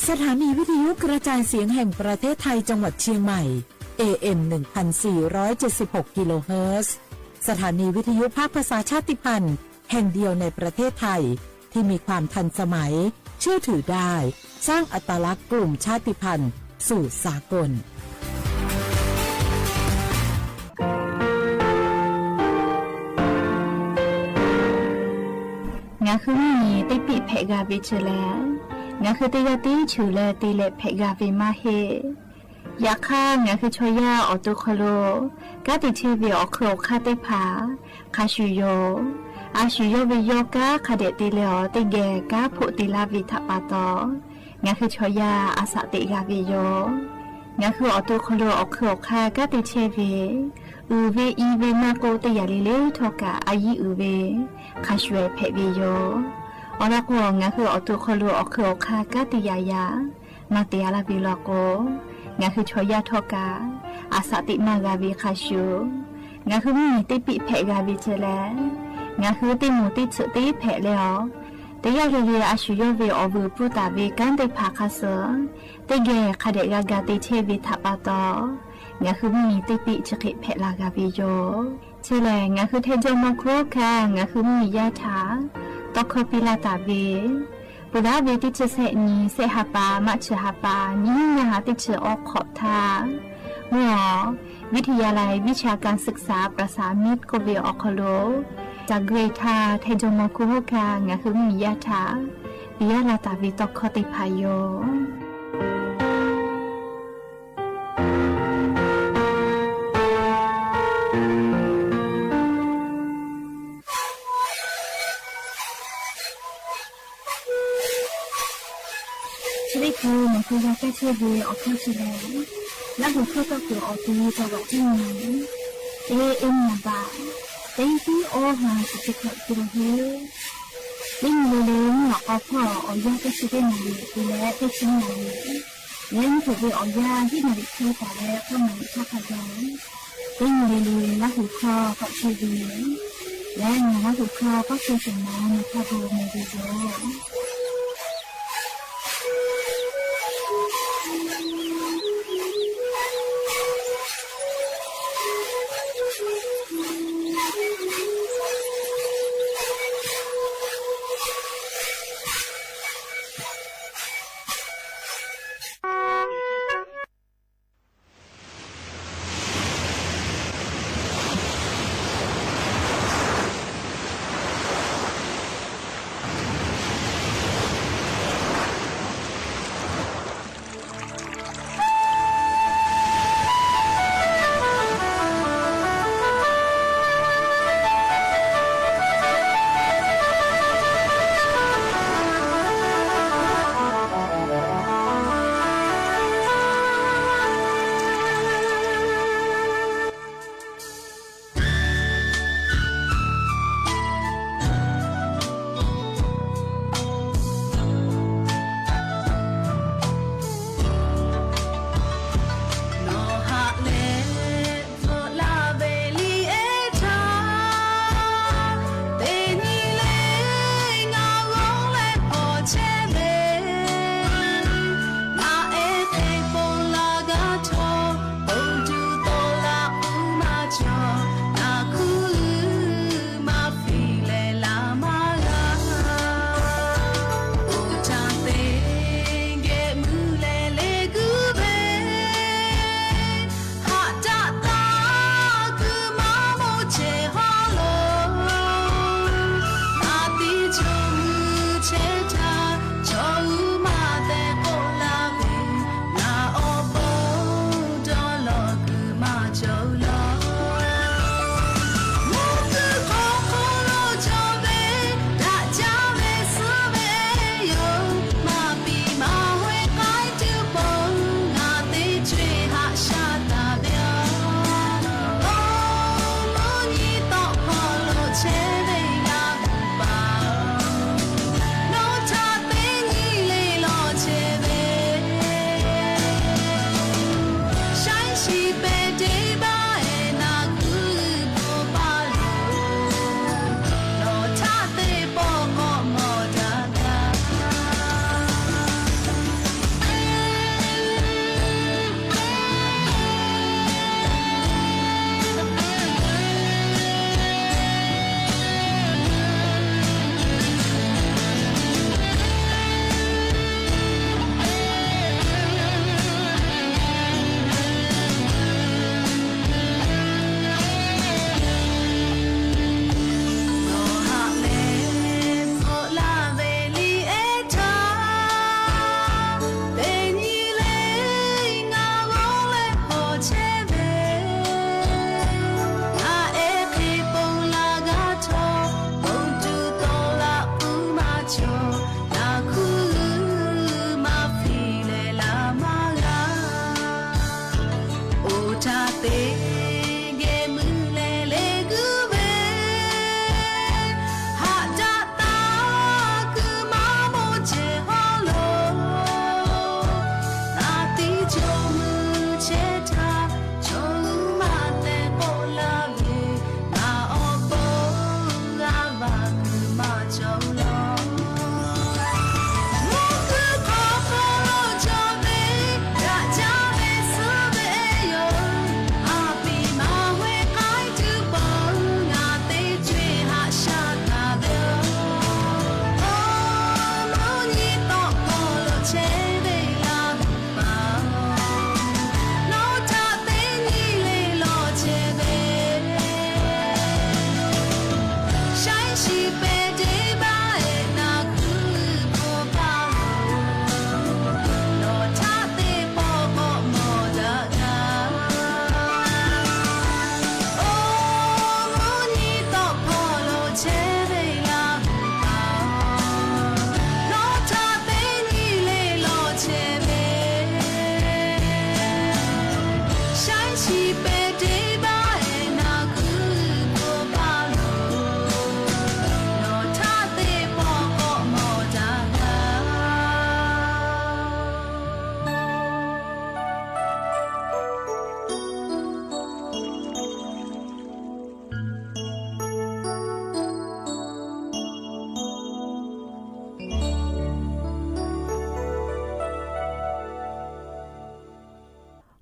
สถานีวิทยุกระจายเสียงแห่งประเทศไทยจังหวัดเชียงใหม่ AM 1476 กิโลเฮิรตซ์สถานีวิทยุภาคภาษาชาติพันธุ์แห่งเดียวในประเทศไทยที่มีความทันสมัยเชื่อถือได้สร้างอัตลักษณ์กลุ่มชาติพันธุ์สู่สากลงาคือมีติปิเพกาวิชแลงาคือติยาติชูแลติเลเพกาวิมาเฮยาค่างาคือชอยาออตุคโลกาติเทวิออโครคาติผาคาชูโยอาชูโยวิโยกาคาเดติเลอติเกกาพุติลาวิทัปาโตงาคือชอยาอาสติกาวิโยงาคือออตุคโลออโครคากาติเทวิอูเวอีเวนาโกติยาลิเลทอกาอายีอูเวคาชเวเพวิโยอรักวงาคือออตุคโลออโครคากาติยายามาติยาลาวิลโกงาคือชอยาทอกาอาสติมากาวิคาชูงาคือมีติปิเพกาวิเจแลงาคือติมูติสุติเพแล้วติยาเรียอาชุโยเวอบูปุตาเวกันติภาคาเสติเกคาเดกากาติเทวิทัปาตองาคือมีติปิจกิเพลากาวิโยเชแลงาคือเทจมโคคางาคือมียะถาตคปิลาตาเวปุระเวติเจเสนีเสหปามัชหปานิยาติเชออกขอบทาหัววิทยาลัยวิชาการศึกษาประสานมิตรโกเวออคโลจากเกรธาเทจมคุโฮกางาคือมียะถาปิยาลาตาวิตคติพายโยคือมันคือยาแก้เชื้อดีออกเข้าชิลและหัวข้อก็คือออกดีจังหวัดที่ไหนเอ็มนาบาเต็งที่โอหาสิจะเกิดขึ้นเฮ้ยิ่งเร็วๆหนักเอาพ่อเอายาแก้เชื้อได้หน่อยดีแล้วได้ชิ้นหน่อยเล่นถูกไปเอายาที่มันเชื่อแต่แล้วก็มันชอบขัดย้อนยิ่งเร็วๆและหัวข้อก็เชื่อดีและหัวข้อก็เชื่อสมานในข้อดูในวิดีโอ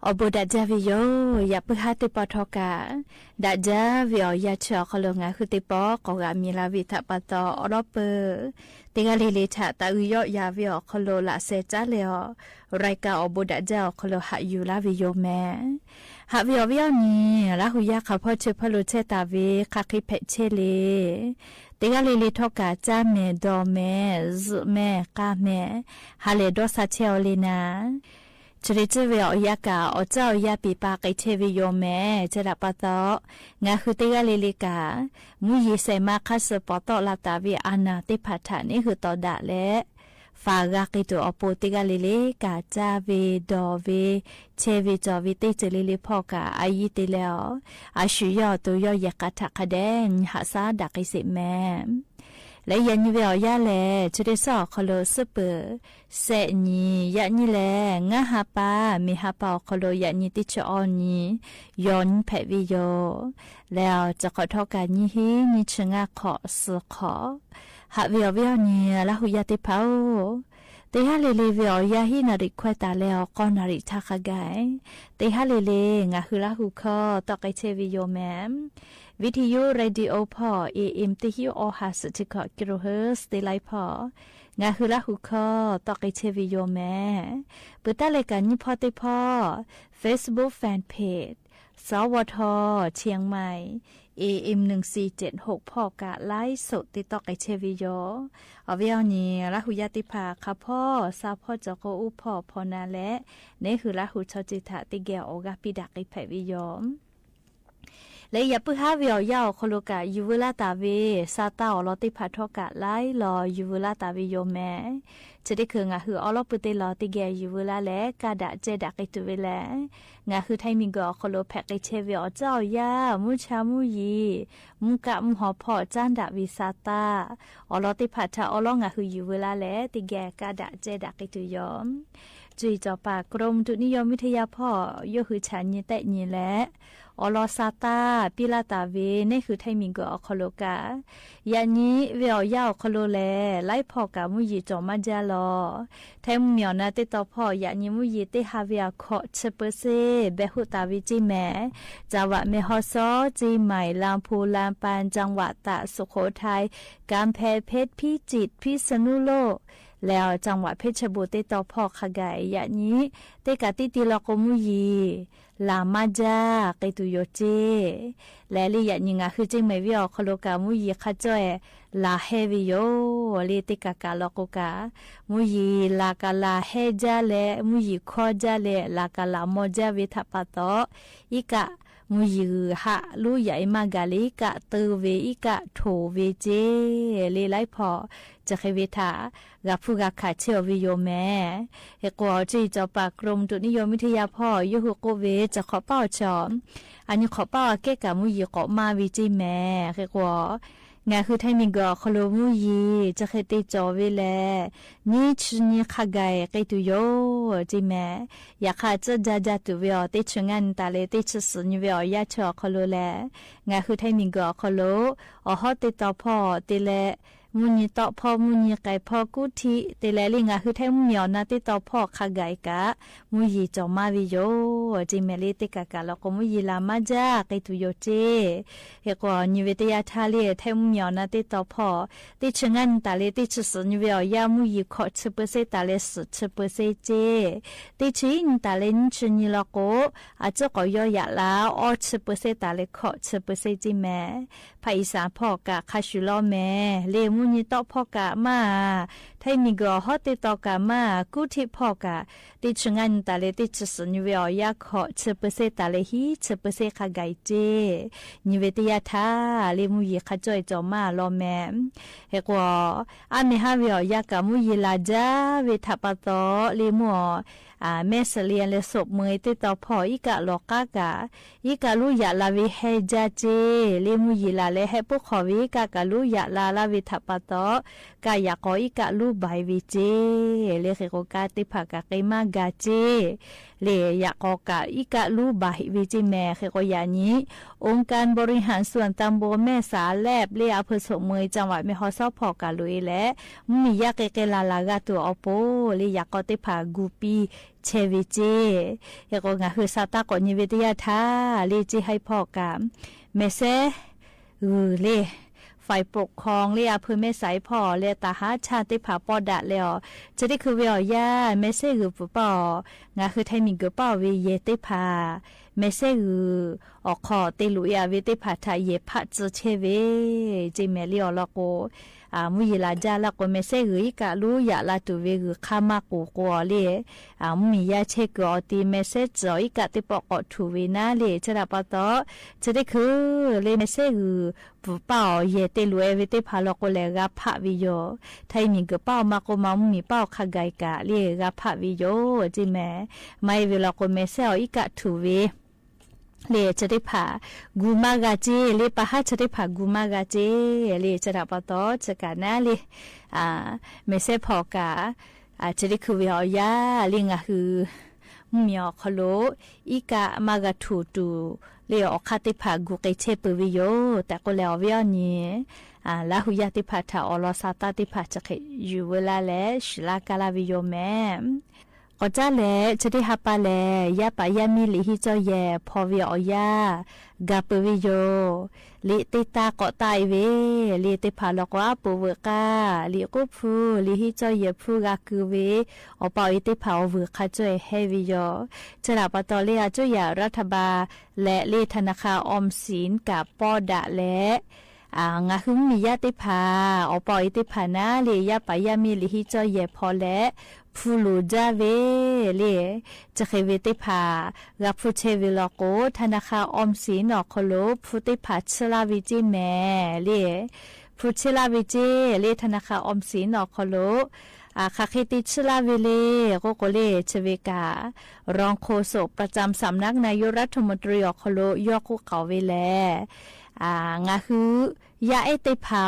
อบูดาจาวิโยอย่าเพิ่งหาติปอทอกาดาจาวิโอยาเชอคลงาคือติปอกอกามีลาวิทัปตออรอเปติกาลิลิชะตาอุยอยาวิโอคโลละเซจาเลอไรกาอบูดาจาคโลหะยูลาวิโยแมหาวิโอวิโอนี้ลาหุยาขพอเชพโลเชตาวิคาคิเพเชเลติกาลิลิทอกาจาเมดอเมซุเมกาเมฮาเลโดซาเชโอลินาจริจเวียอยากาอเจ้ายาปีปาไกเทวิโยแม่จะดับปะตองาคือติกาลิลิกามุยเสมาคัสปอตลาตาวิอานาติพัฒานี่คือตอดะและฟากากิตัวอปูติกาลิลิกาจาวิดอวิเชวิจอวิติจลิลิพอกาอายิติแล้วอาชุยอตัวยอยากาทักแดนหาซาดักอิสิแม่และยันยี่เวียยาแลจะได้สอคโลสเปอเสนียันยี่แลงาฮาปามีฮาปาคโลยันยี่ติชอนีย้อนแผวิโยแล้วจะขอทอการยี่ฮีนิชงาขอสุขอหาเวียเวียนี่ละหุยาติเผาแต่ฮาเลเลเวียยาฮีนาริควตาแล้วก็นาริทักกายแต่ฮาเลเลงาคือละหุคอตอกไอเชวิโยแมมวิทยุเรดิโอพอAM ติฮิโอหาสติกกิโลเฮิรตซ์ติไลพองาคือละหุคอตอกไอเชวิโยแม่ปุตตะเลกันนี่พอติพอ Facebook Fanpage สวทเชียงใหม่ AM 1476พอกะไลฟ์สดติดต่อไอเชวิโยเอาเวียวนี้ละหุยาติภาค่ะพ่อซาพ่อจโกอุพ่อพอนาและนี่คือละหุชอจิตะติเกอโอกาปิดักไอแผวิโยและอย่าเพิ่งหาเวียวยาวโคโลกะยูเวลาตาเวซาตาอลอติพัทอกะไลรอยูเวลาตาเวโยแม่จะได้คืองาคืออลอปุเตลอติเกยูเวลาและกาดะเจดักไอตุเวแลงาคือไทมิงกอโคโลแพกไอเชเวียเจ้ายามุชามุยีมุกะมุหอพอจานดาวิซาตาอลอติพัทอลองาคือยูเวลาและติเกกาดะเจดักไอตุยอมจุยจอปากรมตุนิยมวิทยาพ่อยคือฉันยี่แต่ยี่และอลอซาตาปิลาตาเวนี่คือไทมิงกอคโลกายานี้เวียวยาวคโลแลไล่พอกามุยีจอมาจาลอไทมเหมียวนาติตอพ่อยานี้มุยีติฮาเวียขอเชเปเซเบหุตาวิจิแมจาวะเมฮอซอจีใหม่ลำพูลำปานจังหวัดตะสุโขทัยกำแพเพชรพิจิตรพิษณุโลกแล้วจังหวัดเพชรบูรณ์ติดต่อพ่อขกายยะนี้ติกาติติลอกมุยีลามาจาเกตุโยเจและลิยะนิงาคือจิงไม่วิอคโลกามุยีขจ้อยลาเฮวิโยลิติกากาลอกกามุยีลากาลาเฮจาเลมุยีคอจาเลลากาลาโมจาวิทัปโตอิกะมุยีหะลุยายมากาลิกะตือเวอิกะโถเวเจเลไลพอจะเควิทากาฟูกาขาเชอวิโยแม่เฮกวอจีจอปากรมตุนิยมวิทยาพ่อยุหุโกเวจะขอเป้าจอมอันนี้ขอเป้าเกกามุยีขอมาวิจิแม่เฮกวองาคือไทมิงกอคโลมุยีจะเคติจอเวแลนี่ชนี่ขกายเกตุโยจิแม่อยากขาจะจาตุเวอติชงันตาเลติชสนิเวอยาชอคโลแลงาคือไทมิงกอคโลอฮอติตอพ่อติเลมุนีต่อพ่อมุนีไก่พ่อกุธิเตเลลิงาคือแท้มุนีนาติต่อพ่อขกายกะมุยีจอมาวิโยจิเมลิติกากะแล้วก็มุยีลามาจาไกตุโยเจเฮกว่านิเวตยาทาเลแท้มุนีนาติต่อพ่อติชงันตาเลติชสนิเวยามุยีขอชเปเซตาเลสชเปเซเจติชินตาเลนชนิลโกอาจจะก็ยอยาลาออชเปเซตาเลขอชเปเซจิแม่ภาคอีสานพ่อกะคาชุลอแม่เลมุนีต่อพ่อกะมาไทมิกอฮอติต่อกะมากุทิพ่อกะติชงันตาเลติชสนิเวยาขอชเปเซตาเลฮีชเปเซขกายเจนิเวตยาทาเลมุยีขจอยจอมาลอแม่เฮกว่าอาเมฮาเวียกะมุยีลาจาเวทัปโตเลมัวแม่เสลียนเลศพเมยติต่อพ่ออีกะลอกากะอีกะลุยะลาวิเฮจาเจเลมุยีลาเลเฮปุขอวิกะกะลุยะลาลาวิทัปโตกายะกออีกะลุบายวิเจเลเขโกกาติภะกะเกมากาเจเลยะกอกะอีกะลุบายวิจิแม่เขโกยานี้องค์การบริหารส่วนตำบลแม่สาแลบเลอำเภอศพเมยจังหวัดแม่ฮ่องสอนพ่อกะลุยและมียะเกเกลาลากะตัวอโปเลยะกอติภะกูปี เชวิจีเฮก็งาคือซาตาก็นิเวติยาทาลีจีให้พ่อกามเมเซเลฝ่ายปกครองเรียเพื่อไม่ใส่พอเรียตาหาชาติผาปอดะแล้วจะได้คือเวียย่าไม่ใช่คือผู้ป่องาคือไทยมีกูป่อวิเยติผาไม่ใช่คือออกคอติลุยาวิติผาไทยเยพัดจะเชเวจิเมลีอลโกมุยลาจาละก็ไม่ใช่คือกะรู้อยากลาตัวเวคือข้ามากูกอเลยมุยาเชกอตีไม่ใช่จอยกะติปอกอถูเวน่าเลยจะรับปะต่อจะได้คือเลยไม่ใช่คือผู้ป่าเยติลุยวิติผาลก็เลยกับพระวิโยไทยมีกูป่ามาก็มามีป่าขกายกะเลยกับพระวิโยจิแม่ไม่เวลาก็ไม่ใช่อีกะถูเวเลจะได้ผ่ากูมากาเจเลปะฮะจะได้ผ่ากูมากาเจเลจะรับปะต่อจะกันนะเลไม่ใช่พอกาจะได้คือวิเอายาลิงะคือมีอคโลอีกะมากาถูตูเลออกคาติผ่ากูเกเชปวิโยแต่ก็แล้ววิเอานี้ลาหุยาติผ่าถ้าอลอซาตาติผ่าจะอยู่เวลาแลชลากาลาวิโยแม่ก็จะแลจะได้ฮับปะแลยาปะยามีลิฮิจอแยพอวิอยากาปวิโยลิติตาก็ตายเวลิติพาลกว่าปูเวกาลิกุพูลิฮิจอเยพูกาคือเวอปออิติพาเวคาจอยเฮวิโยจะรับปะตอเลียจอยารัฐบาลและเลธนาคารออมสินกับปอดะและงาหึงมียาติพาอปออิติพานาเลยยาปะยามีลิฮิจอเยพอและฟูลูจาเวเลจะเคเวติพากับฟูเชวิลโกธนาคารออมสินอคโลฟูติพาชลาวิจิแม่เลฟูชลาวิจิเลธนาคารออมสินอคโลคาคิติชลาวิเลโกโกเลเชเวการองโฆษกประจำสำนักนายกรัฐมนตรีอคโลยอกุเกาเวแลงาคือยาเอติพา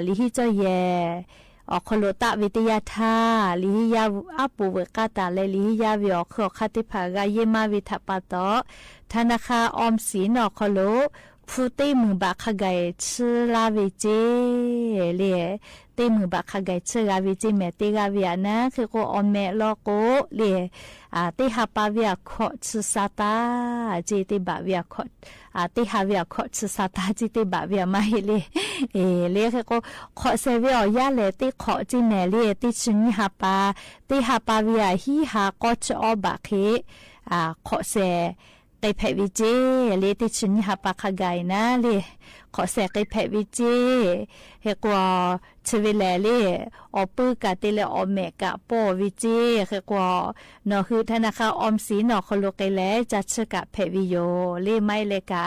ลิฮิจอเยออกคโลตะวิทยาธาลิฮิยาอัปูเวกาตาเลลิฮิยาวิออกขอคติภากาเยมาวิทัปตอธนาคารออมสินออกคโลฟูติมือบาคไกชื่อลาวิเจเลติมือบาคไกชื่อลาวิเจเมติกาวิอานะคือก็ออมเมลโกเลติฮาปาวิอาขอชื่อซาตาจิติบาวิอาขอติฮาวิอาขอชื่อซาตาจิติบาวิอามาเฮเลคือก็ขอเซวิออยาเลติขอจิเนเลติชินิฮาปาติฮาปาวิอาฮิฮาก็จะอบาเคขอเซไก่แพะวิเจเลติชินหาปากไก่นะเลขอแสกไก่แพะวิเจเฮกว่าชเวลเลอปื้อกาติเลอเมกะปอวิเจเฮกว่านอคือธนาคารออมสินนอคโลไกแลจัดชกะแพะวิโยเลไม่เลกะ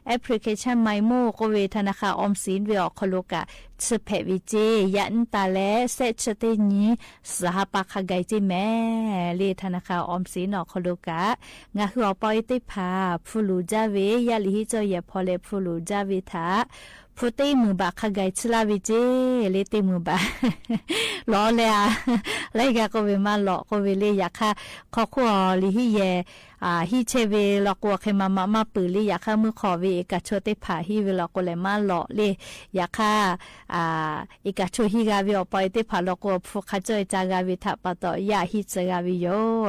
แอปพลิเคชันไมโมก็เวธนาคารออมสินเวอคโลกะชแพะวิเจยันตาเลเซชเตนีสหปากไก่จิแม่เลธนาคารออมสินนอคโลกะงาคืออปอยติพาฟูลูจาเวยาลิฮิจอยพอเลฟูลูจาวิทาฟูติมือบาคไกชลาวิเจเลติมือบาล้อเลยไลกะก็เวมาล้อก็เวเลยอยากค่ะขอขอลิฮิเยฮิเชเวลอกวเคมาปือลิอยากค่ะมือขอเวกะโชติผาฮิเวลอกเลยมาล้อเลยอยากค่ะอีกะโชฮิกาวิอปอยติผาลอกวฟูคาจอยจากาวิทะปะตอยาฮิจกาวิโย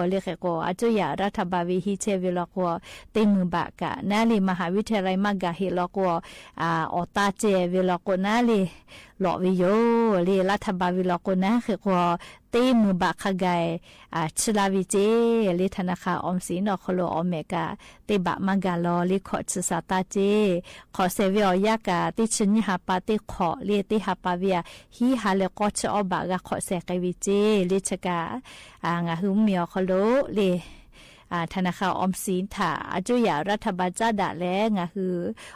เลขก็อาจอยารัฐบาลวิฮิเชเวลอกวติมือบากะนาลีมหาวิทยาลัยมากะฮิลอกวอตาเจเวลอกนาลีหลอวิโยเลรัฐบาลวิลอกนะคือว่าตีมือบากขไกชลาวิเจเลธนาคารออมสินอคโลอเมกาตีบะมังกาลอเลขอชสาตาเจขอเซเวียยากาติชินิฮาปาติขอเลติฮาปาเวียฮีฮาเลกอชอบากาขอเซกวิเจเลชกางาหุมเมียคโลเลธนาคารออมสินถาอาจุยารัฐบาลจ้าดาแลงะคือ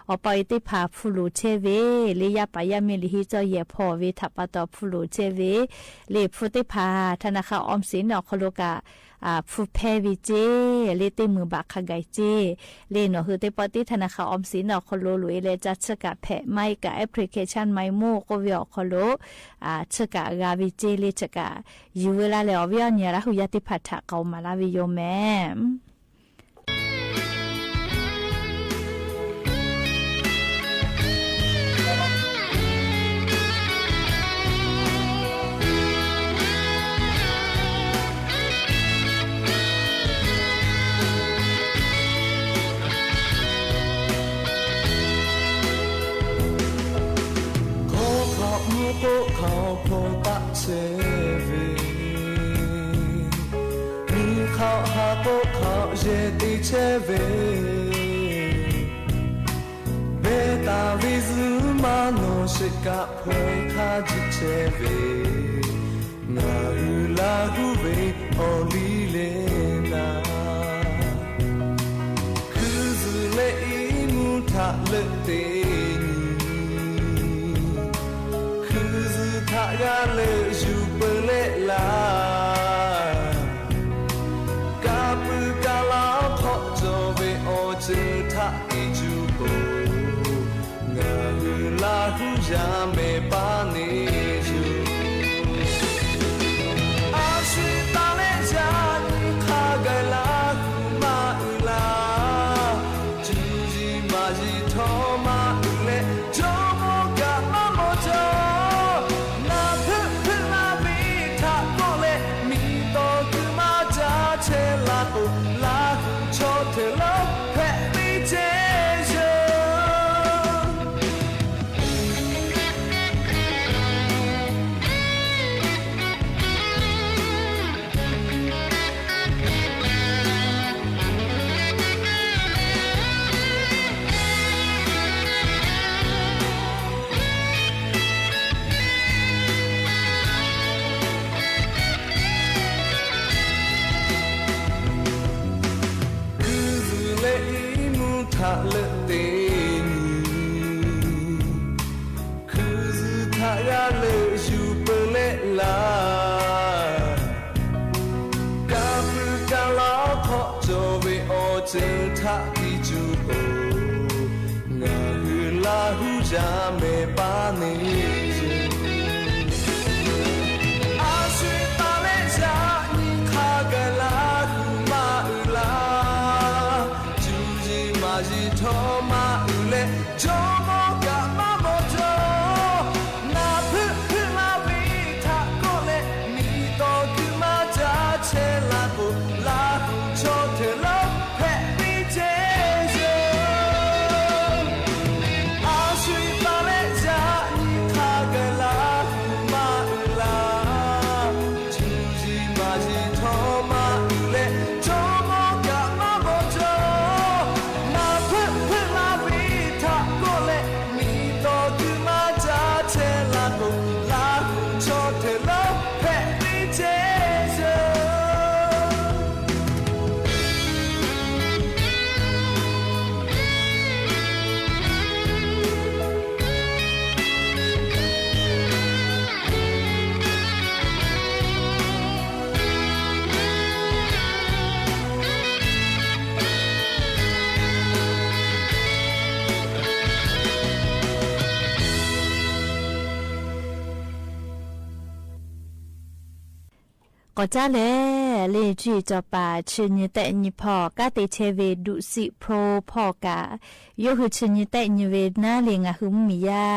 อปอยติพาฟูลูเชเวเลยาปายามิลิฮิจอเยพอเวทัปตอฟูลูเชเวเลฟูติพาธนาคารออมสินอคโลกาฟูเพวิเจเลติมือบากขไกเจเลนอคือติปติธนาคารออมสินอคโลลุยเลจัดชกะแพไม่กะแอปพลิเคชันไมโมก็วิอคโลชกะกาวิเจเลชกะยูเวลาเลอวิอเนียระหุยติพัทธะเกามาลาวิโยแม把切飞，你靠哈不靠也得切飞，别打为子嘛侬是个破卡只切飞，那日拉古为奥利莲娜。他了的你，可是他家了就不来啦，嘎不嘎老靠着为我这他一就不，我拉胡呀没把你就，阿水打来家你卡个拉胡马啦。托马勒周末干嘛么着？那普普拉比他过来，米多古马扎切拉布拉古抽特罗佩里接着。他了的你，可是他呀了就不来啦，嘎不嘎老靠着为我这他一就不，我拉胡家没把你就，阿水打来家你卡个拉胡马啦。是托马乌勒，周末干嘛么着？那普普拉比他过来，米多古马扎切拉布拉胡抽特罗佩里接着。阿水打来家你卡个拉胡马乌拉，就是马是托马乌勒，周末干嘛么着？ก็จะเลยจีจะป่าชื่อนี้แต่นี่พอกาเตเชเวดุสิโพรพอกาโยคือชื่อนี้แต่นี่เวน่าเลียงหุมมียา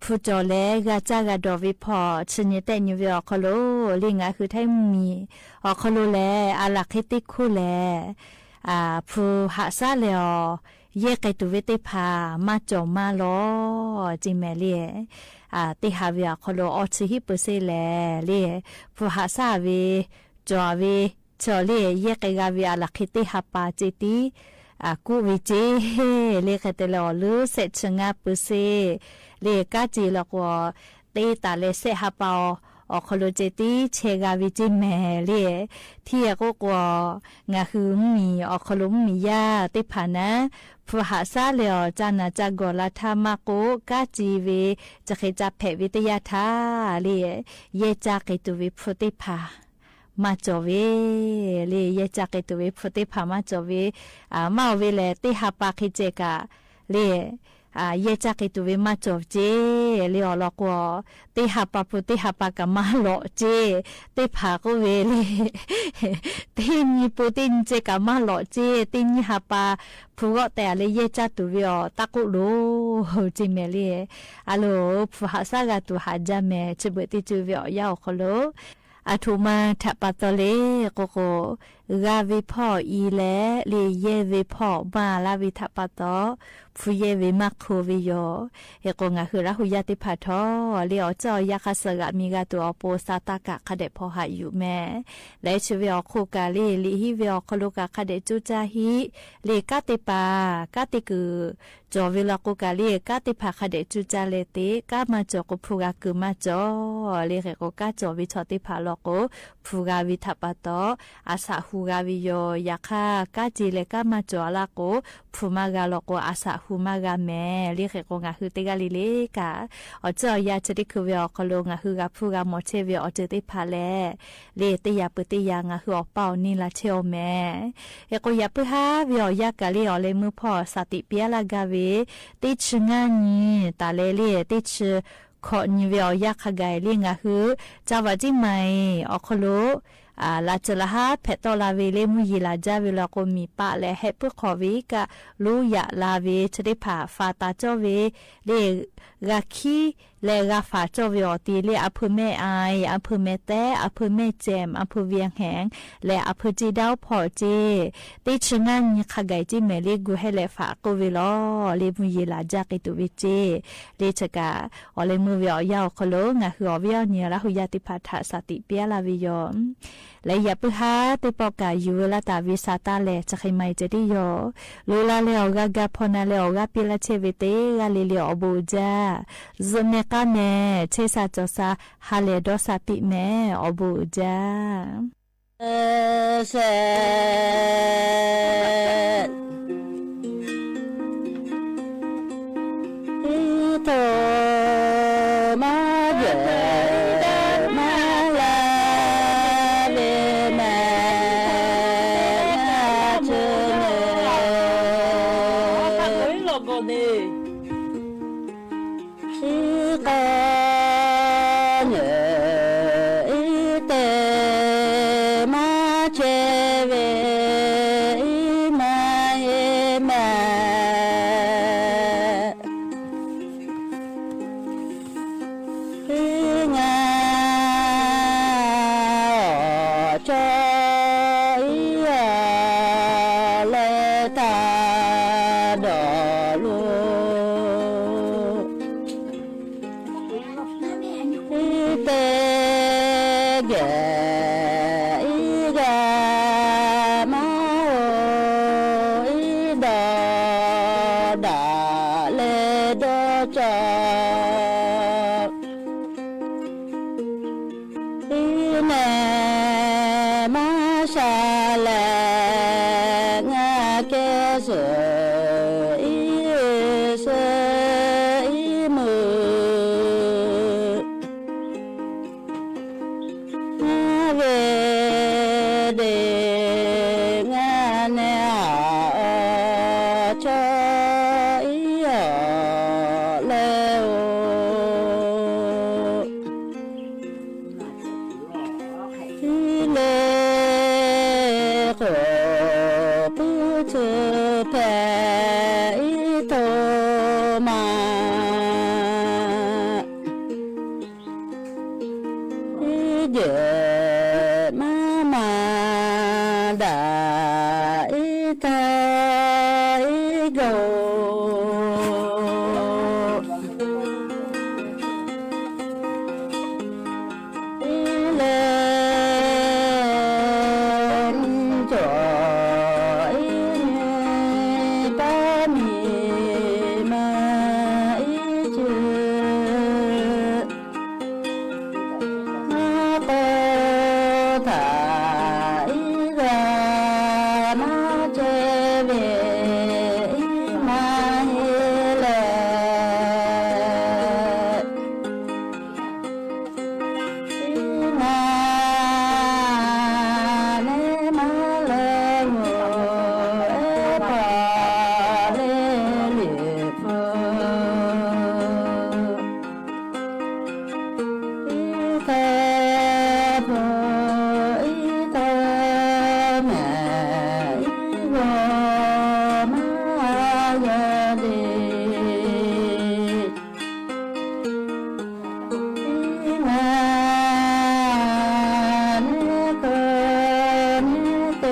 ผู้จอเลกาจากาดอวิพอชื่อนี้แต่นี่เวอคโลเลียงคือไทยมีอคโลแลอาลักฮิติคูแลผู้หาซาเลอเยกไกตุเวติพามาจอมาลอจิแมเลียติหาวิอาคโลอชิฮิปเซเลเลียผู้หาซาเวจอเวจอเลียเยกไกกาวิอาลักฮิติหาปาจิติกูวิเจเลียกแต่ลอลือเสชงาปเซเลียกาจีลอกวตีตาเลเสหาปาอคโลเจติเชกาวิจิแมเลียที่ก็กว่างาคือมีอคโลมียาติผานะผู้หาซาเลอจานาจากอลาธามาโกกาจีเวจะเคจะเพวิทยาธาเลียเยจากตุวิพุติภามาจอเวเลียจากตุวิพุติภามาจอเวมาเวเลติหาปาคิเจกาเลียเยจากตุวิมาจอเจเลียลอกวติหาปาพุติหาปากามาโลเจติภาก็เวเลตินิปุตินเจกามาโลเจตินิหาปาผู้ก็แต่เลยเยจัตุวิอตะกุโลจิเมลีอะโลผู้หาซากาตุหาจาเมจิบติจุวิอยาโคโลอาทุมาทัปปะตะเลโกโก กาวิพ่ออีแลเลีเยวิพ่อมาลาวิทัปตอฟูเยวิมักคูวิโยเฮโกงาคือราหุยาติพัทอเลียวจอยาคาสกะมีกาตัวโปซาตากะคเดพอหาอยู่แม่และชเวอคูกาลีลิฮิเวอคลุกะคเดจูจาฮิเลกาติปากาติกือจอวิลาคูกาลีกาติพาคเดจูจาเลติกามาจอกุพูกาคือมาจอเลเรโกกาจอวิชอติพาโลโกพูกาวิทัปตออาสาฮูกาวิโยยาคากาจิเลกามาจอลาโกพูมากาโลโกอาสาฮูมากาแม่เรียกโกงาคือเตกาลิเลกาอจอยาจะได้คือเวอคโลงาคือกาพูกาโมเชเวอเจติพาเลเลตยาปติยางาคืออเป่านี่ละเชลแม่เอโกยาปฮาเวอยากาเลอเลมือพอสติเปียลากาเวติชงานีตาเลเลติชขอนิเวอยากขกายเลงาคือจาวาจิไหมอคโลลาจลาฮาเพตลาเวเลมุยีลาจาเวลาโกมีปะและเฮปขอวิกะลูยะลาเวชริผาฟาตาจอเวเลกาคีเลกาฟาจอเวอตีเลอภเมไออภเมเตอภเมเจมอภเวียงแหงและอภจีดาวพอเจติชงานขกายจิเมเลกูเฮเลฟาโกเวลอเลมุยีลาจากิตุวิเจเลชกาอเลมือเวียยาวคโลงะคืออเวียเนียละหุยาติพัทธสติเปียลาวิยอมและอย่าเพิ่งหาติปอกาอยู่ละตาวิสาตาเลจะใครไม่จะได้ยอลูลาเลออกากาพนาเลออกาปิลาเชเวเตกาลิเลอบูจาซเนกาเนเชซาจอซาฮาเลดอสาติเมอบูจาเสโตมาเยมาลาเวแม่เจเนสิกาเนเตมาเจเวมาเยแม่งาจอยเลตาดอลูเตเกกามาโอดอดาเลดอจอเนมาชาเลงาเกสอีเสอีมือเวเดงาเนอาจอยเลโอเลโกปูเธอแผ่โตมาเดมาดาตาโกเลนจอยปามีมาเจมาโตตารามาเจเวมาเฮเลนาเลมาเลโมปาเลเลโฟเตโพเตแม่โวมาเยเดงาเนโกเนเต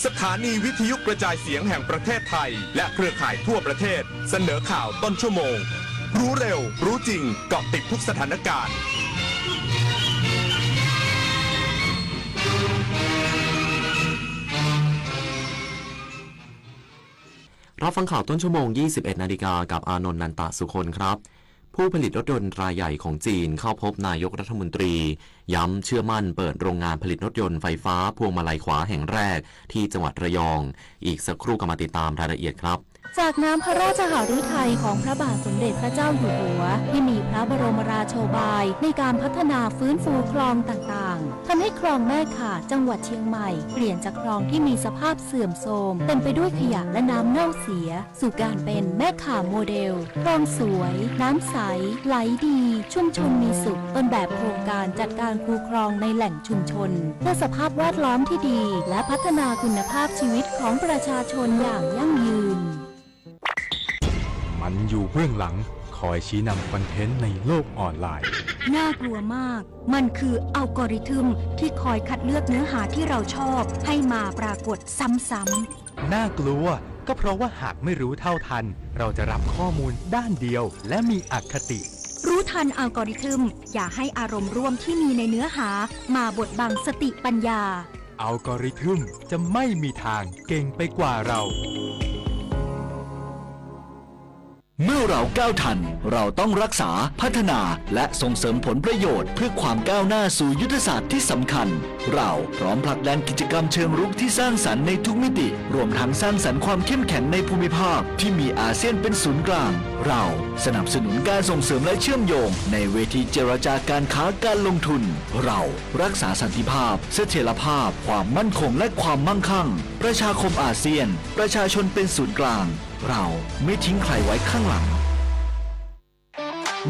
สถานีวิทยุกระจายเสียงแห่งประเทศไทยและเครือข่ายทั่วประเทศเสนอข่าวต้นชั่วโมงรู้เร็วรู้จริงเกาะติดทุกสถานการณ์รับฟังข่าวต้นชั่วโมง 21 นาฬิกากับอานนท์ นันตะสุคนครับผู้ผลิตรถยนต์รายใหญ่ของจีนเข้าพบนายกรัฐมนตรีย้ำเชื่อมั่นเปิดโรงงานผลิตรถยนต์ไฟฟ้าพวงมาลัยขวาแห่งแรกที่จังหวัดระยองอีกสักครู่ก็มาติดตามรายละเอียดครับจากน้ำพระราชหฤทัยของพระบาทสมเด็จพระเจ้าอยู่หัวที่มีพระบรมราโชบายในการพัฒนาฟื้นฟูคลองต่างๆทำให้คลองแม่ข่าจังหวัดเชียงใหม่เปลี่ยนจากคลองที่มีสภาพเสื่อมโทรมเต็มไปด้วยขยะและน้ำเน่าเสียสู่การเป็นแม่ข่าโมเดลคลองสวยน้ำใสไหลดีชุมชนมีสุขต้นแบบโครงการจัดการคูคลองในแหล่งชุมชนเพื่อสภาพแวดล้อมที่ดีและพัฒนาคุณภาพชีวิตของประชาชนอย่างยั่งยืนมันอยู่เบื้องหลังคอยชี้นำคอนเทนต์ในโลกออนไลน์น่ากลัวมากมันคืออัลกอริทึมที่คอยคัดเลือกเนื้อหาที่เราชอบให้มาปรากฏซ้ำๆน่ากลัวก็เพราะว่าหากไม่รู้เท่าทันเราจะรับข้อมูลด้านเดียวและมีอคติรู้ทันอัลกอริทึมอย่าให้อารมณ์ร่วมที่มีในเนื้อหามาบดบังสติปัญญาอัลกอริทึมจะไม่มีทางเก่งไปกว่าเราเมื่อเราก้าวทันเราต้องรักษาพัฒนาและส่งเสริมผลประโยชน์เพื่อความก้าวหน้าสู่ยุทธศาสตร์ที่สำคัญเราพร้อมผลักดันกิจกรรมเชิงรุกที่สร้างสรรค์ในทุกมิติรวมทั้งสร้างสรรค์ความเข้มแข็งในภูมิภาคที่มีอาเซียนเป็นศูนย์กลางเราสนับสนุนการส่งเสริมและเชื่อมโยงในเวทีเจรจาการค้าการลงทุนเรารักษาสันติภาพเสถียรภาพความมั่นคงและความมั่งคั่งประชาคมอาเซียนประชาชนเป็นศูนย์กลางเราไม่ทิ้งใครไว้ข้างหลัง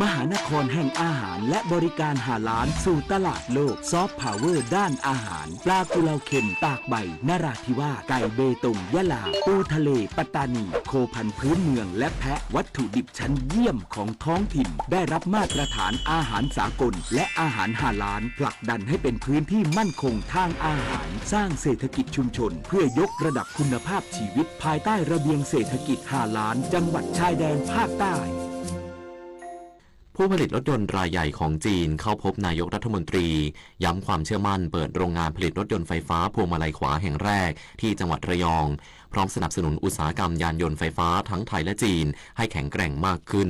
มหานครแห่งอาหารและบริการหาล้านสู่ตลาดโลกซอฟต์พาวเวอร์ด้านอาหารปลากุเลาเค็มตากใบนราธิวาสไก่เบตงยะลาปูทะเลปัตตานีโคพันธุ์พื้นเมืองและแพะวัตถุดิบชั้นเยี่ยมของท้องถิ่นได้รับมาตรฐานอาหารสากลและอาหารหาล้านผลักดันให้เป็นพื้นที่มั่นคงทางอาหารสร้างเศรษฐกิจชุมชนเพื่อยกระดับคุณภาพชีวิตภายใต้ระเบียงเศรษฐกิจหาล้านจังหวัดชายแดนภาคใต้ผู้ผลิตรถยนต์รายใหญ่ของจีนเข้าพบนายกรัฐมนตรีย้ำความเชื่อมั่นเปิดโรงงานผลิตรถยนต์ไฟฟ้าพวงมาลัยขวาแห่งแรกที่จังหวัดระยองพร้อมสนับสนุนอุตสาหกรรมยานยนต์ไฟฟ้าทั้งไทยและจีนให้แข็งแกร่งมากขึ้น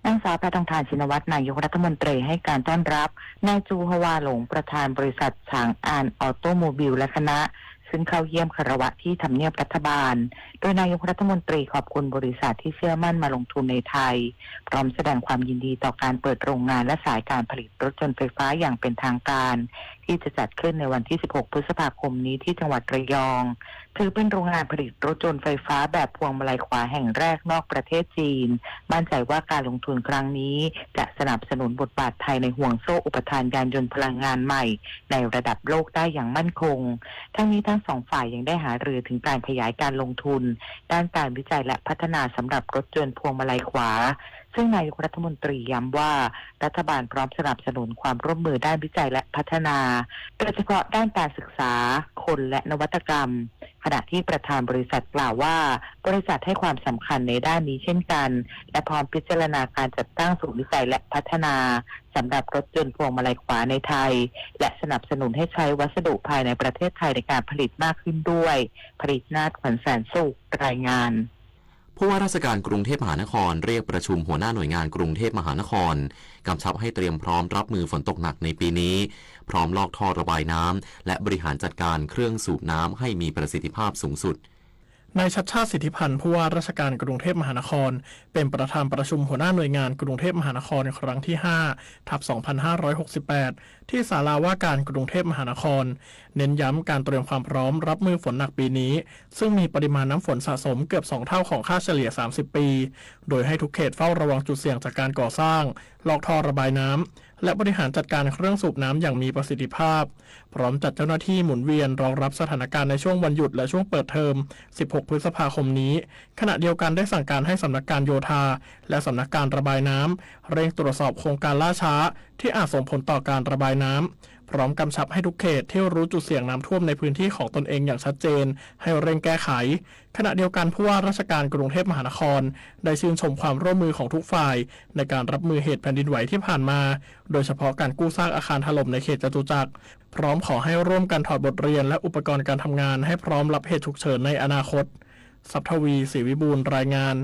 นางสาวแพทองธารชินวัตรนายกรัฐมนตรีให้การต้อนรับนายจูฮวาหลงประธานบริษัทฉางอานออโตโมบิลและคณะซึ่งเข้าเยี่ยมคารวะที่ทำเนียบรัฐบาลโดยนายกรัฐมนตรีขอบคุณบริษัทที่เชื่อมั่นมาลงทุนในไทยพร้อมแสดงความยินดีต่อการเปิดโรงงานและสายการผลิตรถยนต์ไฟฟ้าอย่างเป็นทางการที่จะจัดขึ้นในวันที่ 16 พฤษภาคมนี้ที่จังหวัดระยองถือเป็นโรงงานผลิตรถยนต์ไฟฟ้าแบบพวงมาลัยขวาแห่งแรกนอกประเทศจีนมั่นใจว่าการลงทุนครั้งนี้จะสนับสนุนบทบาทไทยในห่วงโซ่อุปทานยานยนต์พลังงานใหม่ในระดับโลกได้อย่างมั่นคงทั้งนี้ทั้งสองฝ่ายยังได้หารือถึงการขยายการลงทุนด้านการวิจัยและพัฒนาสำหรับรถยนต์พวงมาลัยขวาซึ่งนายกรัฐมนตรีย้ำว่ารัฐบาลพร้อมสนับสนุนความร่วมมือด้านวิจัยและพัฒนาโดยเฉพาะด้านการศึกษาคนและนวัตกรรมขณะที่ประธานบริษัทกล่าวว่าบริษัทให้ความสำคัญในด้านนี้เช่นกันและพร้อมพิจารณาการจัดตั้งศูนย์วิจัยและพัฒนาสำหรับรถยนต์พวงมาลัยขวาในไทยและสนับสนุนให้ใช้วัสดุภายในประเทศไทยในการผลิตมากขึ้นด้วยผลิตนาฏขวัญแสนสุขรายงานผู้ว่าราชการกรุงเทพมหานครเรียกประชุมหัวหน้าหน่วยงานกรุงเทพมหานครกำชับให้เตรียมพร้อมรับมือฝนตกหนักในปีนี้พร้อมลอกท่อระบายน้ำและบริหารจัดการเครื่องสูบน้ำให้มีประสิทธิภาพสูงสุดนายชัชชาติสิทธิพันธ์ผู้ว่าราชการกรุงเทพมหานครเป็นประธานประชุมหัวหน้าหน่วยงานกรุงเทพมหานครครั้งที่5/2568ที่ศาลาว่าการกรุงเทพมหานครเน้นย้ำการเตรียมความพร้อมรับมือฝนหนักปีนี้ซึ่งมีปริมาณน้ำฝนสะสมเกือบ2เท่าของค่าเฉลี่ย30ปีโดยให้ทุกเขตเฝ้าระวังจุดเสี่ยงจากการก่อสร้างลอกท่อระบายน้ำและบริหารจัดการเครื่องสูบน้ำอย่างมีประสิทธิภาพพร้อมจัดเจ้าหน้าที่หมุนเวียนรองรับสถานการณ์ในช่วงวันหยุดและช่วงเปิดเทอม16 พฤษภาคมนี้ขณะเดียวกันได้สั่งการให้สำนักการโยธาและสำนักการระบายน้ำเร่งตรวจสอบโครงการล่าช้าที่อาจส่งผลต่อการระบายน้ำ พร้อมกำชับให้ทุกเขตที่รู้จุดเสี่ยงน้ำท่วมในพื้นที่ของตนเองอย่างชัดเจนให้เร่งแก้ไขขณะเดียวกันผู้ว่าราชการกรุงเทพมหานครได้ชื่นชมความร่วมมือของทุกฝ่ายในการรับมือเหตุแผ่นดินไหวที่ผ่านมาโดยเฉพาะการกู้ซากอาคารถล่มในเขตจตุจักรพร้อมขอให้ร่วมกันถอดบทเรียนและอุปกรณ์การทำงานให้พร้อมรับเหตุฉุกเฉินในอนาคตสัพทวีศรีวิบูลย์รายงาน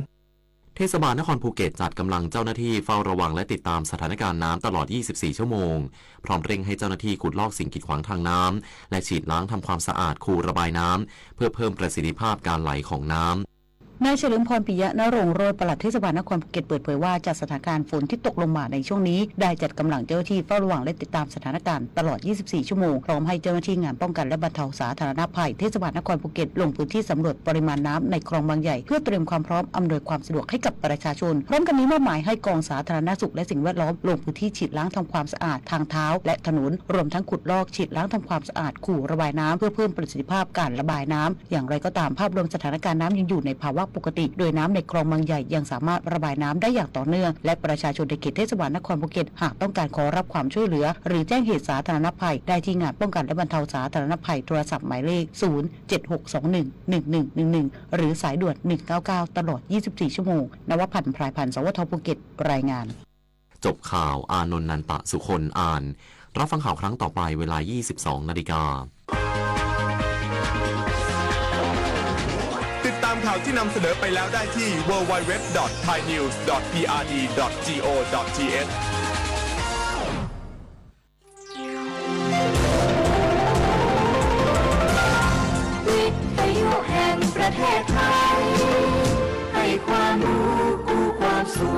เทศบาลนครภูเก็ตจัดกำลังเจ้าหน้าที่เฝ้าระวังและติดตามสถานการณ์น้ำตลอด 24 ชั่วโมงพร้อมเร่งให้เจ้าหน้าที่ขุดลอกสิ่งกีดขวางทางน้ำและฉีดล้างทำความสะอาดคูระบายน้ำเพื่อเพิ่มประสิทธิภาพการไหลของน้ำนายเฉลิมพรปิยะนรงค์โรจน์ปลัดเทศบาลนครภูเก็ตเปิดเผยว่าจากสถานการณ์ฝนที่ตกลงมาในช่วงนี้ได้จัดกำลังเจ้าหน้าที่เฝ้าระวังและติดตามสถานการณ์ตลอด 24 ชั่วโมงพร้อมให้เจ้าหน้าที่งานป้องกันและบรรเทาสาธารณภัยเทศบาลนครภูเก็ตลงพื้นที่สำรวจปริมาณน้ำในคลองบางใหญ่เพื่อเตรียมความพร้อมอำนวยความสะดวกให้กับประชาชนพร้อมกันนี้มอบหมายให้กองสาธารณสุขและสิ่งแวดล้อมลงพื้นที่ฉีดล้างทำความสะอาดทางเท้าและถนนรวมทั้งขุดลอกฉีดล้างทำความสะอาดคูระบายน้ำเพื่อเพิ่มประสิทธิภาพการระบายน้ำอย่างไรก็ตามภาพรวมสถานการณ์น้ำยังอยู่ในภาวะปกติโดยน้ำในคลองบางใหญ่ยังสามารถระบายน้ำได้อย่างต่อเนื่องและประชาชนในเขตเทศบาลนครภูเก็ตหากต้องการขอรับความช่วยเหลือหรือแจ้งเหตุสาธารณภัยได้ที่งานป้องกันและบรรเทาสาธารณภัยโทรศัพท์หมายเลข 076211111 หรือสายด่วน 199 ตลอด 24 ชั่วโมงนวพันธ์ พรายพันธ์ สวทภูเก็ตรายงานจบข่าวอานนท์ นันตะสุคนอ่านรับฟังข่าวครั้งต่อไปเวลา 22 นาฬิกาติดตามข่าวที่นำเสนอไปแล้วได้ที่ www.thainews.prd.go.th วิทยุแห่งประเทศไทยให้ความรู้กู้ความสุข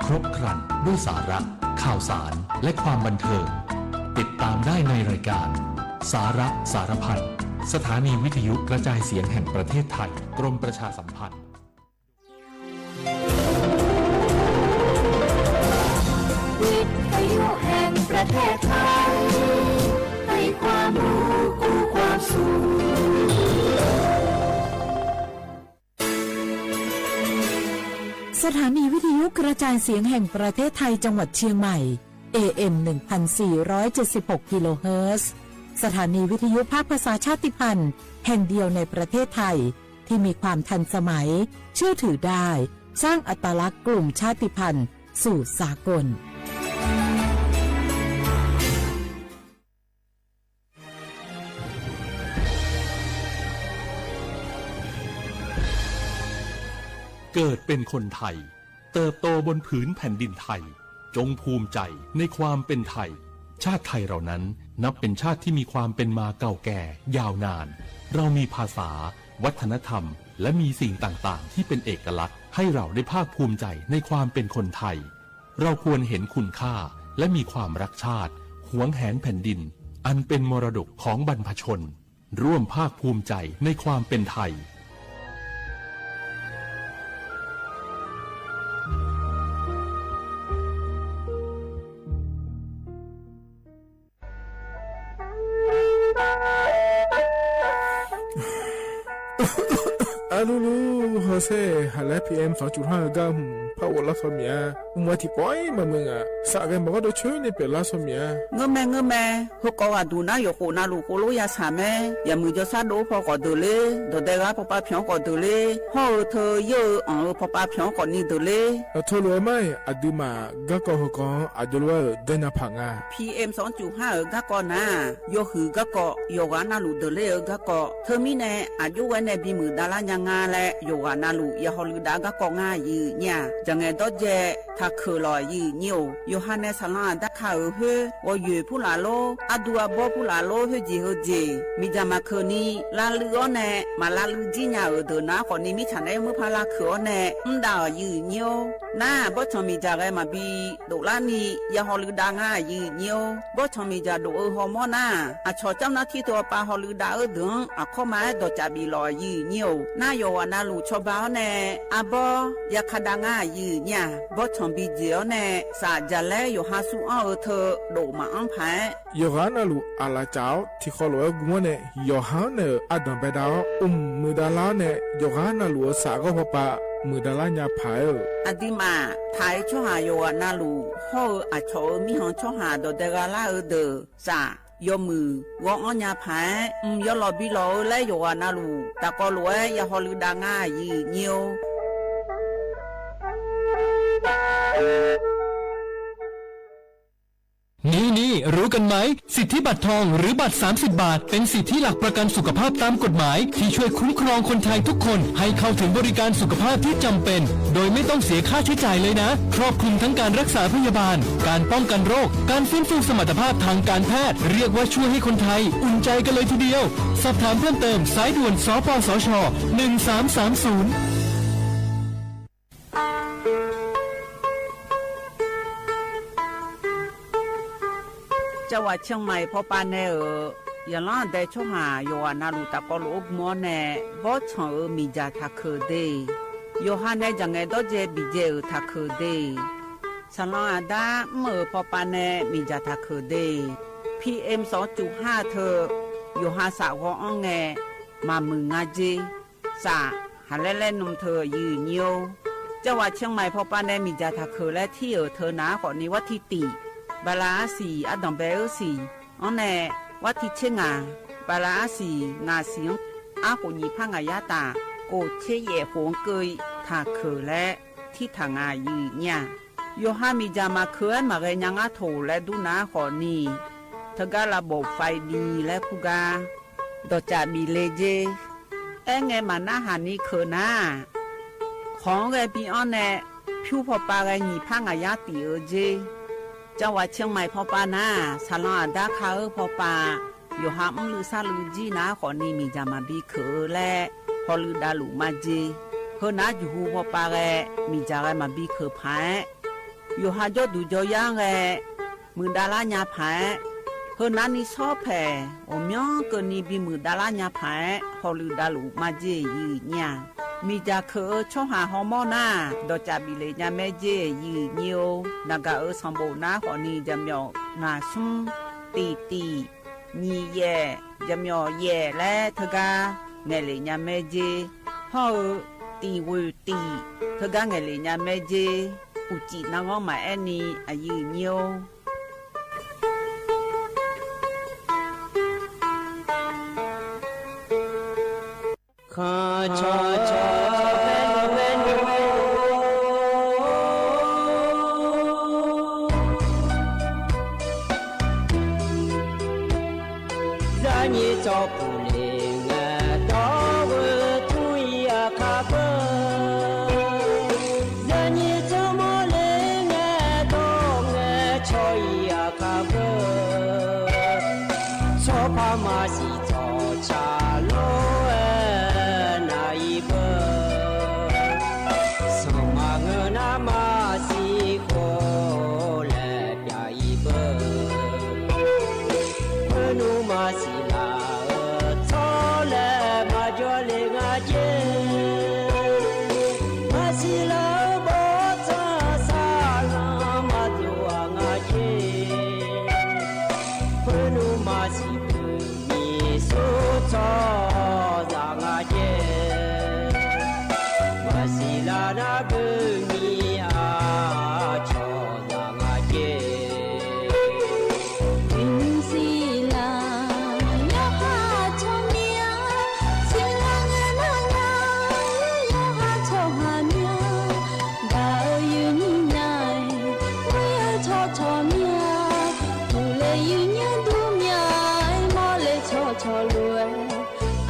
ครบครันด้วยสาระข่าวสารและความบันเทิงติดตามได้ในรายการสาระสารพันสถานีวิทยุกระจายเสียงแห่งประเทศไทยกรมประชาสัมพันธ์วิทยุแห่งประเทศไทยให้ความรู้กู้ความสุขสถานีวิทยุกระจายเสียงแห่งประเทศไทยจังหวัดเชียงใหม่ AM 1476 กิโลเฮิรตซ์สถานีวิทยุภาคภาษาชาติพันธุ์แห่งเดียวในประเทศไทยที่มีความทันสมัยเชื่อถือได้สร้างอัตลักษณ์กลุ่มชาติพันธุ์สู่สากลเกิดเป็นคนไทยเติบโตบนผืนแผ่นดินไทยจงภูมิใจในความเป็นไทยชาติไทยเรานั้นนับเป็นชาติที่มีความเป็นมาเก่าแก่ยาวนานเรามีภาษาวัฒนธรรมและมีสิ่งต่างๆที่เป็นเอกลักษณ์ให้เราได้ภาคภูมิใจในความเป็นคนไทยเราควรเห็นคุณค่าและมีความรักชาติหวงแหนแผ่นดินอันเป็นมรดกของบรรพชนร่วมภาคภูมิใจในความเป็นไทยAlulu Jose hala PM 2.5 gam power la somia umati poi mamunga sa ga mo do chue ne pe la somia ngame ho ko adu na yo ko na lu ko lo ya sa me ya mu jo sa do pho ko do le do de ga papa phyon ko do le ho tho yo on papa phyon ko ni do le to lo mai aduma ga ko ho ko adulwa de na phanga PM 2.5 ga ko na yo hu ga ko yo ga na lu do le ga ko tho mi ne aju wa ne bi mu da la nya nga le yo ga na lu ya ho lu da ga ko nga yi nya jang e do je tha khu lo yi nyo Yohanes Salan da kha he wo yue pu la lo adua bo pu la lo he ji mi jama khoni la lu o ne ma la lu ji nya o do na ko ni mi chan ne mu pha la khu o ne nda yi nyo na bo chon mi ja ga ma bi do la ni ya ho lu da nga yi nyo bo chon mi ja do o ho mo na a cho cham na thi to pa ho lu da o dun a kho ma do cha bi lo yi nyo na โยนาลูชบ้าเนอาบอยากขดังยืเนี่ยบ่ชมบีเจียวเนสาจะแลโยหาสูอ้อเธอโดมาอังไผโยฮานาลูอาลาเจ้าที่ขอลอยกูเนโยฮาเนอดัมเบดามือดาลาเนโยฮานาลูสาก็พปะมือดาลาญาไผอดีมาไผช่อหาโยนาลูฮออาชอมีหองช่อหาโดเดกาลาเดสายมือวองอัญญาไผยอลอบิโลและโยนาลูตะกอลวยยาฮอลืดางายีเนียวนี่รู้กันไหมสิทธิบัตรทองหรือบัตร30 บาทเป็นสิทธิหลักประกันสุขภาพตามกฎหมายที่ช่วยคุ้มครองคนไทยทุกคนให้เข้าถึงบริการสุขภาพที่จำเป็นโดยไม่ต้องเสียค่าใช้จ่ายเลยนะครอบคลุมทั้งการรักษาพยาบาลการป้องกันโรคการฟื้นฟูสมรรถภาพทางการแพทย์เรียกว่าช่วยให้คนไทยอุ่นใจกันเลยทีเดียวสอบถามเพิ่มเติมสายด่วนสปสช1330จังหวัดเชียงใหม่พอปานเนอย่าล้านได้ช่วงหาโยนาลูตะกอลูกมัวเนบ่ชอมีจาทักเคเดโยฮานเนจังไงดอเจบิเจทักเคเดฉันลองอาดาเมื่อพอปานเนมีจาทักเคเด PM 2.5 เธอโยฮาสาวอ้องแงมามึงงาเจสาหาเล่นนมเธอยืนโยจังหวัดเชียงใหม่พอปานเนมีจาทักเคและที่เธอหนาก่อนนี้วัดที่ติบาลาสีอดอมเบลสีอันแนวัดที่เชงาบาลาสีนาเสียงอากุญีพังอายาตาโกเชเยหงเกยทาเคและที่ทางอายืเนี่ยโยฮามีจามาเคยมาเรยังอาโถและดูนาขอนีทการะบบไฟดีและคุกาดอจาบีเลเจไงมาหน้าหานี้เคนาของไงปีอันแนผิวพอปาไงญีพังอายาตีเจจังหวัดเชียงใหม่พอปานาสาลาดาคาพอปาอยู่หามลือซาลือจีนาขอนี่มีจามาบีเคและพอลือดาลุมาจีเฮนาอยู่หูพอปาแกมีจาแกมาบีเคพายอยู่หาจอดูจอย่างแกมือดาลาญาพายเฮนานี่ชอบแผ่อมยองเกินนี่บีมือดาลาญาพายพอลือดาลุมาจียืเนี่ยมีจาเคช่องหาฮอร์โมนาดอจาบิเลญาแม่เจยืเนียวนากาสัมโบนาขอนีจำยองาซุมตีนีเย่จำยอเย่และเธอกาเงเลญาแม่เจฮอตีวูตีเธอกาเงเลญาแม่เจอุจินางอมาแอนีอายืเนียวข้าชอเวนซานีจอปูเลงดอวตุยาคาเบซานีจอโมเลงดองชอยาคาเบชอพามาสิจอชาโล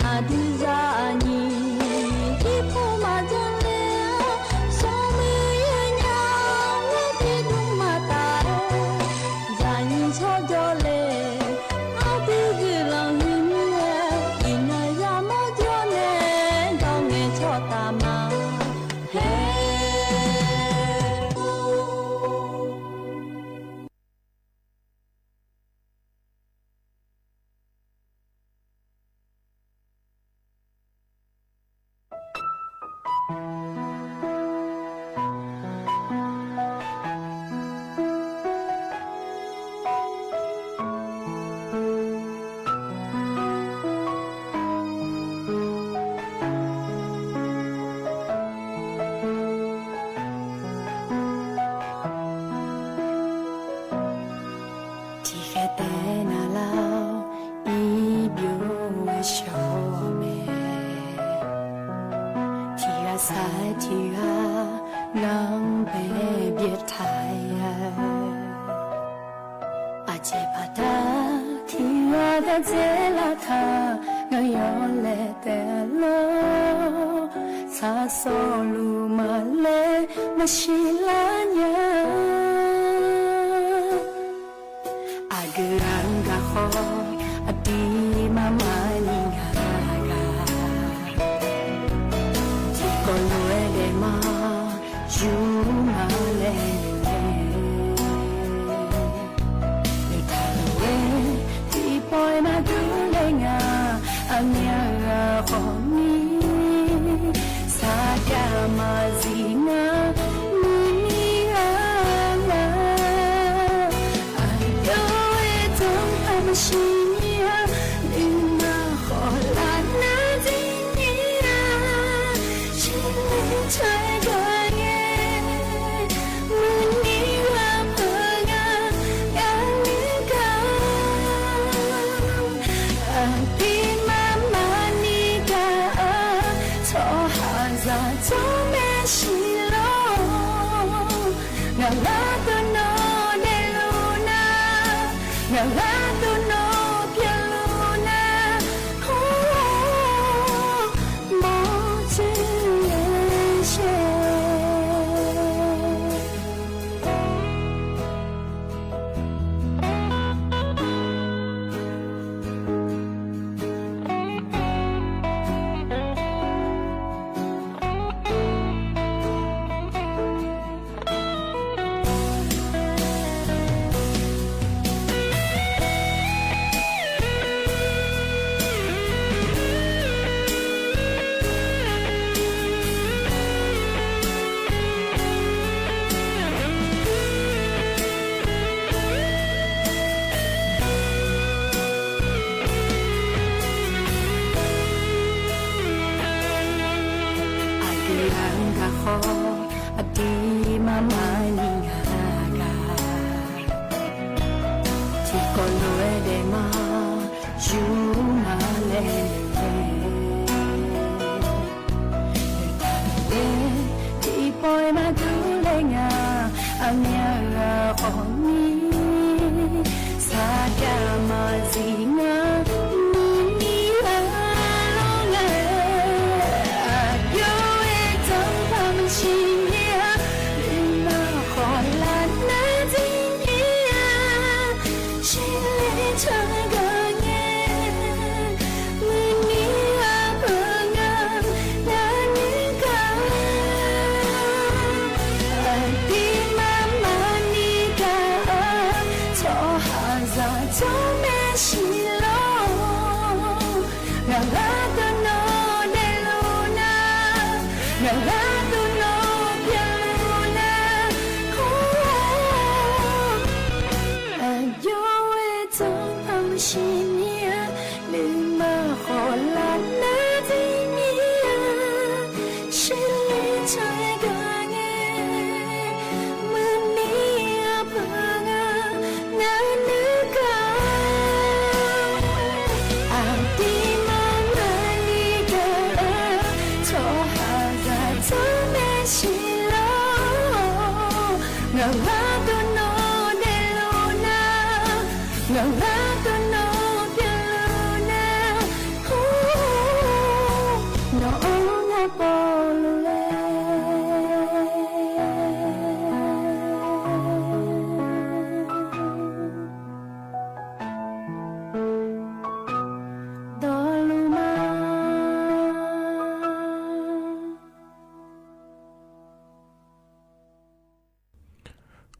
阿杜扎尼，吉普马真了，苏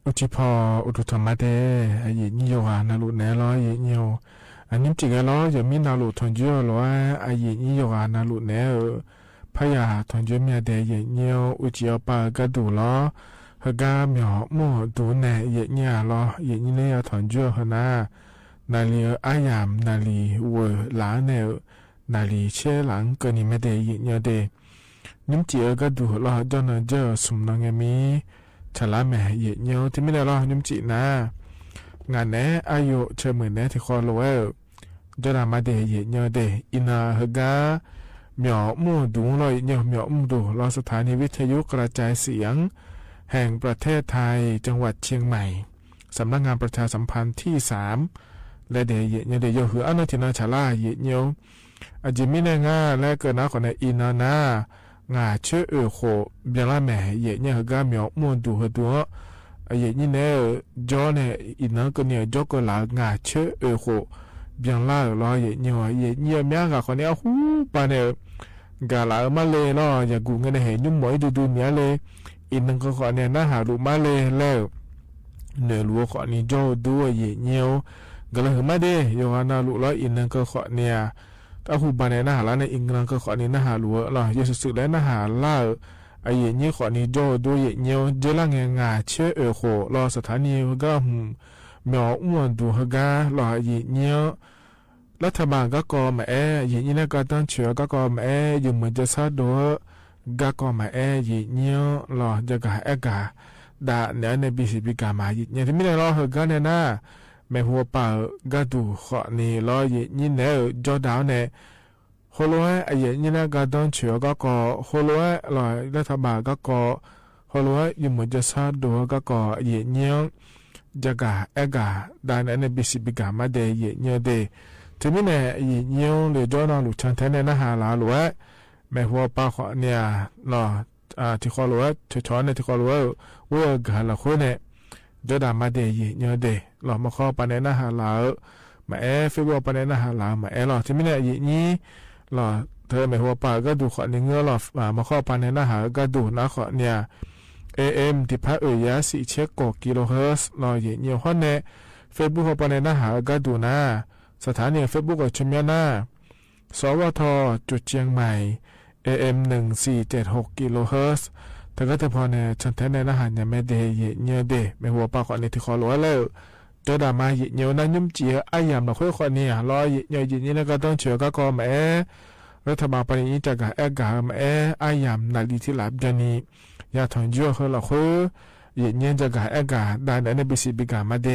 อุจิพออุตุธรรมะเดอเยนิโยหานาลุเนลอเยนิโยอันนี้จริงๆแล้วจะมีนาลุทนเยอะหรออเยนิโยหานาลุเนป พยาทอนจุเมียเดเยเนียวอุจิอปากระดูล้อฮกาเหมียวมู่ดูแหน่เยเนียล้อเยนี่เนี่ยทอนจุฮนานาลีอายามนาลีเวหลาเนนาลีเชหลังก็นี่ไม่ได้เยเนียเดนิมจีกระดูล้อจนเจอสมนงมีฉลาแม่เยเนียวที่ไม่ได้ล้อนิมจีนะงานแหน่อายุเชื่อมือแหน่ที่คอโลเอจนามาเดเยเนียเดอินาฮกาเหมียวมู่ดูลอยเหมียวมู่ดูรอสถานีวิทยุกระจายเสียงแห่งประเทศไทยจังหวัดเชียงใหม่สำนักงานประชาสัมพันธ์ที่3และเดเยเนียเดโยหืออนุทินาชาลาเยเนียวอาจิมิเนงาและเกิดนาของในอินานางาเชื่อโคเบียละแม่เยเนียฮกาเหมียวมู่ดูฮดัวเยนี่เนจอเนอินาก็เนี่ยจอกก็ลางาเชื่อโคเบียละรอเยเนียวเยเนียเมียกะคนนี้ฮู้ปาเนกาลามาเลยเนาะอย่ากูเงินเห็นยุ่มหมอยดูเนี้ยเลยอินนึงก็ขอเนี่ยน่าหาดูมาเลยแล้วเนื้อลัวขอนี่โจดูเยเนียวก็เลยมาเดโยฮานาลุล้ออินนึงก็ขอเนี่ยถ้าหูบานเนี่ยน่าหาแล้วในอิงนึงก็ขอนี่น่าหาลัวหรอเยสุสุแล้วน่าหาล่าไอเยนี่ขอนี่โจดูเยเนียวเจลังเงงาเชื่อโครอสถานีก็เหมียวอ้วนดูฮกาหรอเยเนียวรัฐบาลก็กอมาอย่างนี้นะก็ต้องเชื่อก็กอมาอยู่เหมือนจะซาดัวก็กอมาอย่างนี้หรอจะกะกะด่าเนี่ยในบีซีพีกามาอย่างที่ไม่ได้รอเหกันเนี่ยนะแม่หัวเปล่าก็ดูขอนี่รออย่างนี้เนี่ยจอดาวเนี่ยโฮโลอย่างนี้นะก็ต้องเชื่อก็กอโฮโลหรอรัฐบาลก็กอโฮโลอยู่เหมือนจะซาดัวก็กออย่างนี้จะกะกะด่าเนี่ยในบีซีพีกามาเดย์อย่างนี้เดทีนี้เนี่ยยี่ยงเลยจอนาลูกชันเทนเนี่ยนะฮะลาลูกแม่หัวป้าขอเนี่ยเนาะที่ขอลูกที่ช้อนเนี่ยที่ขอลูกว่ากันละคนเนี่ยจอดามาเดย์ยี่ยงเดย์หล่อมาข้อปานเนี่ยนะฮะลามาฟิวปานเนี่ยนะฮะลามาหล่อที่นี่เนี่ยยี่หล่อเธอแม่หัวป้าก็ดูขอเนี่ยเงื้อหล่อมาข้อปานเนี่ยนะฮะก็ดูนะขอเนี่ย AM ที่พักยา4เช็คกกิโลเฮิรตซ์หล่อยี่ยงหัวเนี่ยเฟซบุ๊กปานเนี่ยนะฮะก็ดูนะสถานีเฟซบุ๊กชมยานาสวทจุดเชียงใหม่ AM 1476กิโลเฮิรตซ์แต่ก็จะพอเนี่ยฉันแท้ในอาหารยังไม่เดย์เยเดไม่หัวปากขอในที่ขอรู้แล้วจอดามาเยนั้นยุ่มเจียอายามเราค่อยขอเนี่ยรอเยนี่แล้วก็ต้องเชื่อก็กอแม่รัฐบาลปนี้จะกับกาแม่อายามนาลีที่หลับยานียาถอนยั่วเขาเราค่อยเยจะกับกาได้ในบิสิบิกามาเด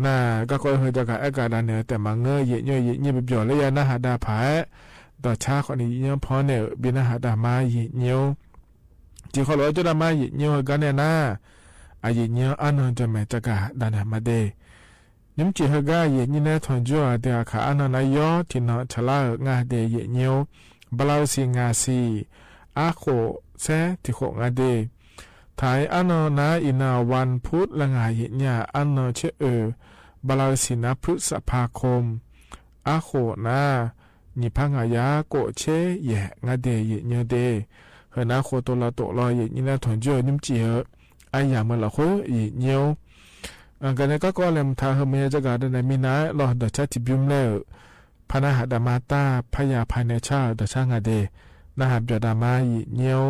น่าก็คอยเฮจะกับอากาศเหนือแต่มาเงยเยอะแบบหยอดเลยยานาหาดาผาต่อชาคนนี้เยอะพอเนี่ยบินาหาดามาเยอะจีเขาเลยจะดามาเยอะกันเนี่ยนะอาเยอะอันนั้นจะแม่จะกับดานามาเดยิ้มจีเฮกาเยนี่เนี่ยทนจั่วเดียขาอันนั้นยอที่นอชะลางาเดเยอะบลาวซีงาซีอาโคเซที่โคงาเดไทยอันนั้นนะอินาวันพุธละงาเยเนี่ยอันนั้นเชื่อบลาสินาพฤษภาคมอาโคนานิพังายาโกเชเยงาเดเยเนเดเฮนาโคโตลาโตลอยเยนี่นะถอนเจอนิมเจียอายามันละโคเยเนียวกันนี้ก็เลยมทาเฮเมจะกาดในมินาลอดชาติบิมเลพนาหดามาตาพยาภายในชาดชางาเดนาหาบยดามาเยเนียว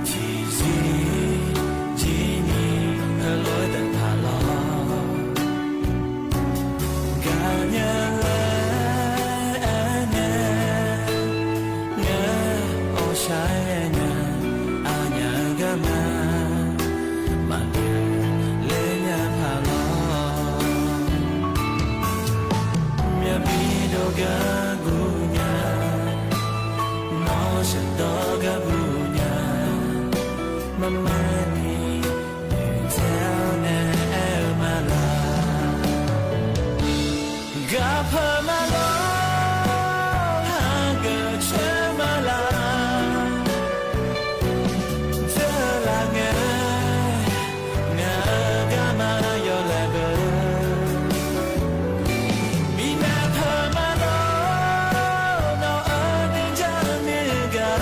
ที่ mamani tell na mala gapa malo haga chemala telanga na gama yo lebe mina pamalo no adinja miga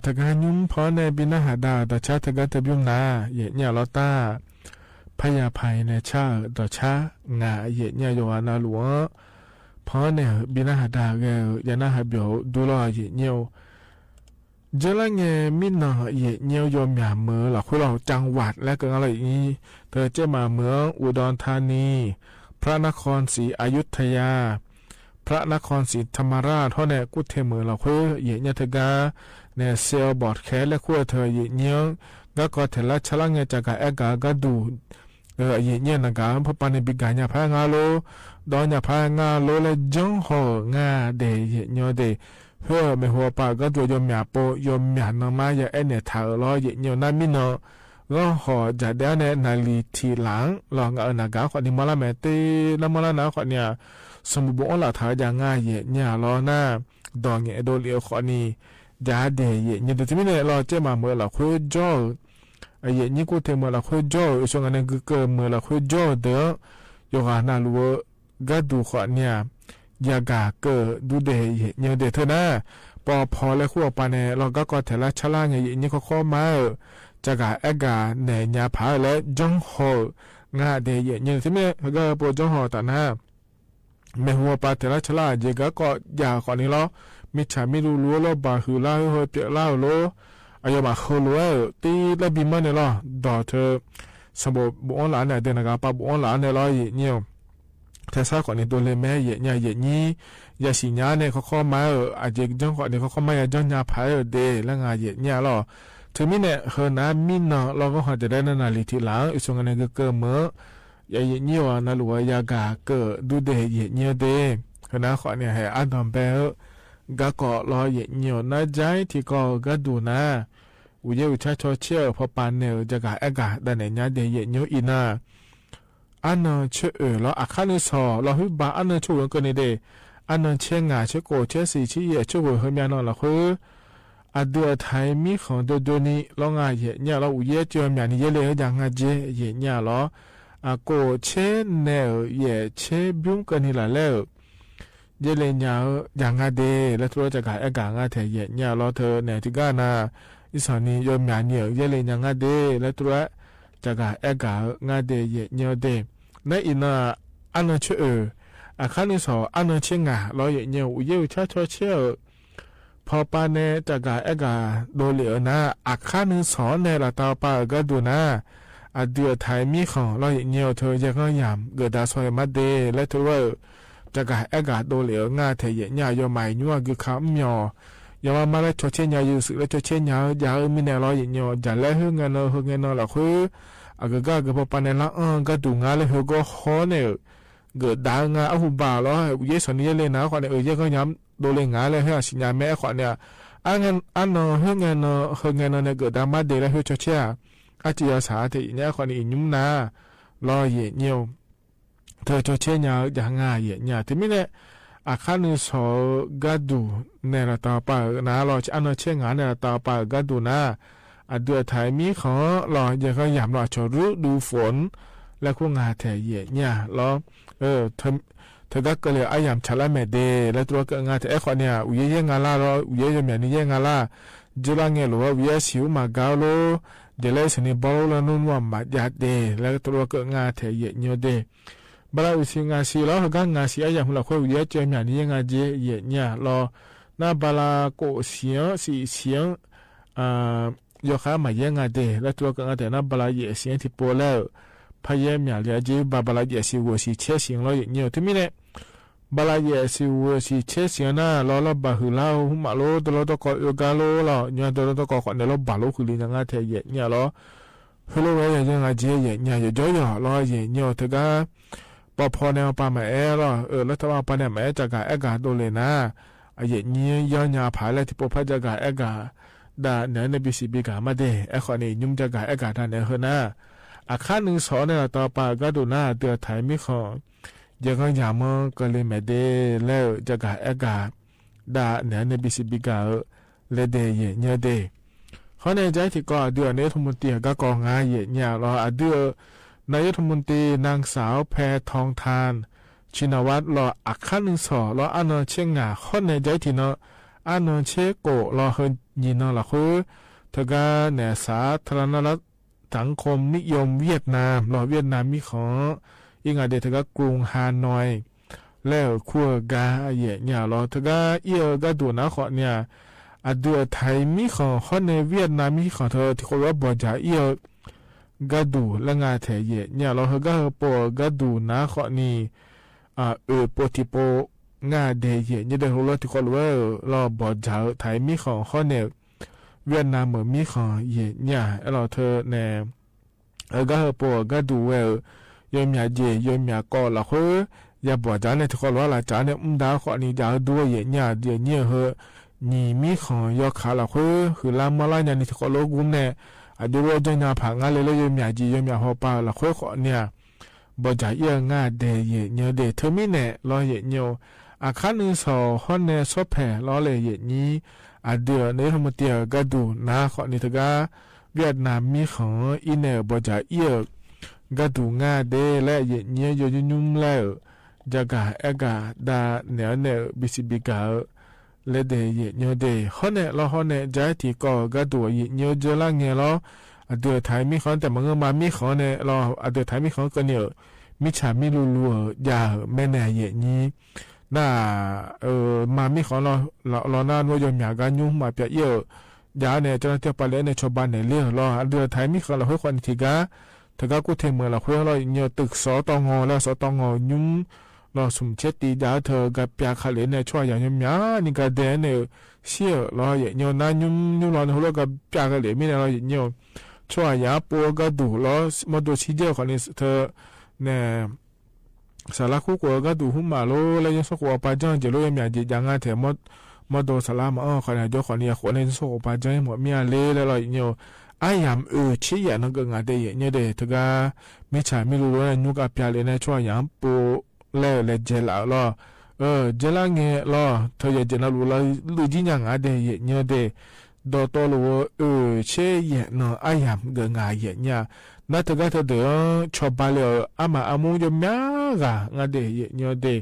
ทกายุมพอในบินาหาดาดชาทกาตบิมนาเยเนียลอตาพยาภัยในชาดชางาเยเนียโยอานาหลวงพอในบินาหาดาเกยานาหาเบียวดูลอเยเนียวเจลังเงมินนาเยเนียวยอมหยาเมือหลักคุเราจังหวัดและก็อะไรนี้เธอจะมาเมืองอุดรธานีพระนครศรีอยุธยาพระนครศรีธรรมราชเท่าในกุเทมือเราคุเยเนียทกาในเซลบอร์ดแคสและคู่เธอเยเนียก็เทละชลังเงจากาเอกากาดูเยเนียนักการพบปานบิกาญาพางาโลดอนญาพางาโลและจงหองาเดเยเนียเดเพื่อไม่หัวปากก็ตัวยมหยาโปยมหยานมาอย่าเอเนถาล้อเยเนียนามิโนก็หอจะได้ในนาลีทีหลังลองเอานักการคนนี้มาละแม่ตีน้ำมาละนะคนเนี่ยสมบูรณ์หลักฐานอย่างง่ายเยเนียล้อหน้าดองเงโดเลียวคนนี้ยาเดยเนี่ยแต่ที่นี่เราเจ้ามาเมื่อเราคุยจ่อไอ้เนี่ยนี่กูเทเมื่อเราคุยจ่อช่วงนั้นก็เกิดเมื่อเราคุยจ่อเด้อยกหน้าลัวก็ดูขวเนี่ยยากาเกิดดูเดยเนี่ยเดเธอนะพอแล้วคู่ออกไปเนี่ยเราก็เทละชะล่างเนี่ยนี่เขาข้อมาจากาเอกาเนี่ยยาผาและจงหองาเดยเนี่ยที่นี่ก็ปวดจงหอแต่นะไม่หัวปลาเทละชะล่าเยก็ยาขอนี้ล้อมิจฉาไม่รู้ล้อบาคือเล่าเฮเปียเล่าโล อายมาฮูลัวตีละบิมันเนี่ยล่ะดอเธอสมบูบุออนหลานเนี่ยเดินนะครับปะบุออนหลานเนี่ยล่ะเนี่ยแต่ซาก่อนเนี่ยตัวเลยแม่เนี่ยนี้ยาสีญาเนี่ยเขาเข้ามาอาจจะจังก่อนเนี่ยเขาเข้ามาจังญาพายเดแล้วงานเนี่ยล่ะถึงมีเนี่ยเฮนะมินนะเราก็หาจะได้นั่นน่ะลิทีหลังอีส่วนเนี่ยก็เมื่อยาเนี่ยว่านั่นหรือว่ายากาเกิดดูเดเนี่ยเดเฮนะขอเนี่ยให้อันทำไปก็ก็รอเนี่ยน่าใจที่ก็ดูนะอุยอุชาชอเชื่อพอปานเนี่ยจะกะกะแต่เนี่ยเดเนี่ยอีน่าอันนั้นเชื่อเราอาคารนี้สอเราหิบาอันนั้นช่วยกันนี่เดอันนั้นเชื่องาเชื่อโกเชื่อสีชี้ช่วยเฮมียนอนละคืออาเดือไทยมีของตัวนี้เรางาเนี่ยเราอุยเจอมีนี่เลยอย่างงาเจเนี่ยเราอาโกเชื่อเนี่ยเชื่อบุ้งกันนี่ละแล้วเยเลยเนี่ยอย่างงาเดแล้วตัวจะกะกะงาเทียเนี่ยเราเธอเนี่ยที่กันนะอีสานี่ยอมเนี่ยเยเลยเนี่ยงาเดแล้วตัวจะกะกะงาเดเนี่ยเดนั่นอินะอันนั้นเชื่ออาคารนี้สออันนั้นเชื่องาเราเนี่ยอุยชาชอเชื่อพอปานเนจะกะกะโดเหลียวนะอาคารนี้สอนในละตาปาก็ดูนะอาเดือไทยมีของเราเนี่ยเธอจะก็ยามเกิดดาสอยมาเดและตัวจะกะกะโดเหลียวงาเทียเนี่ยยอมไม่ยัวคือคำยอยามาเลยชดเชยยาอยู่สึกแล้วชดเชยยามีแนวเราเนี่ยจะเล่เฮงเงินเราคืออาก็พอปานเนละก็ดูงาเลยก็ฮอเนี่ยเกิดดางาอุบาแล้วเยสนี่เลยนะคนเนี่ยก็ย้ำโดเลยงาเลยให้สิญญาแม่คนเนี่ยอันนเฮงเงินเนี่ยเกิดดามาเดแล้วเฮชดเชยอาจจะสาเทียเนี่ยคนนี้ยุ่มนารอเนี่ยเธอชดเชยอย่างง่ายเนี่ยที่ไม่เนี่ยอาคารนี้สอกัดดูเนี่ยละต่อไปนะเราจะอันนั้นเชื่องานเนี่ยต่อไปกัดดูนะอาเดือไทยมีของเราจะก็ยามเราชรู้ดูฝนและพวกงาเทียเนี่ยเราเธอก็เลยอายามชะละแม่เดแล้วตัวก็งาเทียคนเนี่ยอุยเยงาลาเราอุยเยแบบนี้เยงาลาจุลังเงหรือว่าวิสิวมากาโลเดลัยสนิบอลแล้วนู่นว่ามาญาติเดแล้วตัวก็งาเทียเนี่ยเดบลาอุสิงาสีแล้วก็งาสีอายามเราคุยวิเจแบบนี้งาเจเนี่ยเราน่าบลาโกเสียงสีเสียงยกขามาเยงาเดแล้วตัวก็งาแต่น่าบลาเยเสียงที่โปแล้วพยายามอย่าเลี้ยจีบาลาเยสิวัวสีเชื่อเสียงเราเนี่ยที่มีเนี่ยบาลาเยสิวัวสีเชื่อเสียงน่ะเราบาหือเราหุมาโลตัวเราต้องก่อกาโลเราเนี่ยตัวเราต้องก่อคนเนี่ยเราบาโลคือลีนังอาเทียเนี่ยเราฮัลโหลยังไงเจียเนี่ยจ่อยเราเนี่ยถึงก็พอเนี่ยปามาเราแล้วถ้าว่าปาเนี่ยมาจากกาโดเลยนะเนี่ยย้อนผาเลยที่พอพัดจากกาด่าเนี่ยในบิสิบิกามาเดคนนี้ยุ่งจากกาท่านเนี่ยเหรอนะอาคารหนึ่งสอนเนี่ยต่อไปก็ดูหน้าเดือดไทยไม่ขอยังก็ยามก็เลยไม่ได้แล้วจะกะกาด่าเนี่ยในบิสิบิกาเลเดยเนี่ยเดเขาในใจที่ก็เดือดในธรรมนตรีก็กองงานเนี่ยเราเดือดนายธรรมนตรีนางสาวแพทองทานชินวัตรเราอาคารหนึ่งสอนเราอันนั้นเชื่องาเขาในใจที่เนาะอันนั้นเชื่อโกเราเห็นยินเนาะเราคือเธอก็เนี่ยสาธารณรัฐสังคมนิยมเวียดนามเราเวียดนามมีของอีกอันเดียวก็กรุงฮานอยแล้วขัวกาเนี่ยเราเธอก็ก็ดูนะขอเนี่ยอาดูไทยมีของคนในเวียดนามมีของเธอที่เขาว่าบอกจะก็ดูและงานเทียเนี่ยเราเธอก็ปอก็ดูนะขอนี่ปอที่ปองานเดียเนี่ยเดี๋ยวเราที่เขาว่าเราบอกจะไทยมีของคนในเวียดนามเหมือนมีของเนี่ยเราเธอเนี่ยก็ปอก็ดูว่ายอมยอมก็เราคืออย่าบอกจานเนี่ยที่เขาว่าละจานเนี่ยดาวขอนี่ดาวด้วยเนี่ยเดี๋ยวเนี่ยเหรอนี่มีของยอขาเราคือลามาลาเนี่ยที่เขาโลกุมเนี่ยดูว่าจะน่าผังอะไรเลยยอมหัวปลาเราขอเนี่ยบอกจะง่ายเดียเนี่ยเดี๋ยวเธอไม่เนี่ยรอเนี่ยอาคารนึงสอห้องเนี่ยซบแผ่รอเลยนี้เดือในธรรมเตียก็ดูนะขอนี่เถอะก็เวียดนามมีของอินเนอร์บอกจะก็ดูง่ายเดและเนี่ยยุ่มแล้วจะกะดาเนี่ยบิสิบิกาเลเดเนี่ยเดเขาเนี่ยเราเขาเนี่ยใจที่ก็ดูเนี่ยเจอละเงี้ยเราเดือไทยมีของแต่มันก็มามีของเนี่ยเราเดือไทยมีของก็เนี่ยมิฉามิรัวอย่าแม่แน่นี้น่ามามีของเรานานว่ายอมอยากกันยุ่งมาเปีย ยาเนี่ยเจ้าหน้าที่ปาเลในชาวบ้านในเลี้ยรอเรือไทยมีคนเราให้คนทีกาถ้าก็กูเทเมืองเราเพื่อเราเนียวตึกสตงแล้วสตงยุ่มเราสุ่มเช็ดตียาเธอกับยาคาเลในช่วยอย่างยานี่ก็เดนเนี่ยเชี่ยเราอย่างเนียวนั่นยุ่มเราเนี่ยเรากับยาคาเลไม่ได้เราอย่างเนียวช่วยยาปัวก็ดูเรามาดูชี้เดียวคนนี้เธอเนี่ยสารคู่กัวก็ดูหุ่มมาโลแล้วยังสกัวปาจังจะรู้ยังอยากจะยังไงแถมมาดูสลามขณะเดียวกันเนี่ยคนในสกัวปาจังหมดมีอะไรแล้วเราอย่างเนียวไอ้ยามชี้อย่างนั้นก็งานเดียเนี่ยเด็กถ้าก็ไม่ใช่ไม่รู้ว่านุกับยาเลในช่วยยามปัวแล้วเจลาล่อเจลาเงี้ยล่อเธอจะเจลารู้ละรู้จริงอย่างอะไรเนี่ยเด็กดอตัวรู้เชี่ยเนาะไอ้ยามก็งานเนี่ยนั่นถ้าก็เธอเดี๋ยวชอบไปเลยอามาอามูยมยากะงานเดียเนี่ยเด็ก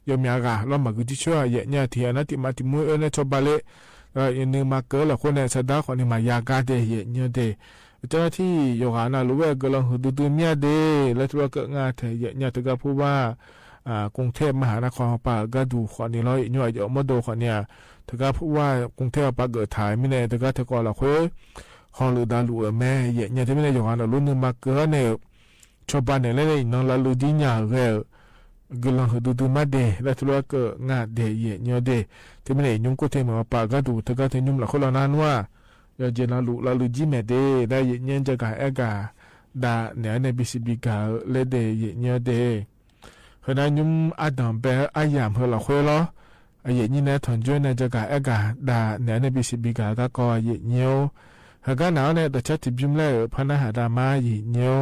ยมยากะแล้วมาก็จะช่วยเนี่ยที่อันนั้นที่มาที่มือเนี่ยชอบไปเลยยันนึงมาเกิดแล้วคนเนี่ยสะดาคนนี้มายากาเดียเนี่ยเด็กเจ้าที่โยกานารู้ว่าก็ลองดูเนี่ยเด็กแล้วตัวก็งานเธอเนี่ยถ้าก็พูดว่ากรุงเทพมหานครป่าก็ดูคนนี้ร้อยหน่วยเยอะมาดูคนเนี่ยถ้าก็พูดว่ากรุงเทพป่าเกิดถ่ายไม่แน่ถ้าก็เธอก็เราคุยฮอลลูดาลูแม่เนี่ยที่ไม่ได้โยกานารู้นึงมาเกิดเนี่ยชาวบ้านเนี่ยเล่นน้องลาลูดิญาเร่ก็ลองดูมาเดแล้วตัวก็งานเดเนี่ยเดที่ไม่ได้ยุ่งก็เทมาป่าก็ดูถ้าก็เทยุ่งละคนละนั้นว่าอย่าเจนาลูจิเมเดได้เนี่ยจะกะเอกาดาเนี่ยในบิสิบิกาเลเดเนี่ยเดขณะยุ่งอาดัมเปอายามเฮละคุยล้อไอ้ยี่เนี่ยถอนจวนเนี่ยจะกะเอกาดาเนี่ยในบิสิบิกาก็เนี่ยหากหนาวเนี่ยแต่ชัดที่ยุ่งแล้วพนักหาดามาเนี่ย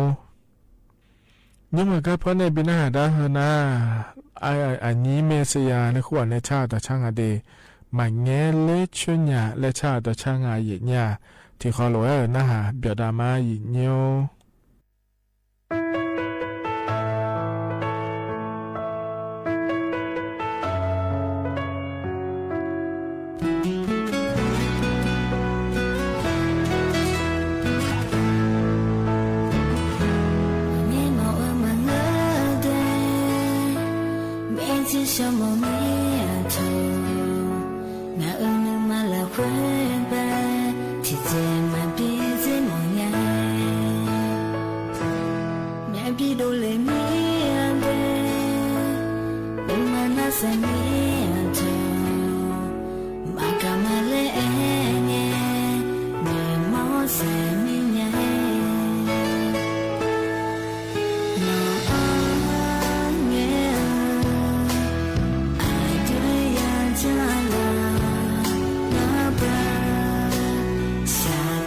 ยังมันก็เพราะในบินาดาเฮนะอันนี้เมสยาในขวานในชาติช่างอเดมันเงี้ยเล็กชุนยาและชาติช่างอายิเนี่ยที่เขาลอยนะฮะเบียดามายิเนียวShine.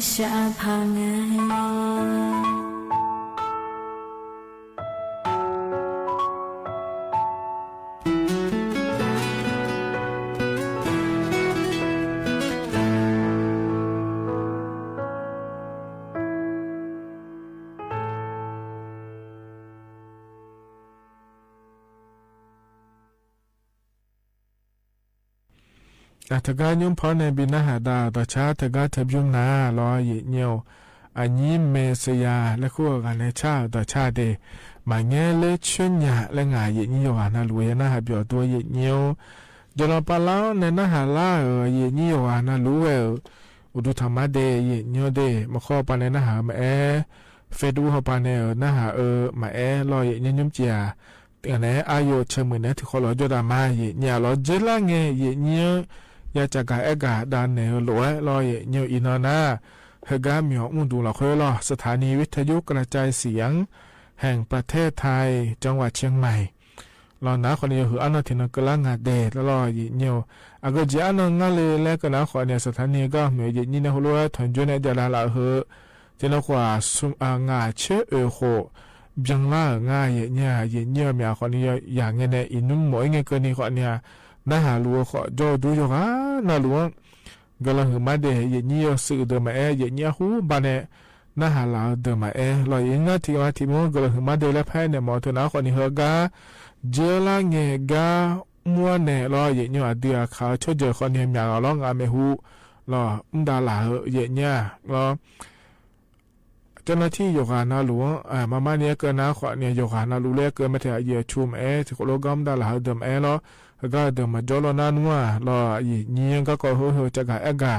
下旁爱。ถ้าการยุ่งพอในบินาหาดาต่อชาถ้าการทับยุ่งนาลอยเหี่ยวอันนี้เมสยาและคู่กันในชาต่อชาเดมาเงี้ยเลือดชุนยาและงายเหี่ยวนาลุยนาหาเบียวตัวเหี่ยวจนเราปลาในนาหาลาเหี่ยวนาลุยอุดุธรรมเดเหี่ยวเดมาข้อปานในนาหามาเฟดูเขาปานในนาหามาลอยเหี่ยวยุ่มเจียแต่ในอายุเชื่อมือเนี่ยที่เขาลอยจดามาเหี่ยวเราเจริญเงี้ยยาจากเอกาดานเนอหลวยลอยเนียวอินานาเฮกาเมียวมุนดูละเคยลอสถานีวิทยุกระจายเสียงแห่งประเทศไทยจังหวัดเชียงใหม่ลอนะคนนี้คืออันนั้นที่นักลังงาเดดแล้วลอยเนียวอากาศอันนั้นงั้นเลยแล้วก็นะคนนี้สถานีก็เหมือนยี่นี่หัวลอยถอนจุนเดลาลาเหอที่นักว่าสุงาเชื่อโคจังล่างาเนียมีคนนี้อย่างเงี้ยเนี่ยอินุ่มหมวยเงี้ยคนนี้คนนี้น่าหาลัวขอจอดูอยู่น่าลัวก็เลยมาเดย์อย่างนี้สื่อเดิมอย่างนี้หูบานเนี่ยน่าหาลาวเดิมลอยงั้นที่ว่าที่มันก็เลยมาเดย์แล้วแพ้เนี่ยมอตัวน้าคนนี้เหรอกาเจล่าเงกามัวเนี่ยลอยอย่างนี้เดียเขาช่วยเจอคนนี้มีอะไรงานไม่หูลอดาลาอย่างนี้ลอเจ้าหน้าที่โยกานาหลวงมาเนี่ยเกินนะขอเนี่ยโยกานาลูเล่เกินไม่ถึงเยชูมที่โคโลกัมดาลาเดิมลอก็เดิมมาจอลนานัวรอยี่ยงก็โหจะกะเอกา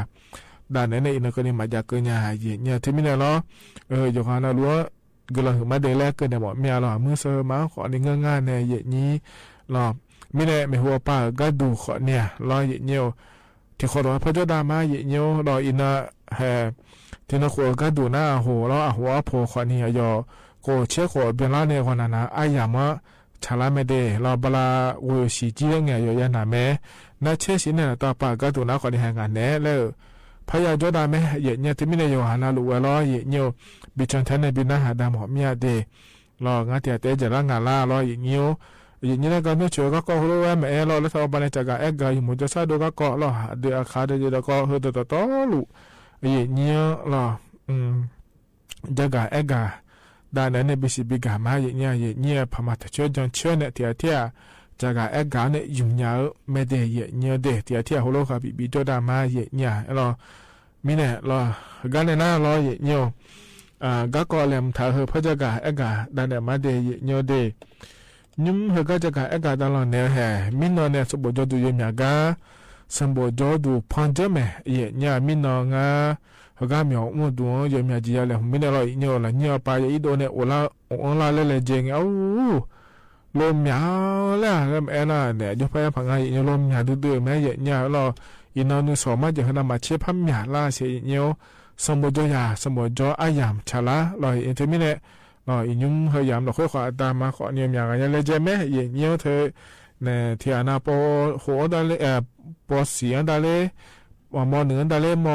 ด้านในอินก็นี่มาจากเกินยาเนี่ยที่มีเนี่ยรอโยกานาลัวก็เลยมาเดลเกินเนี่ยบอกเมียรอมือเสมาขอนี่ง่ายๆเนี่ยยี่รอไม่ได้ไม่หัวป้าก็ดูขอเนี่ยรอยี่ที่ขอรอพระเจ้าดามายี่รออินที่นักขัวก็ดูหน้าหัวแล้วหัวโผล่ขอนี่ยอโกเชื่อขอเบลล่าเนี่ยคนนั้นอายามะชาลาไม่ได้เราบลาวัวสีจีเงี้ยอยู่ยันหนาแม่น่าเชื่อสิเนี่ยต่อไปก็ตัวนักขอที่แห่งงานแน่แล้วพยาจดาแม่เยเนี่ยที่ไม่ได้อยู่หานาลูกล้อเยบิจันทันในบินนาหาดามหอมยาเดรองานเตียเตจะร่างงานล่ารอเยเนี่ยก็ไม่เชื่อก็รู้ว่าแม่รอแล้วทำบันในจากเอกอยู่มุจจะซาดูก็รอเดือขาเดือก็เฮตต่อลูเนี่ยรอจากเอกด้านนั้นบิสิบิกามาเนี่ยพม่าช่วยจังช่วยเนี่ยเทียจากเอกเนี่ยยุ่งยากไม่ได้เนี่ยเดเทียหัวโลกกับบิจดามาเนี่ยรอมีเนี่ยรอกันเนี่ยน่ารอเนี่ยก็เลยมถ้าเฮพระจากเอกด้านเนี่ยมาเดเนี่ยเดยุ่งเฮก็จากเอกตลอดเนี่ยแห่มินเนี่ยสมบูรณ์ดูยังไงสมบูรณ์ดูพันเจมเนี่ยมินงาเฮก็มีอุดมยังมีจีอะไรมินเราเนี่ยละเนี่ยไปอีโดเนี่ยโอลาเล่เจงลมยาวแล้วน่ะเนี่ยยุบไปพังไงเนี่ยลมยาวดื้อๆแม่เนี่ยเราอินนสอมาจะขนาดมาเชื่อพัมยาล่าเสียเนี่ยสมบูรณ์ยาสมบูรณ์อายามชาละเราอินเทอร์มิเนตเราอินยุ่งเฮียามเราค่อยขอตามมาขอเนี่ยอย่างเงี้ยเลยเจแม่เนี่ยเธอเนี่ยที่อานาโปหัวดาเลปอเสียงดาเลมอเหนือดาเลมอ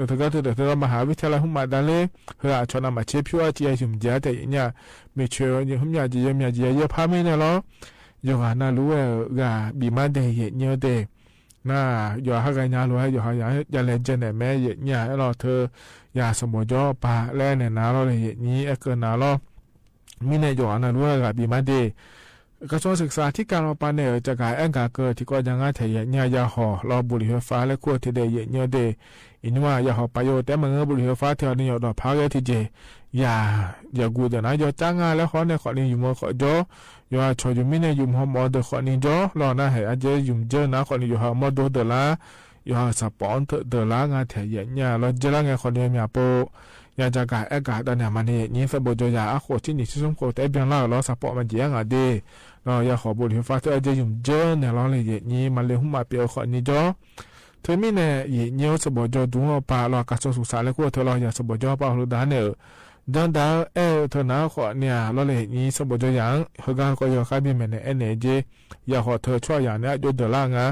เธอก็เธอมหาวิทยาลัยหุ่มมาดาเลเฮือชนะมาเชื่อพิวจีจุ่มเจ้าแต่เนี่ยไม่เชื่อยังหุ่มยาจียังมีจีเยอะพาไม่เนี่ยหรอยังหาน่ารู้ว่าบีมาเดย์เนี่ยเดย์น่าอยู่หากันยารู้อยู่หาอย่าเล่นเจนแม่เนี่ยเราเธอยาสมบูรณ์ปาแล่เนี่ยน่าเราเลยนี้เกินน่าเรามีเนี่ยอยู่หาน่ารู้ว่าบีมาเดย์กระทรวงศึกษาที่การอปานเนี่ยจะกายเกิดที่ก็ยังง่ายแต่เนี่ยยาห่อรอบุหรี่ไฟฟ้าและขั้วที่ได้เนี่ยเดอินว่ายาห่อประโยชน์แต่เมื่อบุหรี่ไฟฟ้าเท่านี้อยู่ดอกพักที่เจอย่ากูเดี๋ยวนะอย่าจ้างงานแล้วขอเนี่ยขอนี่อยู่มั่วขอจ่ออย่าชอยอยู่มิเนี่ยอยู่หัวหมอเดขอนี่จ่อรอนะให้อาจจะอยู่เจอนะขอนี่อยู่หัวหมอดูเดละอยู่หัวสปอนเดละงานแต่เนี่ยเราจะละงานขอนี่มีโปอยากจะกายตอนนี้มันนี่สมบูรณ์ยาขวดที่นี่ที่สมควรแต่เพียงเราเราสปอร์ตมันเยอะงานดีเราอยากขอบุหรี่ไฟฟ้าเธอจะยุ่งเจอเนี่ยเราเลยนี่มันเลยหุ่มมาเปียวขอนี่จ่อเธอมีเนี่ยเงี้ยสมบูรณ์ดูว่าป่าเรากระทรวงศึกษาและขั้วเธอเราอยากสมบูรณ์ป่าหรือด้านเนี่ยดังนั้นเธอหน้าขอเนี่ยเราเลยนี่สมบูรณ์อย่างเฮก็อยากให้มีมันเนี่ยเอเนจีอยากขอเธอช่วยอย่างเนี้ยยดเดล่างะ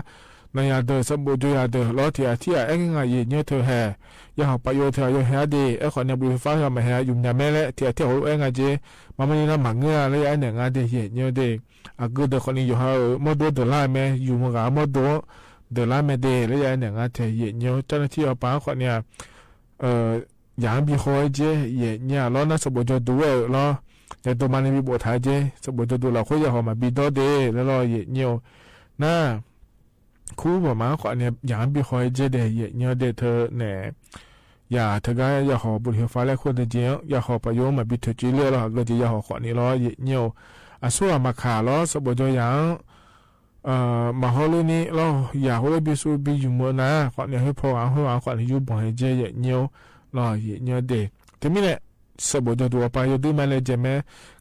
นายเดอสมบูรณ์เดอล้อที่ที่เอ็งไงยืนเยอะเธอแห่ยาหอบประโยชน์เธอโยแห่ดีขอเนี่ยบุญฟ้าทำมาแห่ยุ่งยามแม่และที่ที่หัวเอ็งไงเจมาไม่ได้มาเงือเลยไอ้เนี่ยงานเดียเยอะดีกูเดอคนนี้อยู่หาโมดูเดอไล่แม่อยู่มึงอ่ะโมดูเดอไล่แม่เดเลยไอ้เนี่ยงานเธอเยอะเจ้าหน้าที่เอาป้าคนเนี่ยอย่างบีคอยเจเนี่ยล้อน่าสมบูรณ์ดูล้อแต่ตัวมันมีบทท้ายเจสมบูรณ์ดูเราคุยจะหอมาบีโดเดแล้วล้อเยอะน่าคู่บอกมาขอเนี่ยอย่างบีคอยเจเดเนี่ยเดเธอเนี่ยอย่าเธอก็อย่าหอบุญเหฟ้าและคนเดียวอย่าหอประโยชน์มาบิดเธอจีเล่แล้วก็จะอย่าหอขอนี้ล้อเนี่ยอาส่วนมาขาล้อสมบูรณ์อย่างมาฮอลนี่ล้ออย่าฮอลบิสูบิอยู่มือนะขอเนี่ยให้พอเอาให้วางขอเนี่ยอยู่บ่อยเจเนี่ยล้อเนี่ยเดทีนี้เนี่ยสมบูรณ์ตัวไปอยู่ดื้อมาเลยเจแม่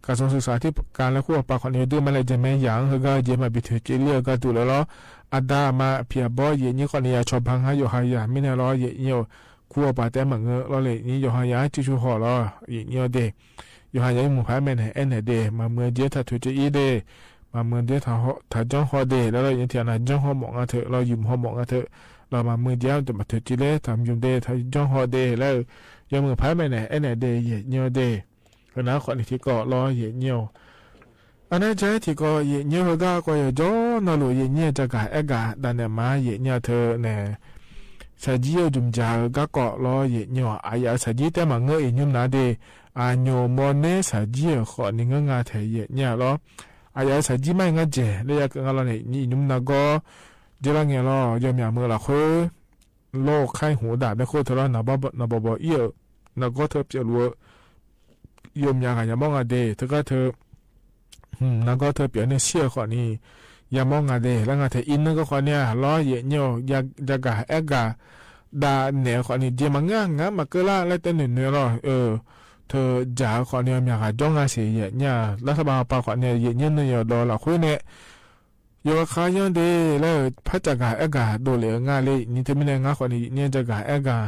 การศึกษาที่การและคู่ปากขอเนี่ยดื้อมาเลยเจแม่อย่างเฮก็เจมาบิดเธอจีเล่ก็ตัวแล้วอาดามาเพียบอยนี่คนนี้ชอบพังให้อยู่หายาไม่แน่รอเนี่ยคู่ปาแต่เหมือนเงเราเลยนี่อยู่หายาที่ชูหัวรอเนี่ยเดอยู่หายาหมู่พายแม่ไหนเอ็นเดมาเมื่อเจถ้าถูกจะอีเดมาเมื่อเจถ้าจ้องหัวเดแล้วเราอย่างที่นั้นจ้องหัวหมองเถอะเรายืมหัวหมองเถอะเรามาเมื่อเจ้าจะมาถูกจีเล่ทำยืมเดถ้าจ้องหัวเดแล้วยังมือพายแม่ไหนเอ็นเดเนี่ยเดก็น่าคนที่ก็รอเนี่ยอันนั้นใจที่ก็เนี่ยก็ย้อนนั่นเลยเนี่ยจะการก็แต่เนี่ยมาเนี่ยเธอเนี่ยสัจจิจุมจาก็รอเนี่ยอายาสัจจิแต่มาเงยยุ่งนาเดอันโยมอนเนสัจจิขอนี่เงงาเธอเนี่ยรออายาสัจจิไม่เงเจเลยก็งั้นเราเนี่ยนี่ยุ่งนาก็เจริญเงี้ยรอยอมยามือละคือโลกไข้หูดาบไม่คือเธอละนาบ่เอี่ยนาก็เธอเปลี่ยนวัวยอมยากันยามองเดเธอก็เธอ那个特别的写话呢，也忙啊的，那个他因那个话呢，老爷鸟也这个一个，但呢话呢，这么硬嘛个啦，来等你了，เธอจ่าขอเนี่ยมีการจ้องอาศัยเนี่ยรัฐบาลปาขอเนี่ยเนี่ยเนี่ยรอละคุยเนี่ยยกขายังดีแล้วพัฒนาเอกาดูเลยงานเลยนี่ที่ไม่ได้งานขอเนี่ยจะกาเอกา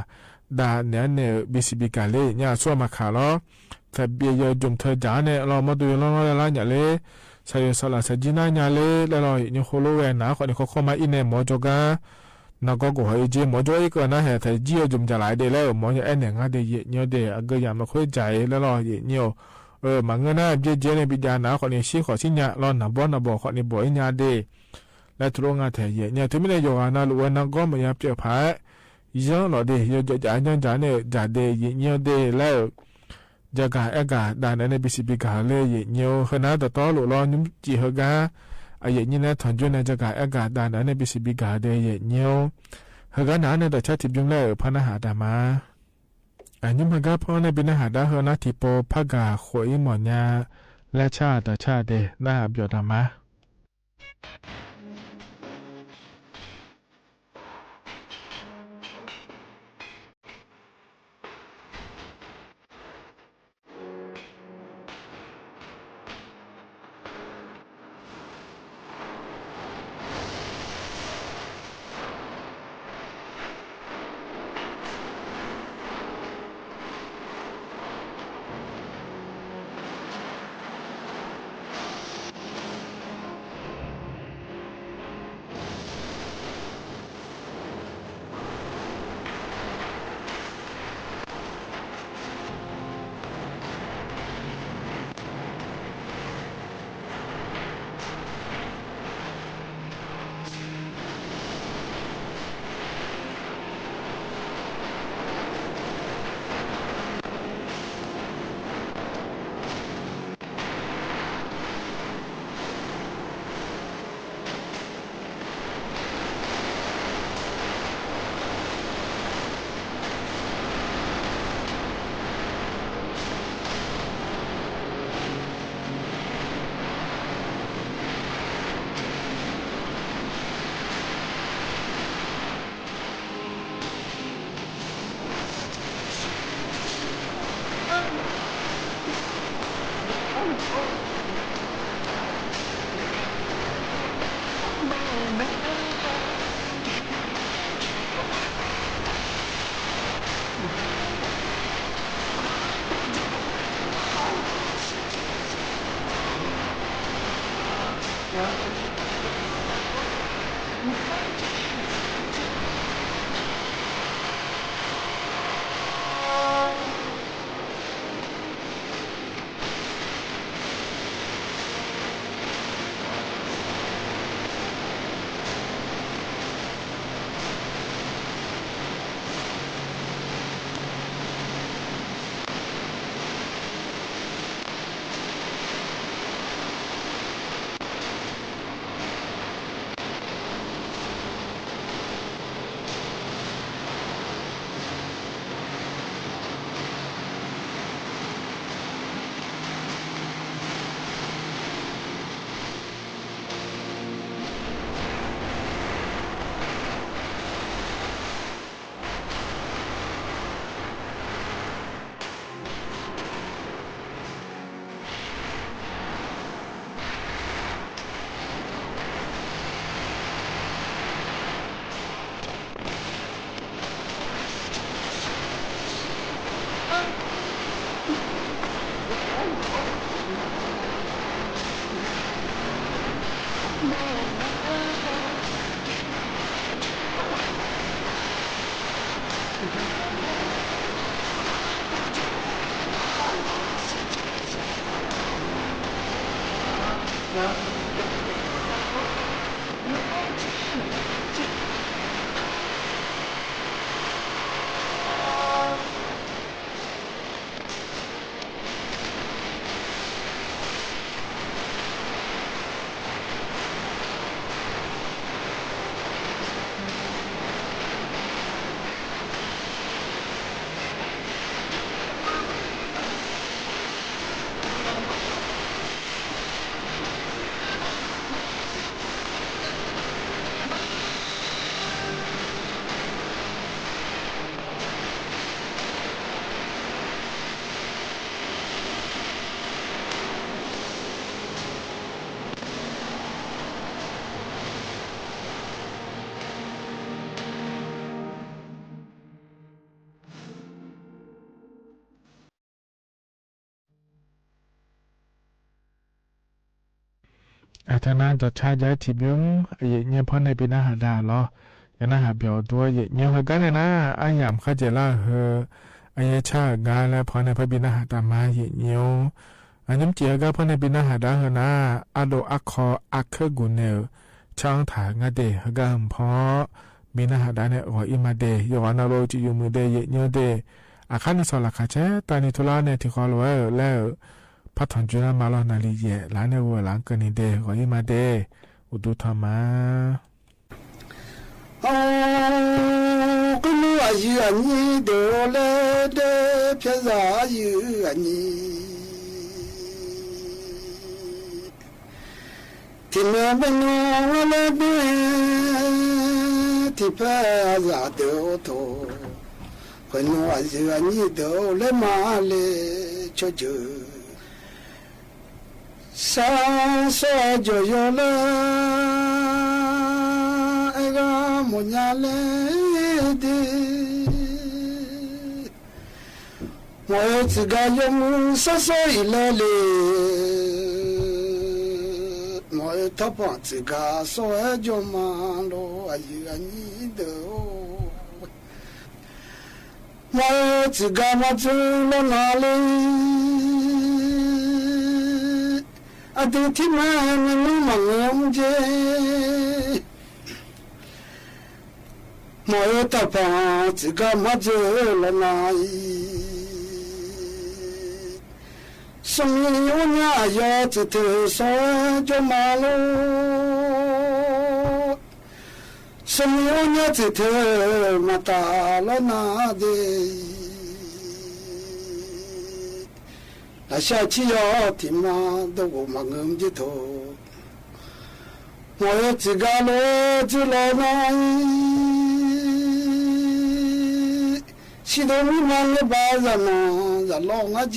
ดาเนี่ยบิสิบิกาเลยเนี่ยส่วนมาขาล้อแต่เบียร์จุ่มเธอจ่าเนี่ยเรามาดูเราละเนี่ยเลยใช้สลัดสจินาเนี่ยเลยแล้วเราเนี่ยโคโลเวนะขอเนี่ยเขาเข้ามาอินเนี่ยหมอจกานักก็ให้เจหมอจ่อยก็นะเหตุที่จีจุ่มจะหลายเดือนแล้วหมอจะเนี่ยงานเดียเนี่ยเดียก็ยังไม่ค่อยใจแล้วเราเนี่ยมันก็น่าเจเนี่ยพิจารณาคนนี้ชี้ขอชี้เนี่ยเราหน้าบ่คนนี้บ่อยเนี่ยเดียและทุกงานเทียเนี่ยที่ไม่ได้อยู่กันนะรู้ว่านักก็ไม่อยากเจอพายยังเราเดียจะจ่ายเนี่ยจ่ายเดียเนี่ยเดียแล้วจะการเอกาด่านในบิสิบิกาเลยเนี่ยขณะต่อหลุดล้อนุ่มจีเหกาไอ้เนี่ยนะถอนจุนจะการเอกาด่านในบิสิบิกาเดียเนี่ยเหกาหนาในแต่ชาติจุงเล่พันหาดามาอันนี้มันก็เพราะในบินหาดาเฮนะที่โปพักาขวยหมอนยาและชาติเดน่าเบียดามา ทางนั้นจะใช้ย้ายทีมยงเนี่ยพอในปีหน้าหาดาล้ออย่างน่าหาเบียวตัวเนี่ยเหมือนกันเลยนะอันยามเขาจะล่าอันยชางานแล้วพอในพระบิณาหาตามาเนี่ยอันน้ำเจียก็พอในปีหน้าหาดาเหนะอาโดอักคออักเคกุนเนลช่างถางเดฮกามพอบิณาหาดาเนี่ยอ๋ออิมาเดยอนาโรจิยูมือเดเนี่ยเดอาคานิสลาคาเชตานิทุลาเนี่ยที่เขาไว้แล้วพัฒนจุนามาลอนาลีเย่หลานเนวัวหลังกันนี่เดขอยิมาเดอุดุธรรมะก็รู้อายุอันนี้เดี๋ยวเลเดเพียงอายุอันนี้ที่เมื่อเป็นน้องเลเดที่เพียงอาเดี๋ยวโตคนรู้อายุอันนี้เดี๋ยวเลมาเลช่วย sa so jo yo la ega monyale de mo tsiga yo mu sa so ilale mo topo tsiga so jo ma lo ayi ani de mo tsiga ma tsu lo na le adu ti ma nu ma ngom je mo ta pa ti ga ma je la nai sum yo nya yo ti te so jo ma lo sum yo nya ti te ma ta la na de下起要听嘛，都我们我的头，我要自个路自老难，西头米忙的把人嘛，人老我这，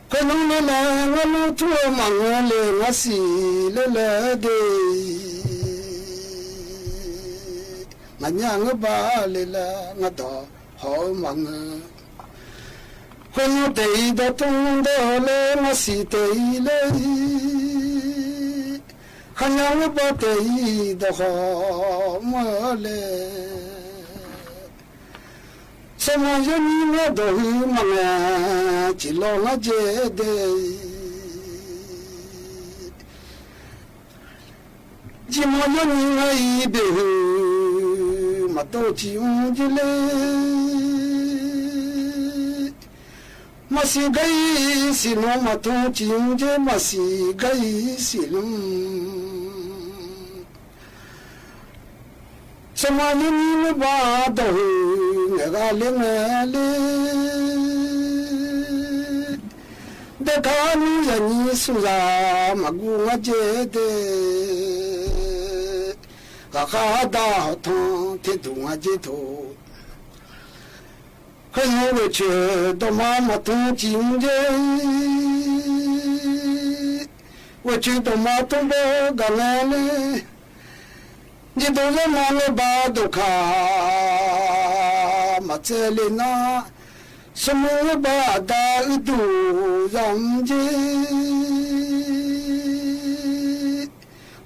可能我来我路途忙我来我是来来的，我娘我把来了我到好忙啊。คนเตยดตุงเดเลมาสิเตยเลยขันยังบ่เตยดขอมาเลยสมัยนี้ว่าดอยมังจิโลละเจเดจิมอยนี้ไงเบมาโตจิอุจิเลmasi gai sinu matu chinje masi gai sinu samani ni ba do ngale ngale de kanu yani suza magu ngaje de ka da thon te du ngaje to可是我觉得妈妈多经济，我觉得妈多不干来嘞，你都是妈的把都卡，妈这里那什么把大都让着，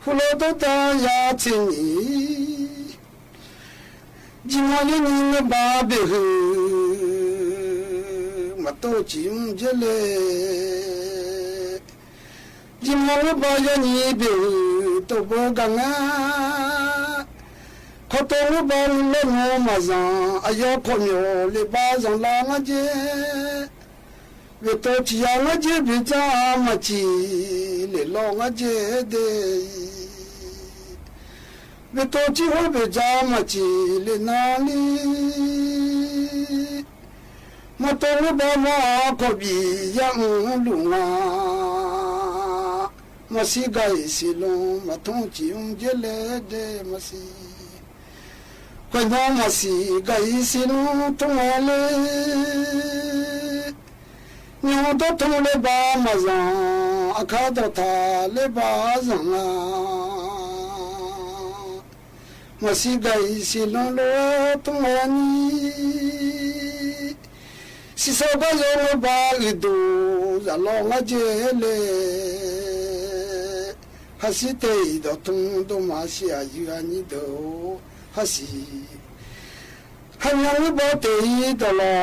胡乱都当牙齿你，今晚的你把别喝。มาโตจิมเจเล จิมองบอยนี่เบีตัวบกังาขอตัวบอลเล่นหัวมาจังอายอคมโยลิบาจังลางเจเวตัวที่ยังเจบิจามาจีเลลองเจเดเวตัวที่หัวบิจามาจีเลนาลีมาตัวบอลมาขบียังลุงามาสิไกสิลงมาทงจิงเจเลเดมาสิคนน้องมาสิไกสิลงทงเลนิวตัวทงเลบามาจังอาคาดทาเลบาจังมาสิไกสิลงโลทงนี้สิสบายโลบาอิดูจะลองเจเลฮัสิเตยดตุงตุมาเสียยูอันนี้ดูฮัสิฮันยังบอเตยดลอ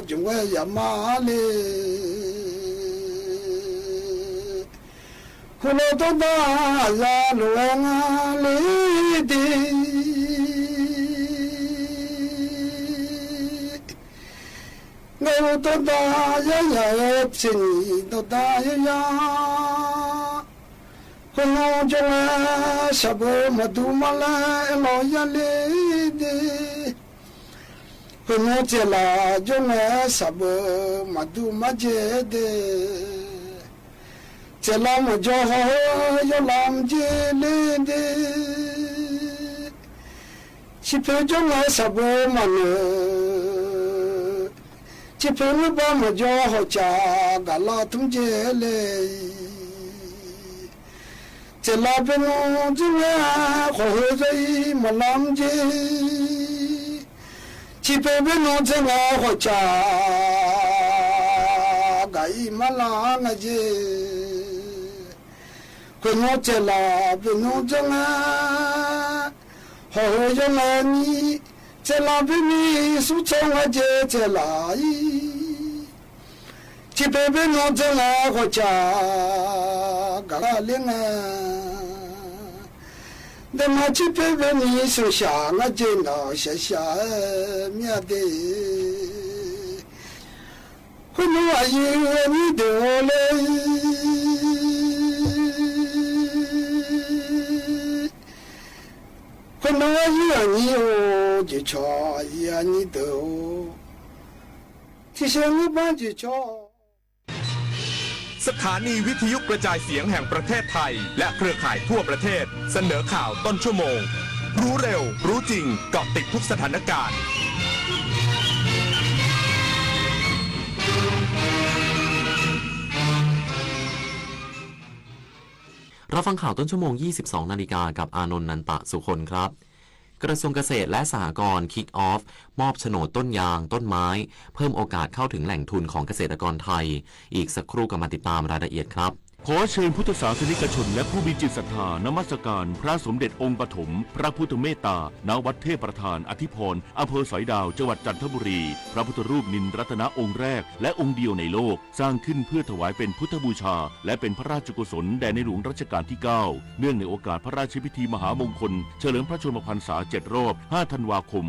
จงเวยามาเลคุโลตดาซาโลงาเลดีเงาตัวตายายาสินีตัวตายายาคนเราจงสบมาดูมาลาลอยาเลดคนเราเจลาจงสบมาดูมาเจเดเจลามาจ่อยลามเจเลเดชิเพจงสบมาเนจิเพลบามจ่อหจากาลาทุมเจเลเจลาเป็นจิเวขอใจมาลามเจจิเพเป็นเจงาหจากาอีมาลางเจคนเจลาเป็นเจงาขอใจนี้เจลาเป็นมีสุชงเจเจลาอีจิเปเปโนเจลาขจากาเลงเดมาจิเปเปมีสุชางเจนาชะชาเมียเดคุณว่ายีนี่เดเลคนน้อยอย่างนี้โอ้จะชออย่างนี้เด้อที่เสียงบ้านจะชอ สถานีวิทยุกระจายเสียงแห่งประเทศไทยและเครือข่ายทั่วประเทศเสนอข่าวต้นชั่วโมงรู้เร็วรู้จริงเกาะติดทุกสถานการณ์รับฟังข่าวต้นชั่วโมง 22 นาฬิกากับอานนท์ นันตะสุคนครับกระทรวงเกษตรและสหกรณ์คิกออฟมอบโฉนดต้นยางต้นไม้เพิ่มโอกาสเข้าถึงแหล่งทุนของเกษตรกรไทยอีกสักครู่กลับมาติดตามรายละเอียดครับขอเชิญพุทธศาสนิกชนและผู้มีจิตศรัทธานมัสการพระสมเด็จองค์ปฐมพระพุทธเมตตาณวัดเทพประธานอธิพรอำเภอสอยดาวจังหวัดจันทบุรีพระพุทธรูปนินรัตนองค์แรกและองค์เดียวในโลกสร้างขึ้นเพื่อถวายเป็นพุทธบูชาและเป็นพระราชกุศลแด่ในหลวงรัชกาลที่ 9เนื่องในโอกาสพระราชพิธีมหามงคลเฉลิมพระชนมพรรษา7 รอบ 5 ธันวาคม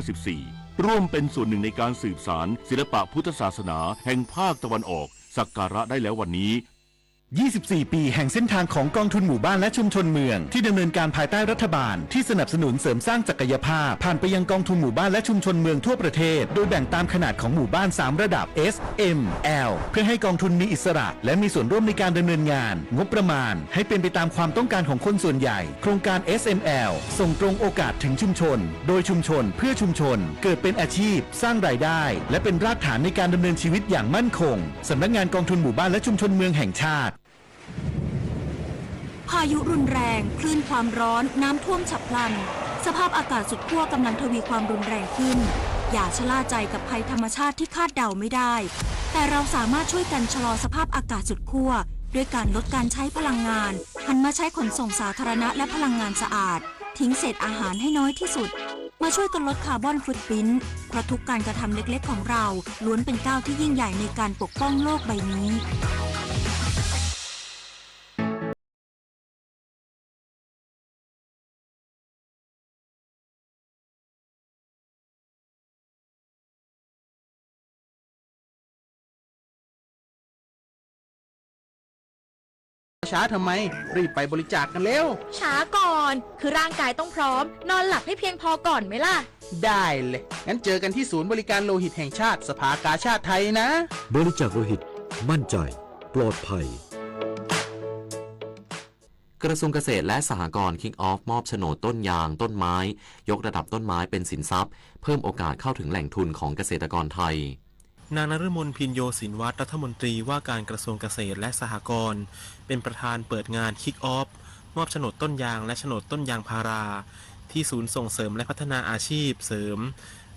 2554ร่วมเป็นส่วนหนึ่งในการสืบสานศิลปะพุทธศาสนาแห่งภาคตะวันออกสักการะได้แล้ววันนี้24 ปีแห่งเส้นทางของกองทุนหมู่บ้านและชุมชนเมืองที่ดำเนินการภายใต้รัฐบาลที่สนับสนุนเสริมสร้างศักยภาพผ่านไปยังกองทุนหมู่บ้านและชุมชนเมืองทั่วประเทศโดยแบ่งตามขนาดของหมู่บ้าน3ระดับ S M L เพื่อให้กองทุนมีอิสระและมีส่วนร่วมในการดำเนินงานงบประมาณให้เป็นไปตามความต้องการของคนส่วนใหญ่โครงการ SML ส่งตรงโอกาสถึงชุมชนโดยชุมชนเพื่อชุมชนเกิดเป็นอาชีพสร้างรายได้และเป็นรากฐานในการดำเนินชีวิตอย่างมั่นคงสำนักงานกองทุนหมู่บ้านและชุมชนเมืองแห่งชาติพายุรุนแรงคลื่นความร้อนน้ำท่วมฉับพลันสภาพอากาศสุดขั้วกำลังทวีความรุนแรงขึ้นอย่าชะล่าใจกับภัยธรรมชาติที่คาดเดาไม่ได้แต่เราสามารถช่วยกันชะลอสภาพอากาศสุดขั้วด้วยการลดการใช้พลังงานหันมาใช้ขนส่งสาธารณะและพลังงานสะอาดทิ้งเศษอาหารให้น้อยที่สุด มาช่วยกันลดคาร์บอนฟุตพริ้นท์เพราะทุกการกระทำเล็กๆของเราล้วนเป็นก้าวที่ยิ่งใหญ่ในการปกป้องโลกใบนี้ช้าทำไมรีบไปบริจาคกันเร็วช้าก่อนคือร่างกายต้องพร้อมนอนหลับให้เพียงพอก่อนไหมล่ะได้เลยงั้นเจอกันที่ศูนย์บริการโลหิตแห่งชาติสภากาชาติไทยนะบริจาคโลหิตมั่นใจปลอดภัยกระทรวงเกษตรและสหกรณ์คิกออฟมอบโฉนดต้นยางต้นไม้ยกระดับต้นไม้เป็นสินทรัพย์เพิ่มโอกาสเข้าถึงแหล่งทุนของเกษตรกรไทยนางนฤมลพินโยศินวัตรรัฐมนตรีว่าการกระทรวงเกษตรและสหกรณ์เป็นประธานเปิดงานคิกออฟมอบโฉนดต้นยางและโฉนดต้นยางพาราที่ศูนย์ส่งเสริมและพัฒนาอาชีพเสริม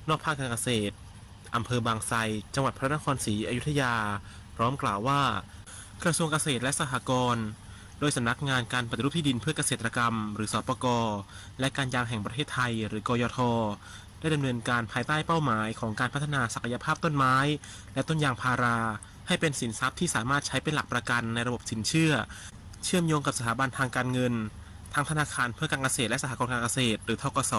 นอกภาคการเกษตรอำเภอบางไทรจังหวัดพระนครศรีอยุธยาพร้อมกล่าวว่ากระทรวงเกษตรและสหกรณ์โดยสำนักงานการปฏิรูปที่ดินเพื่อเกษตรกรรมหรือสปก.และการยางแห่งประเทศไทยหรือกยท.ได้ดำเนินการภายใต้เป้าหมายของการพัฒนาศักยภาพต้นไม้และต้นยางพาราให้เป็นสินทรัพย์ที่สามารถใช้เป็นหลักประกันในระบบสินเชื่อเชื่อมโยงกับสถาบันทางการเงินทั้งธนาคารเพื่อการเกษตรและสหกรณ์การเกษตรหรือธกส.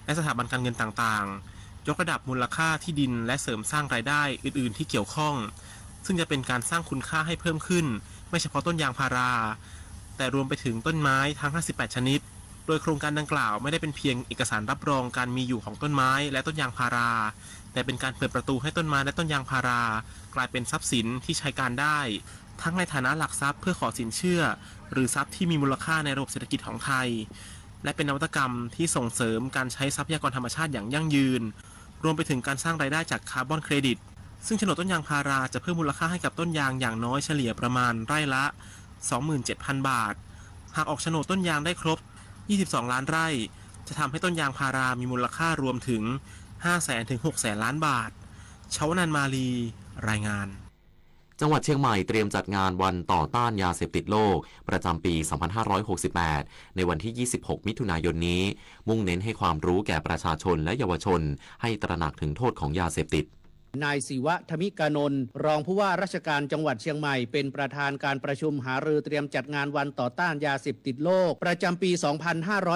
และสถาบันการเงินต่างๆยกระดับมูลค่าที่ดินและเสริมสร้างรายได้อื่นๆที่เกี่ยวข้องซึ่งจะเป็นการสร้างคุณค่าให้เพิ่มขึ้นไม่เฉพาะต้นยางพาราแต่รวมไปถึงต้นไม้ทั้ง58ชนิดโดยโครงการดังกล่าวไม่ได้เป็นเพียงเอกสารรับรองการมีอยู่ของต้นไม้และต้นยางพาราแต่เป็นการเปิดประตูให้ต้นไม้และต้นยางพารากลายเป็นทรัพย์สินที่ใช้การได้ทั้งในฐานะหลักทรัพย์เพื่อขอสินเชื่อหรือทรัพย์ที่มีมูลค่าในระบบเศรษฐกิจของไทยและเป็นนวัตกรรมที่ส่งเสริมการใช้ทรัพยากรธรรมชาติอย่างยั่งยืนรวมไปถึงการสร้างรายได้จากคาร์บอนเครดิตซึ่งโฉนดต้นยางพาราจะเพิ่มมูลค่าให้กับต้นยางอย่างน้อยเฉลี่ยประมาณไร่ละ 27,000 บาทหากออกโฉนดต้นยางได้ครบ22 ล้านไร่จะทำให้ต้นยางพารามีมูลค่ารวมถึง 500,000 ถึง 600,000 ล้านบาทชาวนันมาลีรายงานจังหวัดเชียงใหม่เตรียมจัดงานวันต่อต้านยาเสพติดโลกประจำปี 2568 ในวันที่ 26 มิถุนายนนี้มุ่งเน้นให้ความรู้แก่ประชาชนและเยาวชนให้ตระหนักถึงโทษของยาเสพติดนายศิวะธมิกานนท์รองผู้ว่าราชการจังหวัดเชียงใหม่เป็นประธานการประชุมหารือเตรียมจัดงานวันต่อต้านยาเสพติดโลกประจำปี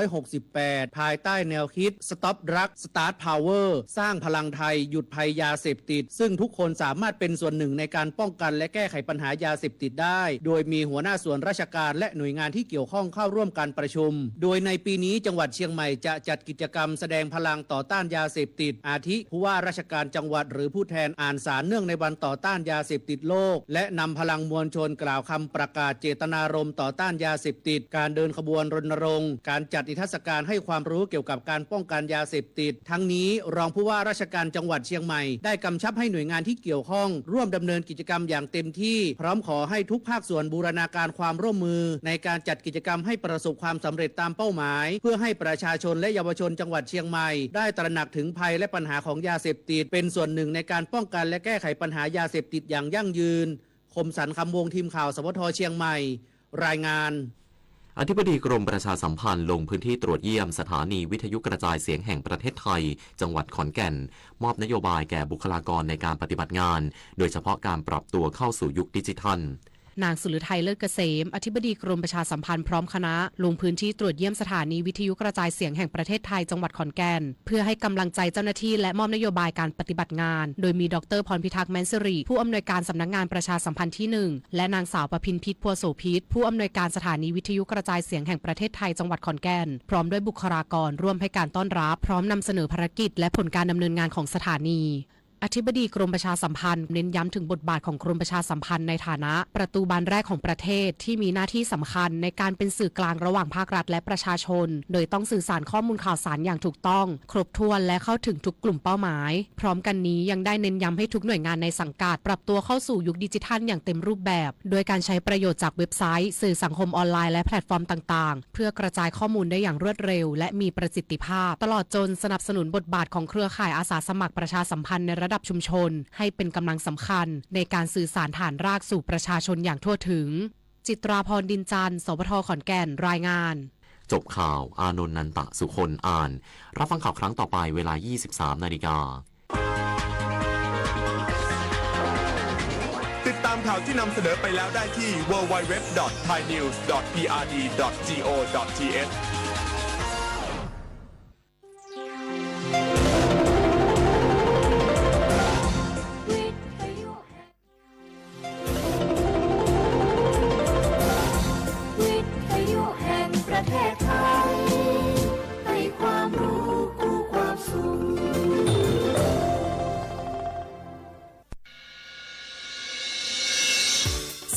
2568 ภายใต้แนวคิด Stop Drug Start Power สร้างพลังไทยหยุดภัยยาเสพติดซึ่งทุกคนสามารถเป็นส่วนหนึ่งในการป้องกันและแก้ไขปัญหายาเสพติดได้โดยมีหัวหน้าส่วนราชการและหน่วยงานที่เกี่ยวข้องเข้าร่วมการประชุมโดยในปีนี้จังหวัดเชียงใหม่จะจัดกิจกรรมแสดงพลังต่อต้านยาเสพติดอาทิผู้ว่าราชการจังหวัดหรือผู้แทนอ่านสารเนื่องในวันต่อต้านยาเสพติดโลกและนำพลังมวลชนกล่าวคำประกาศเจตนารมณ์ต่อต้านยาเสพติดการเดินขบวนรณรงค์การจัดนิทรรศการให้ความรู้เกี่ยวกับการป้องกันยาเสพติดทั้งนี้รองผู้ว่าราชการจังหวัดเชียงใหม่ได้กำชับให้หน่วยงานที่เกี่ยวข้องร่วมดำเนินกิจกรรมอย่างเต็มที่พร้อมขอให้ทุกภาคส่วนบูรณาการความร่วมมือในการจัดกิจกรรมให้ประสบความสำเร็จตามเป้าหมายเพื่อให้ประชาชนและเยาวชนจังหวัดเชียงใหม่ได้ตระหนักถึงภัยและปัญหาของยาเสพติดเป็นส่วนหนึ่งในการป้องกันและแก้ไขปัญหายาเสพติดอย่างยั่งยืนคมสันต์คำวงทีมข่าวสวทเชียงใหม่รายงานอธิบดีกรมประชาสัมพันธ์ลงพื้นที่ตรวจเยี่ยมสถานีวิทยุกระจายเสียงแห่งประเทศไทยจังหวัดขอนแก่นมอบนโยบายแก่บุคลากรในการปฏิบัติงานโดยเฉพาะการปรับตัวเข้าสู่ยุคดิจิทัลนางสุฤทัยเลิศเกษมอธิบดีกรมประชาสัมพันธ์พร้อมคณะลงพื้นที่ตรวจเยี่ยมสถานีวิทยุกระจายเสียงแห่งประเทศไทยจังหวัดขอนแก่นเพื่อให้กำลังใจเจ้าหน้าที่และมอบนโยบายการปฏิบัติงานโดยมีดร.พรพิทักษ์แมนสิริผู้อำนวยการสำนักงานประชาสัมพันธ์ที่1และนางสาวประพินพิษพัวโสพิษผู้อำนวยการสถานีวิทยุกระจายเสียงแห่งประเทศไทยจังหวัดขอนแก่นพร้อมด้วยบุคลากรร่วมให้การต้อนรับพร้อมนำเสนอภารกิจและผลการดำเนินงานของสถานีอธิบดีกรมประชาสัมพันธ์เน้นย้ำถึงบทบาทของกรมประชาสัมพันธ์ในฐานะประตูบานแรกของประเทศที่มีหน้าที่สำคัญในการเป็นสื่อกลางระหว่างภาครัฐและประชาชนโดยต้องสื่อสารข้อมูลข่าวสารอย่างถูกต้องครบถ้วนและเข้าถึงทุกกลุ่มเป้าหมายพร้อมกันนี้ยังได้เน้นย้ำให้ทุกหน่วยงานในสังกัดปรับตัวเข้าสู่ยุคดิจิทัลอย่างเต็มรูปแบบโดยการใช้ประโยชน์จากเว็บไซต์สื่อสังคมออนไลน์และแพลตฟอร์มต่างๆเพื่อกระจายข้อมูลได้อย่างรวดเร็วและมีประสิทธิภาพตลอดจนสนับสนุนบทบาทของเครือข่ายอาสาสมัครประชาสัมพันธ์ในระดับชุมชนให้เป็นกำลังสำคัญในการสื่อสารฐานรากสู่ประชาชนอย่างทั่วถึงจิตราพรดินจันทร์สวทขอนแก่นรายงาน จบข่าวอานนท์นันตะสุคนอ่าน รับฟังข่าวครั้งต่อไปเวลา 23 นาฬิกาติดตามข่าวที่นำเสนอไปแล้วได้ที่ www.thainews.prd.go.th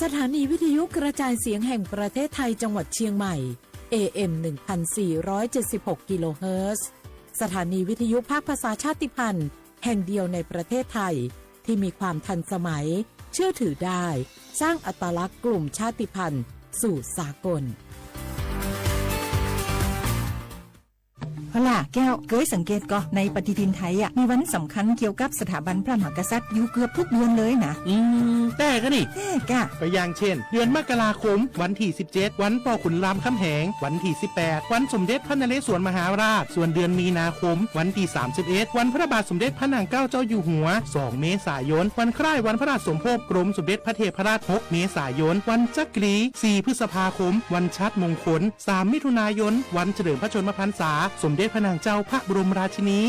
สถานีวิทยุกระจายเสียงแห่งประเทศไทยจังหวัดเชียงใหม่ AM 1476 กิโลเฮิรตซ์สถานีวิทยุภาคภาษาชาติพันธุ์แห่งเดียวในประเทศไทยที่มีความทันสมัยเชื่อถือได้สร้างอัตลักษณ์กลุ่มชาติพันธุ์สู่สากลเอาล่ะแก้วเคยสังเกตก็ในปฏิทินไทยมีวันสำคัญเกี่ยวกับสถาบันพระมหากษัตริย์อยู่เกือบทุกเดือนเลยนะแต่ก็นี่กะก็อย่างเช่นเดือนมกราคมวันที่17วันป.ขุนรามคำแหงวันที่18วันสมเด็จพระนเรศวรมหาราชส่วนเดือนมีนาคมวันที่31วันพระบาทสมเด็จพระนางเกล้าเจ้าอยู่หัว2เมษายนวันคล้ายวันพระราชสมภพกรมสมเด็จพระเทพราช6เมษายนวันจักรี4พฤษภาคมวันชัดมงคล3มิถุนายนวันเฉลิมพระชนมพรรษาสมเด็จพระนางเจ้าพระบรมราชินี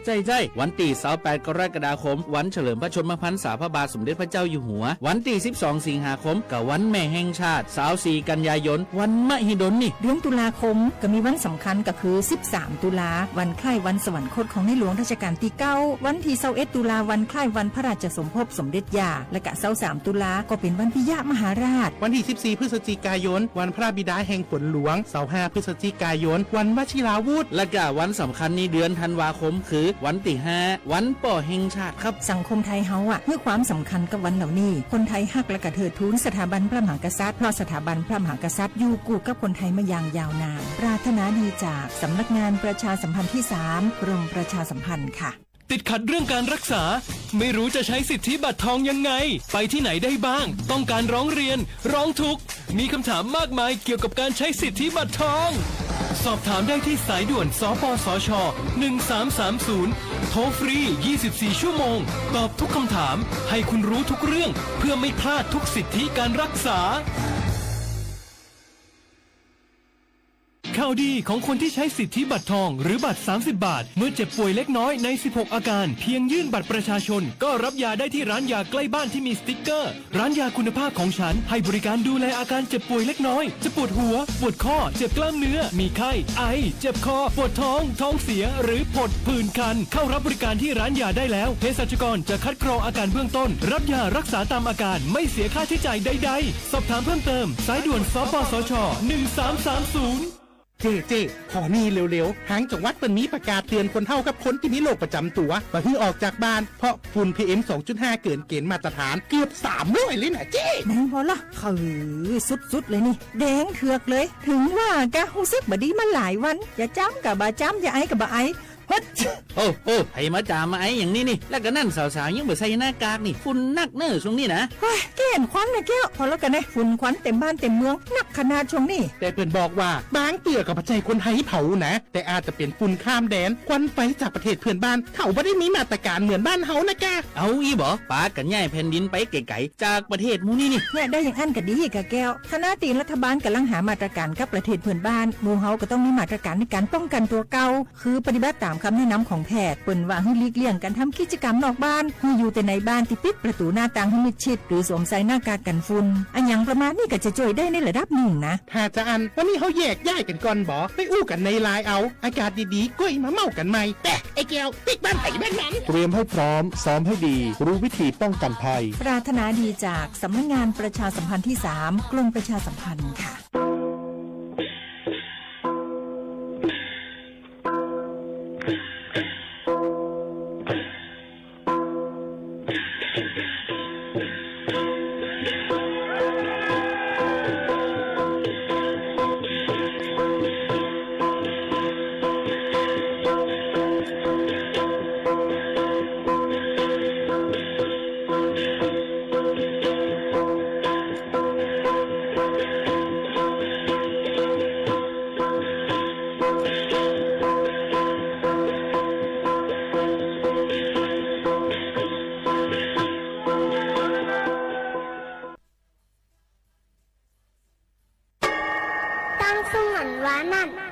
ใจวันที่28กรกฎาคมวันเฉลิมพระชนมพรรษาพระบาทสมเด็จพระเจ้าอยู่หัววันที่12สิงหาคมกับวันแม่แห่งชาติ24กันยายนวันมหิดลนี่เดือนตุลาคมก็มีวันสำคัญก็คือ13ตุลาวันคล้ายวันสวรรคตของในหลวงรัชกาลที่9วันที่21ตุลาวันคล้ายวันพระราชสมภพสมเด็จย่าและก็23ตุลาก็เป็นวันพิยะมหาราชวันที่14พฤศจิกายนวันพระบิดาแห่งฝนหลวง25พฤศจิกายนวันวชิราวุธและก็วันสำคัญในเดือนธันวาคมคือวันที่5วันป่อแห่งชาติครับสังคมไทยเฮาเมื่อความสำคัญกับวันเหล่านี้คนไทยฮักและกระเทิดทูนสถาบันพระมหากษัตริย์เพราะสถาบันพระมหากษัตริย์อยู่คู่กับคนไทยมาอย่างยาวนานปรารถนาดีจากสำนักงานประชาสัมพันธ์ที่3กรมประชาสัมพันธ์ค่ะติดขัดเรื่องการรักษาไม่รู้จะใช้สิทธิบัตรทองยังไงไปที่ไหนได้บ้างต้องการร้องเรียนร้องทุกข์มีคำถามมากมายเกี่ยวกับการใช้สิทธิบัตรทองสอบถามได้ที่สายด่วนสปสช1330โทรฟรี24ชั่วโมงตอบทุกคำถามให้คุณรู้ทุกเรื่องเพื่อไม่พลาดทุกสิทธิการรักษาข่าวดีของคนที่ใช้สิทธิบัตรทองหรือบัตร30 บาทเมื่อเจ็บป่วยเล็กน้อยใน16อาการเพียงยื่นบัตรประชาชนก็รับยาได้ที่ร้านยาใกล้บ้านที่มีสติ๊กเกอร์ร้านยาคุณภาพของฉันให้บริการดูแลอาการเจ็บป่วยเล็กน้อยจะปวดหัวปวดข้อเจ็บกล้ามเนื้อมีไข้ไอเจ็บคอปวดท้องท้องเสียหรือผดผื่นคันเข้ารับบริการที่ร้านยาได้แล้วเภสัชกรจะคัดกรองอาการเบื้องต้นรับยารักษาตามอาการไม่เสียค่าใช้จ่ายใดๆสอบถามเพิ่มเติมสายด่วนสปสช1330เจ๊ขอนี่เร็วๆทางจังหวัดเป็นมีประกาศเตือนคนเฒ่ากับคนที่มีโรคประจำตัวว่าให้ออกจากบ้านเพราะฝุ่น PM 2.5 เกินเกณฑ์มาตรฐานเกือบ300เลยนะเจ๊ไหนพอละคือสุดๆเลยนี่แดงเถือกเลยถึงว่ากะรู้สึกบ่ดีมาหลายวันอย่าจ้ำกับบ่จ้ำอย่าไอกับบ่ไอโอ้ให้มาจามาไอ้อย่างนี้นี่แล้วก็นั่นสาวๆยังบ่ใส่หน้ากากนี่ฝุ่นนักเนอช่วงนี้นะเฮ้ยแก่นควันนะแก้วพอแล้วกันนะฝุ่นควันเต็มบ้านเต็มเมืองนักขนาดช่วงนี้แต่เพิ่นบอกว่าบางเตือกับปัจจัยคนไทยเผานะแต่อาจจะเป็นฝุ่นข้ามแดนควันไปจากประเทศเพื่อนบ้านเขาบ่ได้มีมาตรการเหมือนบ้านเฮานะแกเอาอีบ่ปากันย้ายแผ่นดินไปไกลๆจากประเทศหมู่นี้นี่เนี่ยได้อย่างอันก็ดีกะแก้วคณะตีรัฐบาลกำลังหามาตรการกับประเทศเพื่อนบ้านหมู่เฮาก็ต้องมีมาตรการในการป้องกันตัวเก่าคือปฏิบัติตามคำแนะนำของแพทย์เปิ้นว่าให้หลีกเลี่ยงการทำกิจกรรมนอกบ้านให้อยู่แต่ในบ้านที่ปิดประตูหน้าต่างให้มิดชิดหรือสวมใส่หน้ากากกันฝุ่นอันอย่างประมาณนี้ก็จะช่วยได้ในระดับหนึ่งนะถ้าจะอันวันนี้เฮาแยกย้ายกันก่อนบ่ไปอู้กันในไลน์เอาอากาศดีๆก้อยมาเมากันใหม่แต่ไอ้แก้วปิดบ้านไปบ้านนั้นเตรียมให้พร้อมซ้อมให้ดีรู้วิธีป้องกันภัยปรารถนาดีจากสำนักงานประชาสัมพันธ์ที่3กรมประชาสัมพันธ์ค่ะ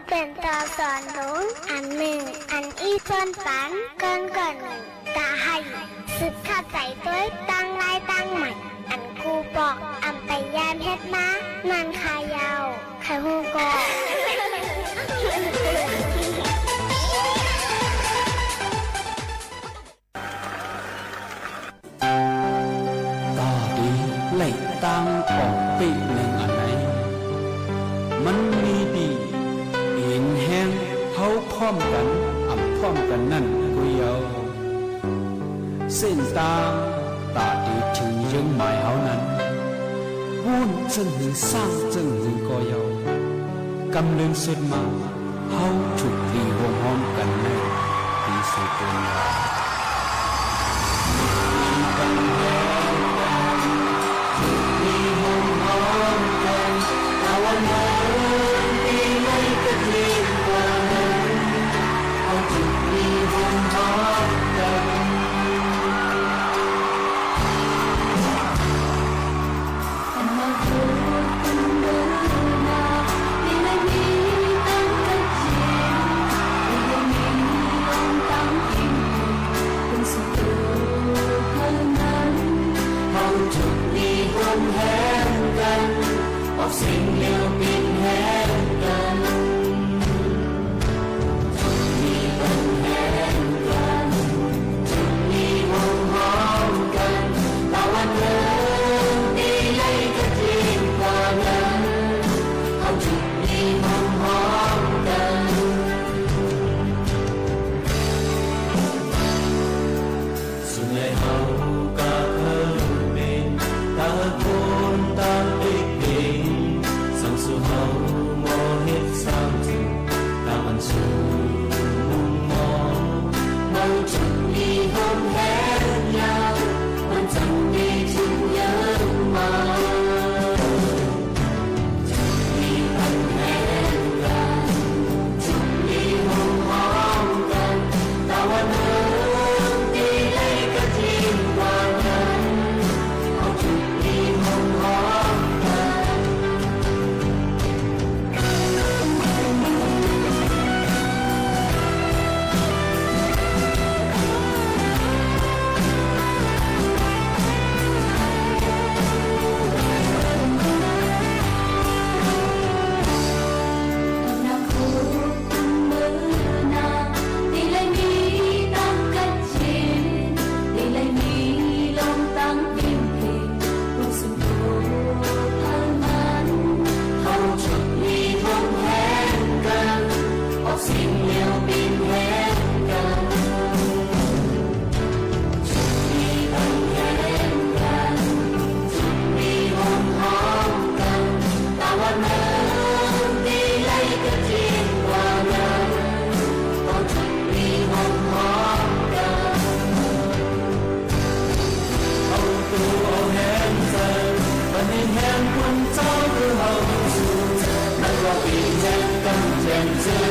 เป็นตัวสอนรู้อันหนึ่งอันอีส่วนปันเกินหนึ่งตาให้สึกเข้าใจด้วยตั้งลายตั้งใหม่อันกูบอกอันไปยามเฮ็ดมานันขายาวขายหูกอกต่อดีไหลตั้งออกปีหนึ่งอันไหนมันมีดีเอ็นแห้งเขาพร้อมกันอ่ำพร้อมกันนั่นกุยเอาเส้นตางตาดีถึงยังหมายเฮานั้นวุ่นจึงหือสร้างจึงหือก็เยากำเนิดเส้นมาเฮาฉุกดีวงห้อมกันในปีสุดตัวนี้สิ่งเดียวปินแห้งกันมีปัญแห้งกันมีหงหอมกันตะวันเดินดีเลยก็จริงกว่านั้นเขาจุดมีหงหอมกันสุดเลยเขาก็เคยเป็นตะโกนตะติดสุเฮาโมหิตสามจึงตามันสูมุมมองเมาจุดมีหอมแห้งยาวมันจังมีถึงเยอะมามีปัญแห้งกันจุดมีหอมหอมกันตาวันเดิมดีเลยก็จริงกว่านั้นเอาจุดมีหอมหอมสิ่งเลี้ยวปินแห้งกันมีปัญแห้งกันมีหอมหอมกันตะวันเดิมดีเลยก็จริงกว่านั้นก็จุดมีหอมหอมกันเอาตัวเอาแห้งใจปันแห้งคนเจ้าคือเฮาสูนั่นว่าปีแห้งกันแจ่มเชื่อ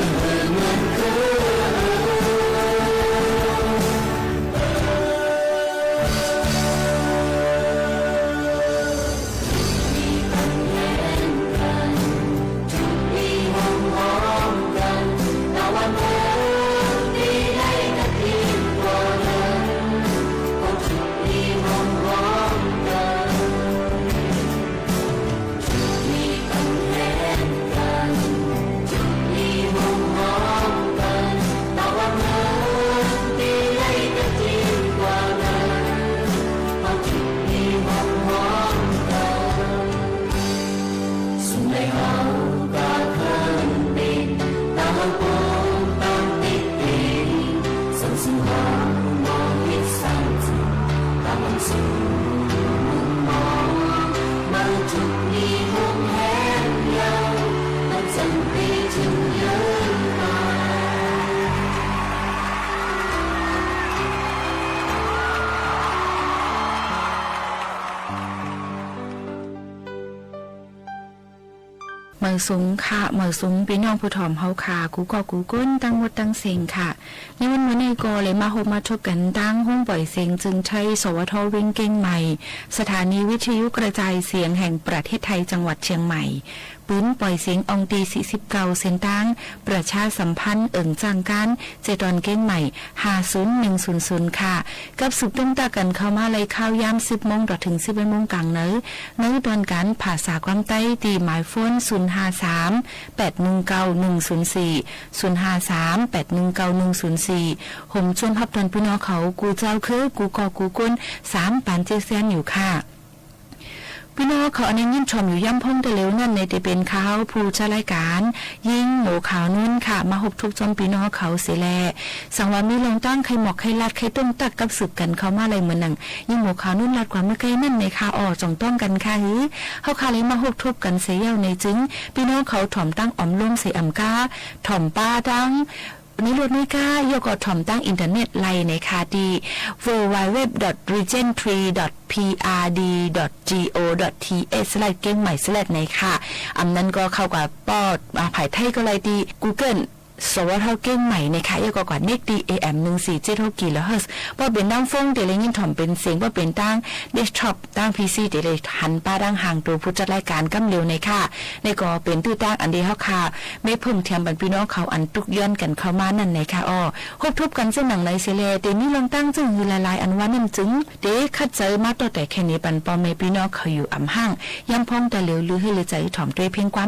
เมือสูงค่ะเมือสูงพี่น้องผู้ถ่อมเฮาค่ะกูก็กูก้นตั้งหมดตั้งเสียงค่ะในวันมื้อในก็เลยมาพบมาชบกันตั้งห้องปล่อยเสียงจึงใช้สวทวิ่งเก่งใหม่สถานีวิทยุกระจายเสียงแห่งประเทศไทยจังหวัดเชียงใหม่ ปืนปล่อยเสียงอองตี49เส้นทางประชาสัมพันธ์เอิ่งจางการเจตอนเก้งใหม่50100ค่ะกับสืบตุ้งตากันเข้ามาเลยข้าวยาม10 โมงต่อถึง11 โมงกลางเนื้อตอนการภาษาความใต้ตีหมายโฟน053 819 104 053 819 104ห่มชวนพับตอนพี่น้องเขากูเจ้าคือกูกอกูกุน3 ปานเจแซนอยู่ค่ะพี่น้องเขาอันนี้ยินชมอยู่ย่ำพ่งแต่เร็วนั่นในแต่เป็นเขาผู้ชารายการยิงหมูขาวนุ่นค่ะมาหบทุกจนพี่น้องเขาเสียแลสังวามีลงตั้งใครหมอกใครลัดใครต้มตักกับสืบกันเขามาอะไรเหมือนหนังยิงหมูขาวนุ่นลัดกว่าเมื่อไกลนั่นในค่ะจ่องต้องกันค่ะฮือเขาคาเลยมาหบทุบกันเสียเย้าในจึงพี่น้องเขาถ่อมตั้งอ่อมลุ่มเสียอ่ำก้าถ่อมป้าตั้งในรถไม่กล้ายกอถ่อมตั้งอินเทอร์เน็ตไลในคาดี www.region3.prd.go.th สไลด์เก้งใหม่สไลด์ในค่ะนั้นก็เข้ากับปอดภายไทยก็เลยดี Googleสวัสดิ์เก้งใหม่ในค่ะยกกว่าเน็กดี AM 1476กิโลเฮิรตซ์ว่าเป็นตั้งฟงเดลิยินถ่อมเป็นเสียงว่าเป็นตั้งเดสก์ท็อปตั้ง PC เดลิหันป้าดังห่างตัวผู้จัดรายการกำเร็วในค่ะในก็เป็นตื้อตั้งอันเดียวค่ะไม่เพิ่มเทียมบรรพี่น้องเขาอันตุกย้อนกันเข้ามานั่นในค่ะคบทบกันเส้นหนังในเสเลเดมีลงตั้งจึงมีหลายๆอันว่านั่นจึงเดคัดเจอมาต่อแต่แค่นี้ปันปอมไม่พี่น้องเขาอยู่อ่ำห้างย้ำพองแต่เหลียวลือให้เลยใจถ่อมด้วยเพียงความ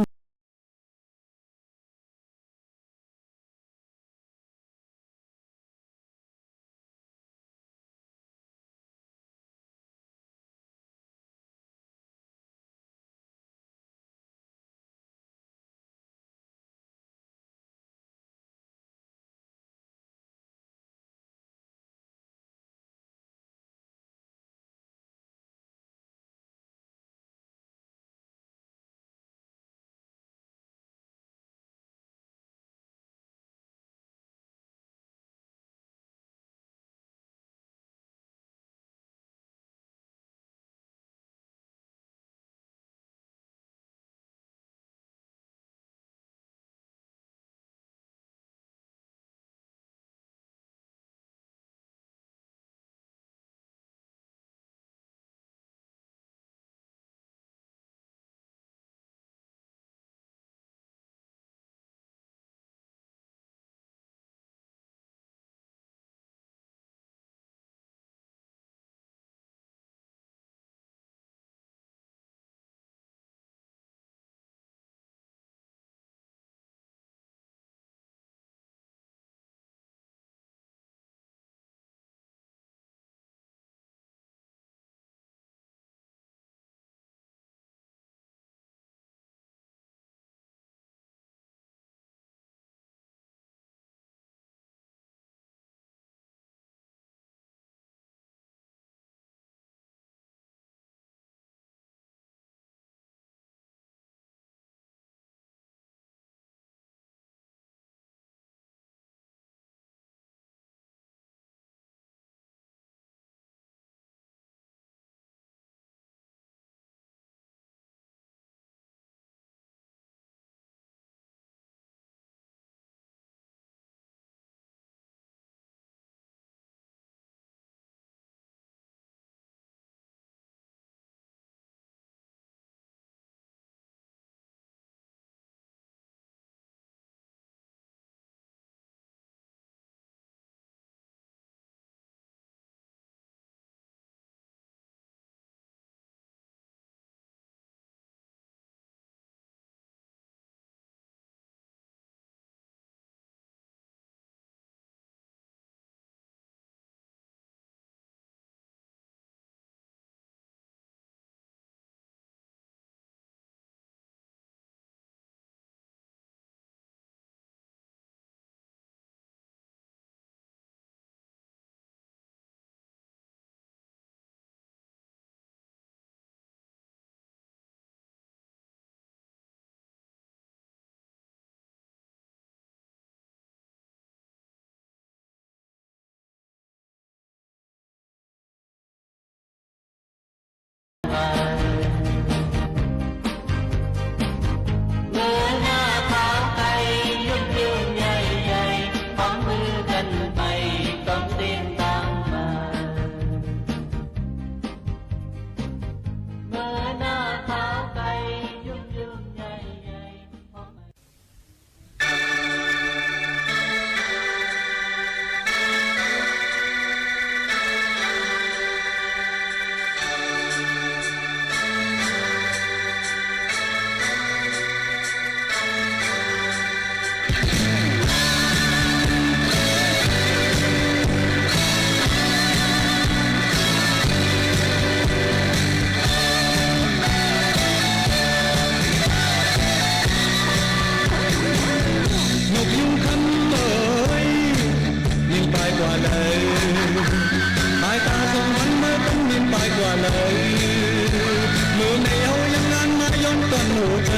ใจ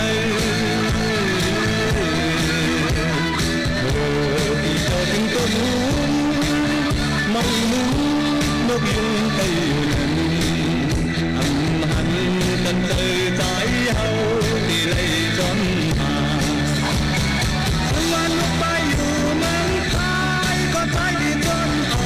ที่เจ้าถึงต้นหูไม่รู้นกยุงไปอยู่นั้นอำหันกันเจอใจเฮาที่ไล่จนมาวันนกไปอยู่เมืองไทยก็ใจดีจนเอา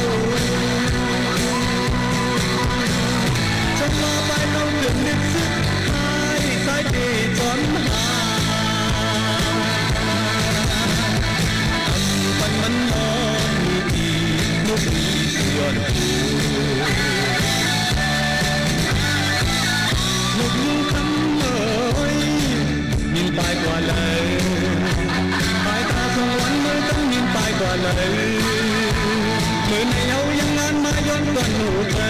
จนมาไปเราเดือดนิดสุดท้ายใจดีจนหาอันมันมองมือดีนกดีเสียนหูนกยุงคำเอ่ยมินไปกว่าเลยปลายตาสวรรค์มือต้องมินไปกว่าเลยมือในเอายังงานมาย้อนก่อนหนูเธอ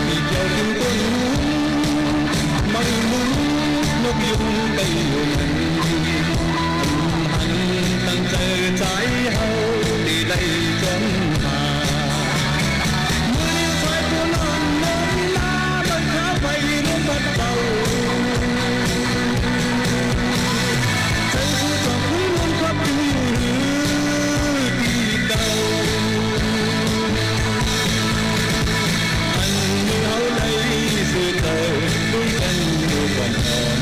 มีเจ้าถึงต้นหูไม่รู้นกยุงไปอยู่นั้นหันตั้งเจอใจเฮาที่ไล่จนหามือไฟผู้นอนนอนลาบนขาไปร่วมพัดเบาเจ้าผู้จอมผู้นอนครับอยู่ที่เก่าอันมือเฮาได้สื่อเติมด้วยกันอยู่ก่อนอ่อน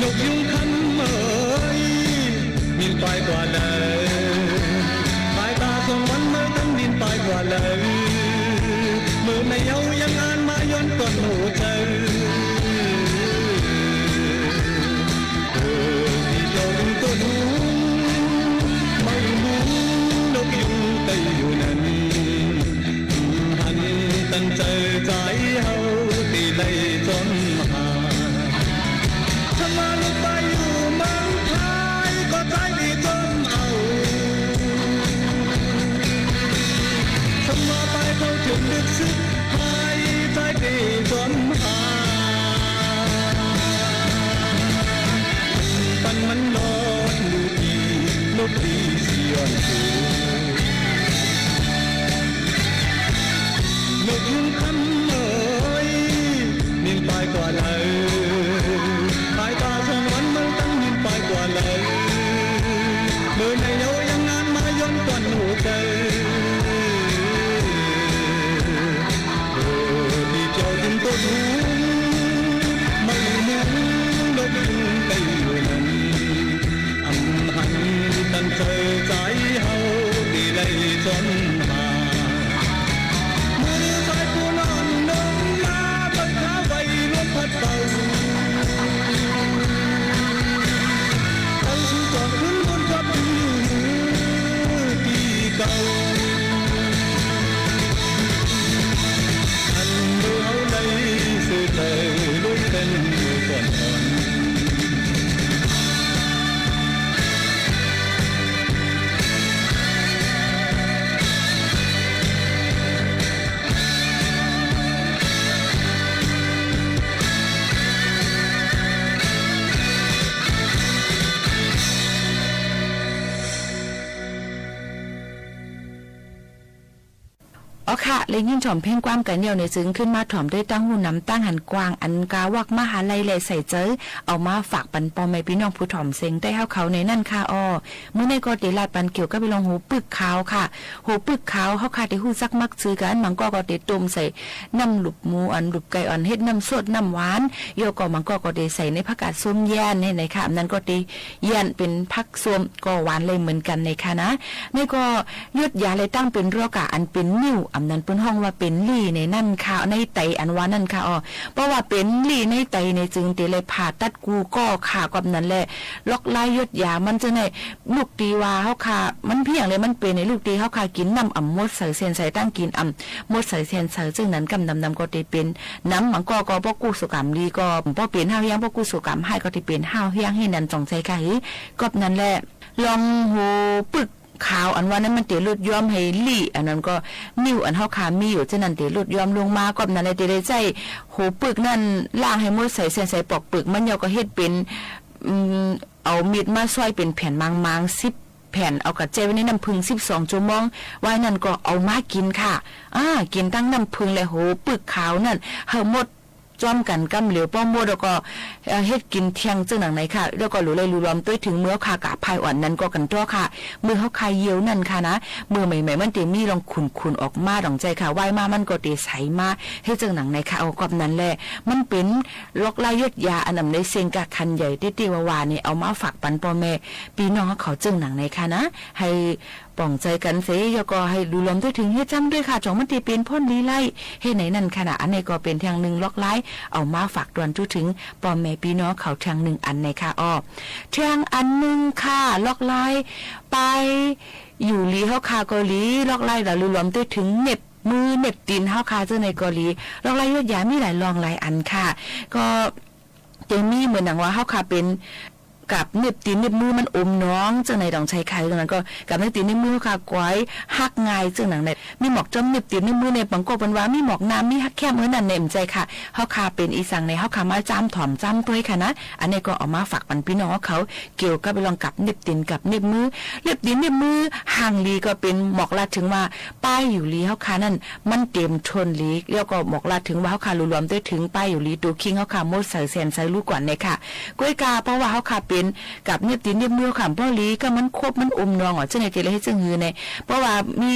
นกยุงคำเอ่ยมินไปกว่าเลยสายตาสวรรค์มือตั้งดินไปกว่าเลยมือในเอายังอ่านมาย้อนก่อนหนูเจอที่เจ้าถึงต้นหูไม่รู้นกยุงไปอยู่นั้นหันตั้งเจอใจเฮาที่ไล่จนหาถ้ามาลูกไปอยู่เมืองไทยก็ใจดีจนเอาถ้ามาไปเขาถึงดึกสุดท้ายใจดีจนหาปันมันนอนอยู่ที่นกดีเสียนหูนกยุงคำเอ่ยนิ่งไปกว่าเลยสายตาสวรรค์มันตั้งนิ่งไปกว่าเลยมือในเอายังงานมาย้อนก่อนหนูเจอที่เจ้าถึงต้นหูไม่รู้นกยุงไปอยู่นั้นอำหันตั้งเจอใจเฮาที่ไล่จนหามือสายผู้นอนนอนลาบนขาไว้ร่วมพัดเบาเอาชูจอดขึ้นบนกับอยู่ที่เก่าอันเมื่อเอาในสื่อเตยล้วนเป็นอยู่ก่อนอ่อนอ๋อค่ะเลยยิ่งถ่อมเพ่งความกันเดียวในซึ้งขึ้นมาถ่อมด้วยตั้งหูน้ำตั้งหันกวางอันกาวักมหาลัยเลยใส่เจอเอามาฝากปันปอมแม่พี่น้องผู้ถ่อมเซ็งได้เฮาเขาในนั่นค่ะอ้อเมื่อในกอติลาดปันเกี่ยวกับไปลองหูปึกขาวค่ะหูปึกขาวเฮาค่ะได้ฮู้ซักมักซื้อกันมังก็ได้ต้มใส่น้ำหลุบหมูอันหลุบไก่อ่อนเฮ็ดน้ำสดน้ำหวานโยก็มังก็ได้ใส่ในผักกาดส้มแย่นในค่ะนั้นก็ได้แย่นเป็นผักส้มก็หวานเลยเหมือนกันในค่ะนะในก็ยดยาเลยตั้งเป็นโรคอันเป็นนิ่วอำนั้นเปิ้นห้องว่าเป็นลี่ในนั่นค่ะในไตอันว่านั่นค่ะอ๋อเพราะว่าเป็นลี่ในไตในจึงติเลยผ่าตัดกูก็ค่ะกับนั้นแหละล็อกลายยดยามันจะได้ ลูกตีว่าเฮาค่ะมันเพียงเลยมันเป็นในลูกตีเฮาค่ะกินน้ำอ่ำมดใส่เส้นใส่ตั้งกินอ่ำมดใส่เส้นใส่ซึ่งนั้นกำนำก็ได้เป็นน้ำมันก็บ่กู้สุกรรมดีก็บ่เป็นห้าวเฮียงบ่กู้สุกรรมให้ก็ได้เป็นห้าวเฮียงให้นั่นจงใจค่ะก็นั่นแหละลองโหปึกขาวอันว่านั้นมันเตลดย้อมให้ลี่อันนั้นก็นิ้วอันเฮาขามีอยู่ฉะนั้นเตลดย้อมลงมาก็นั่นเลยเตได้ใจโหปึกนั่นล้างให้หมดใส่เส้นใส่ปอกปึกมันยาวก็เฮ็ดเป็นเอามีดมาซอยเป็นแผ่นมางๆ10แผ่นเอากระเจไว้ในน้ำผึ้ง12ชั่วโมงไว้นั่นก็เอามากินค่ะกินตั้งน้ำผึ้งเลยโหปึกขาวนั่นเฮาหมดจ้อมกันกำเหลียวป้อมโมแล้วก็เฮ็ดกินเที่ยงจังหนังไหนค่ะแล้วก็รู้เลยรู้ล้อมด้วยถึงเมื่อค่ะกะภายอ่อนนั้นก็กันตัวค่ะมือเฮาคายเยียวนั่นค่ะนะมือใหม่ๆมันเตมีลองขุนๆออกมาดองใจค่ะไหวมามันก็เตใสมาให้จังหนังไหนค่ะเอากับนั้นแหละมันเป็นลอกลายยดยาอันนำในเซงกะคันใหญ่ติวาวานี่เอามาฝากปันพ่อแม่พี่น้องเขาจังหนังไหนค่ะนะให้ป่องใจกันเสียแล้วก็ให้ดูลมด้วยถึงเฮ็ดจังด้วยค่ะจองมันตีเป็นพ่นลีไล่เฮ็ดไหนนั่นขณะอันนี้ก็เป็นทางหนึ่งล็อกไล่เอามาฝากดวนจุถึงพ่อแม่พี่น้องเขาทางหนึ่งอันในค่ะทางอันหนึ่งค่ะล็อกไล่ไปอยู่ลีเฮาคาเกาหลีล็อกไล่แล้วดูลมด้วยถึงเน็บมือเน็บตีนเฮาคาเจ้าในเกาหลีล็อกไล่ยอดยามีหลายรองหลายอันค่ะก็เจมี่เหมือนหนังว่าเฮาคาเป็นกับเน็บตีนเน็บมือมันอมน้องจังในดองใช้ไข่ตรงนั้นก็กับเน็บตีนเน็บมือค่ะก้อยหักง่ายจังหนังในมีหมอกจอมเน็บตีนเน็บมือในบางกบเป็นว่ามีหมอกน้ำมีหักแคมนั่นเน็มใจค่ะเฮาคาเป็นอีสังในเฮาคามาจ้ำถ่อมจ้ำตัวค่ะนะอันนี้ก็เอามาฝากปันพี่น้องเขาเกี่ยวกับไปลองกับเน็บตีนกับเน็บมือเน็บตีนเน็บมือห่างลีก็เป็นหมอกลาดถึงว่าป้ายอยู่ลีเฮาคานั่นมันเต็มชนลีแล้วก็หมอกลาดถึงว่าเฮาคารวมด้วยถึงป้ายอยู่ลีตูคิงเฮาคาโมดใส่แสนใส่ลูกก่อนเนี่ยค่ะก้อยกาเพราะว่าเฮาคาเป็นกับเน็บตีนเน็บมือค่ะพ่อลีก็มันครบมันอมนองจังในเตเลยให้จังหือในเพราะว่ามี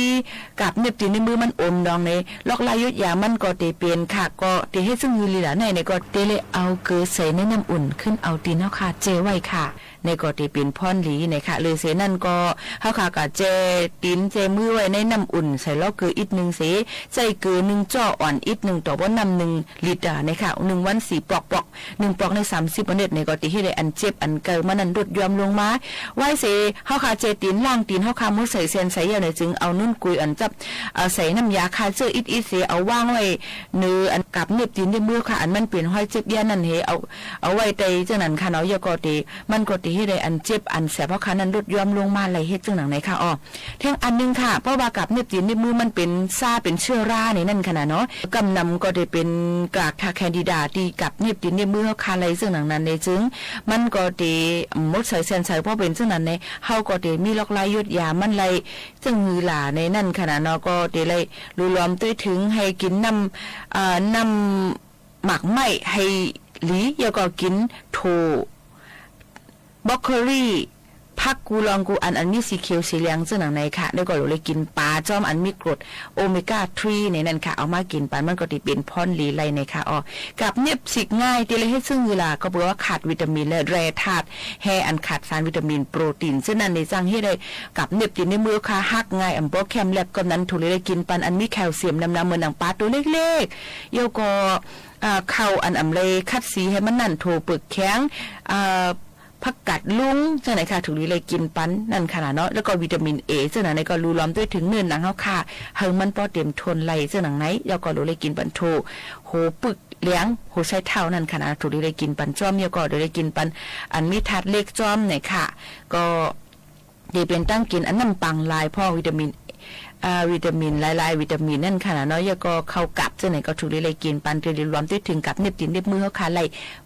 กับเน็บตีนเน็บมือมันอมนองในลอกลายยดยามันก็เตเป็นค่ะก็เตให้จังหือลีล่ะในก็เตเลยเอาเกลือใส่ในน้ำอุ่นขึ้นเอาตีนเฮาคาเจไว้ค่ะในก็เตเป็นพ่อนหลีในค่ะเลยเสนั่นก็เฮาคาก็เจตีนเจมือไว้ในน้ำอุ่นใส่ลอกเกลืออีก1เสใจเกลือ1จ้ออ่อนอีก1ต่อบ่น้ำ1ลิตรในค่ะ1วัน4ปอก1ปอกใน30วันในก็เตให้ได้อันเจ็บอันเกิดมันนั้นดดยอมลงมาไว้เสเฮาคาเจตีนล่างตีนเฮาคามุใส่เส้นใส่ยาในจึงเอานุ่นกุยอันจับใส่น้ำยาคาเจออีเสเอาวางไว้เนื้ออันกับเน็บตีนในมือค่ะอันมันเป็นห้อยเจ็บยานั่นเฮเอาไว้ใต้จังนั้นค่ะเนาะยาก็เตมันก็เตให้ได้อันเจ็บอันแสบเพราะค่ะนั้นดดยอมลงมาไหลเฮ็ดจังหนังไหนค่ะแท่งอันนึงค่ะเพราะว่ากับเน็บตีนในมือมันเป็นซ่าเป็นเชื้อราในนั่นขนาดเนาะกำนำก็ได้เป็นกากทาแคนดิดาที่กับเน็บตีนในมือเฮาคาไหลจังหนังนั้นในจึงมันก็เตมดใส่เส้นใส่เพราะเป็นจังนั้นในเฮาก็เตมีลอกลายยดยามันไหลจังหือหลาในนั่นขนาดเนาะก็เตเลยรวมด้วยถึงให้กินน้ำหมักไหม้ให้หลีแล้วก็กินโถบล็อกโคลี่ผักกูลองกูอันมีสีเขียวสีเหลืองซึ่งหนังในค่ะแล้วก็เลยกินปลาจอมอันมีกรดโอเมก้า3ในนั้นค่ะเอามากินปลามันก็ติเป็นพอนลีไลในค่ะกับเน็บสิกง่ายที่เลยให้ซึ่งเวลาก็บอกว่าขาดวิตามินและแร่ธาตุแห่อันขาดสารวิตามินโปรตีนซึ่งนั้นในจังให้ได้กับเน็บตินในมือค่ะหักง่ายอันโปรแคมแลบก็นั้นถูกเลยกินปันอันมีแคลเซียมน้ำเหมือนหนังปลาตัวเล็กๆโยก็เข้าอันอำเลคัดสีให้มันนั่นโถปึกแข็งผักกัดลุงจังไหนค่ะถูกเลยกินปันนั่นขนาดเนาะแล้วก็วิตามินเอจังไหนก็รูล้อมด้วยถึงเนื้อหนังเฮาค่ะเฮงมันป้อเต็มทนไหลจังหนังไหนแล้วก็เลยกินปันโถโหปึกเลี้ยงโหใช้เท้านั่นขนาดถูกเลยกินปันจ้อมแล้วก็เลยกินปันอันมีธาตุเล็กจ้อมเนี่ยค่ะก็ดีเป็นตั้งกินอันน้ำปังลายพ่อวิตามินหลายๆวิตามินนั่นค่ะเนาะแล้วก็เข้ากับจังไหนก็ถูกเลยกินปันเตรียมรวมด้วยถึงกับเน็บตีนเน็บมือเฮาค่ะไหล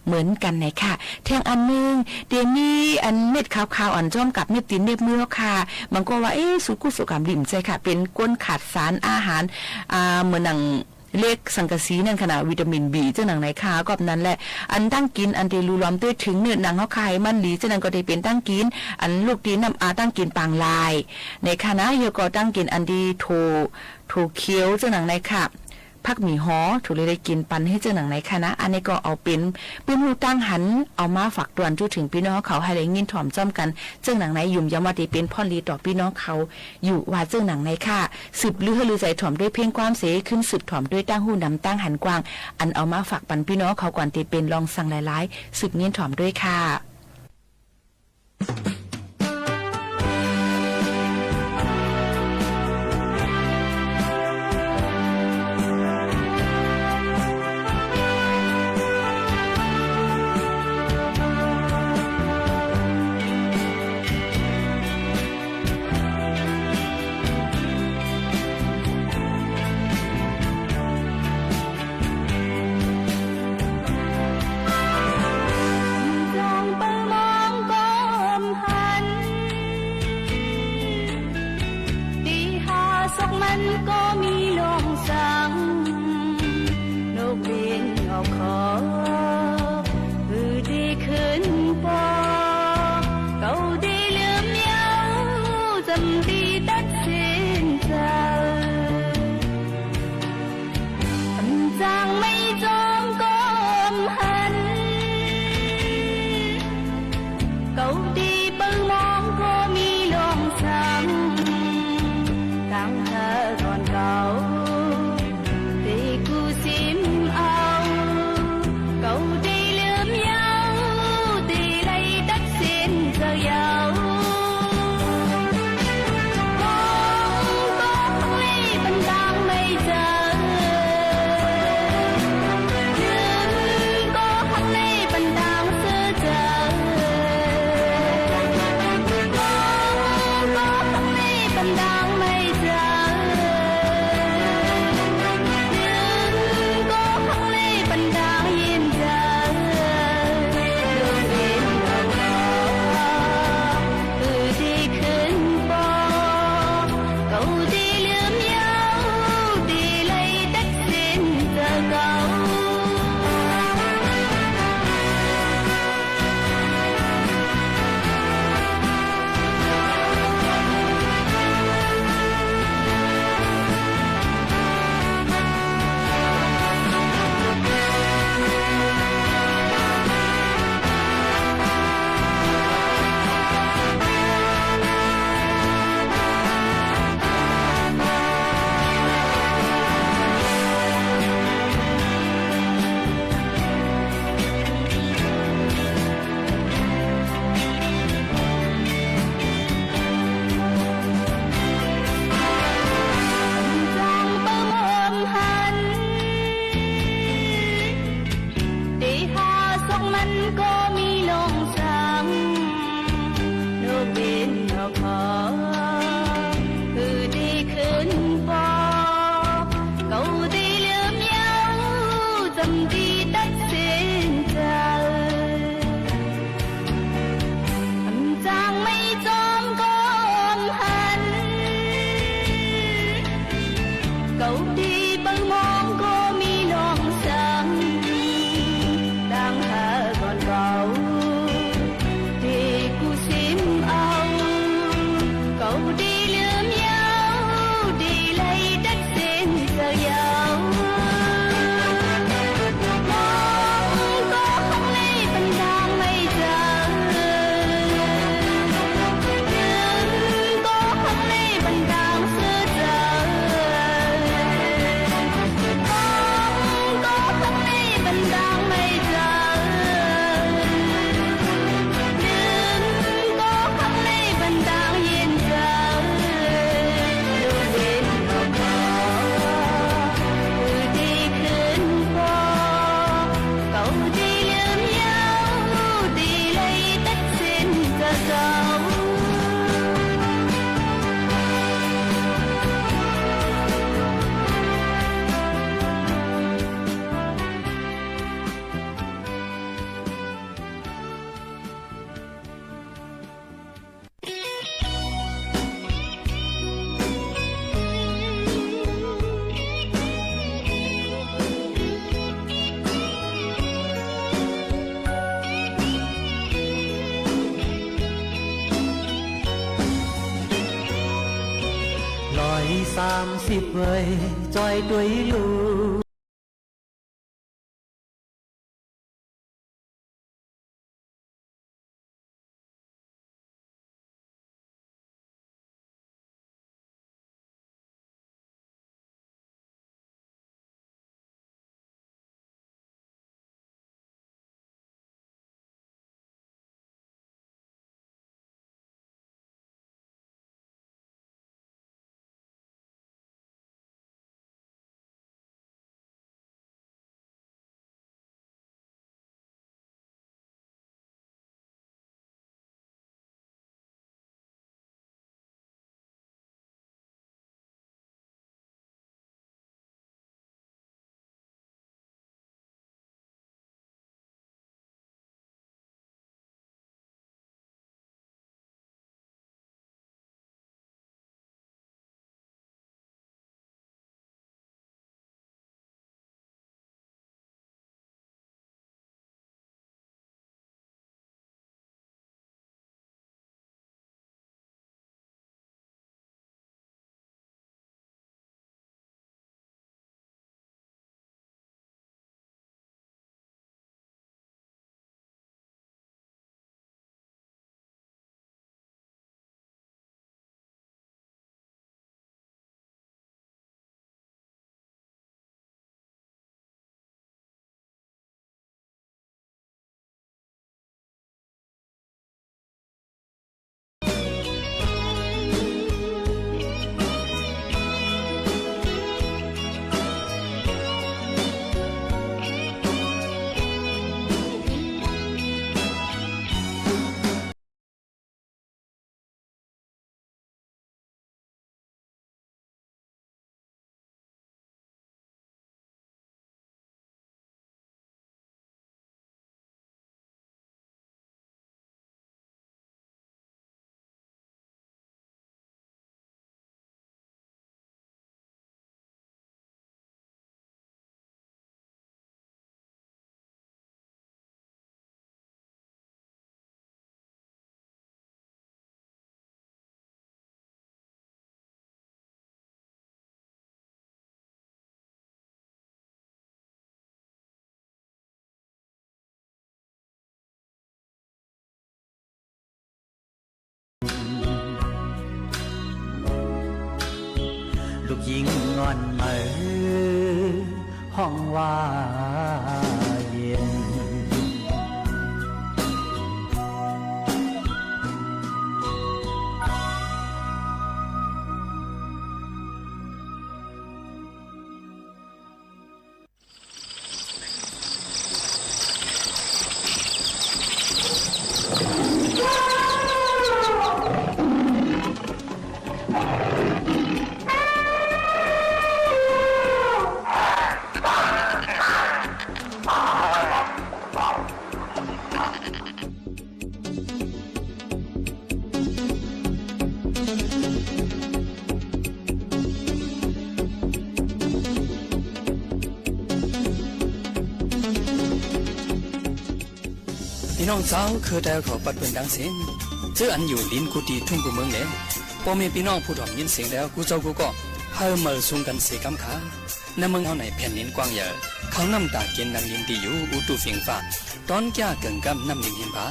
เหมือนกันไหนค่ะแท่งอันนึงเดี๋ยวมีอันเม็ดขาวๆอันจ้อมกับเน็บตีนเน็บมือเฮาค่ะมันก็ว่าสุกุสุกรรมดิ่มใจค่ะเป็นก้นขาดสารอาหารเหมือนหนังเล็กสังกะสีนั่นขนาดวิตามินบีจังหนังไหนค่ะก็นั้นแหละอันตั้งกินอันเดลูล้อมด้วยถึงเนื้อหนังเฮาค่ะมันหลีจังนั้นก็ได้เป็นตั้งกินอันลูกตีนน้ำตั้งกินปางลายในคณะเฮาก็ตั้งกินอันดีโถเขียวจังหนังไหนค่ะผักหมี่ฮ้อถูกเลยได้กินปันให้เจ้าหนังในคณะอันนี้ก็เอาเป็นปื้นหูตั้งหันเอามาฝากตวนจุถึงพี่น้องเขาให้ได้ยินถ่อมจ้อมกันเจ้าหนังในยุ่มยามว่าที่เป็นพ่อลีต่อพี่น้องเขาอยู่ว่าเจ้าหนังในค่ะสืบลือใจถ่อมด้วยเพ่งความเสขึ้นสืบถ่อมด้วยตั้งหูนำตั้งหันกว้างอันเอามาฝากปันพี่น้องเขาก่อนที่เป็นลองสั่งหลายๆสืบเงี้ยถ่อมด้วยค่ะ กมันก็มีลมสังนกบินออกขออือดีขึ้นปอเก่าดีลืมเย้าจำดีตัดสินใจทำจางไม่จอมก้มหันเก่าดีเปิงมองก็มีลมสังกลางเธอก่อนเก่าที่กูซิมเอาเก่าดีลืมเย้าดีเลยตัดสินเจ้าเย้ามองก็ไม่บันดังไม่เจอยืนก็หักในบันดังเสื้อเจอมองก็หักในบันดังไม่เจอยืนก็หักในบันดังยินเจอดูดินเราคือดีขึ้นปอเก่าดีลืมเย้าดีเลยตัดสินเจอเก่า จังเปิมอมหันดีหาสองมันก็มีลงสังนกบินออกขอคือดีขึ้นปอเก่าดีลืมเย้าจำดีตัดสินใจทำจางไม่จอมก้มหันเก่าดีบางมองก็มีลองสังดังหาก่อนเก่าที่กูซิมเอาเก่าดีลืมเย้าดีเลยตัดสินเจ้าเย้ามองก็หักในบันดังไม่เจอยืนก็หักในบันดังเสื้อเจอมองก็หักในบันดังไม่เจอยืนก็หักในบันดังยินเจอดูดินออกขอคือดีขึ้นพอเก่าดีลืมเย้าดีเลยตัดสินเจ้าเก่า 130 người trôi đuổi lù ลูกหญิงงอนเหมอห้องว่าเย็นพี่น้องสาวคือแต่เขาปัดเป็นดังเสียงเจออันอยู่ลิ้นกุฏิทุ่งกูเมืองเลยพอมีพี่น้องผู้ถ่อมยินเสียงแล้วกูเจ้ากูก็เพิ่มมือซุ่มกันเสียกำขาในเมืองเฮาในแผ่นดินกว้างใหญ่เขาน้ำตาเกินดังลินที่อยู่อุตุเฟียงฟ้าตอนแก่เกิงกำน้ำลิงเห็นผา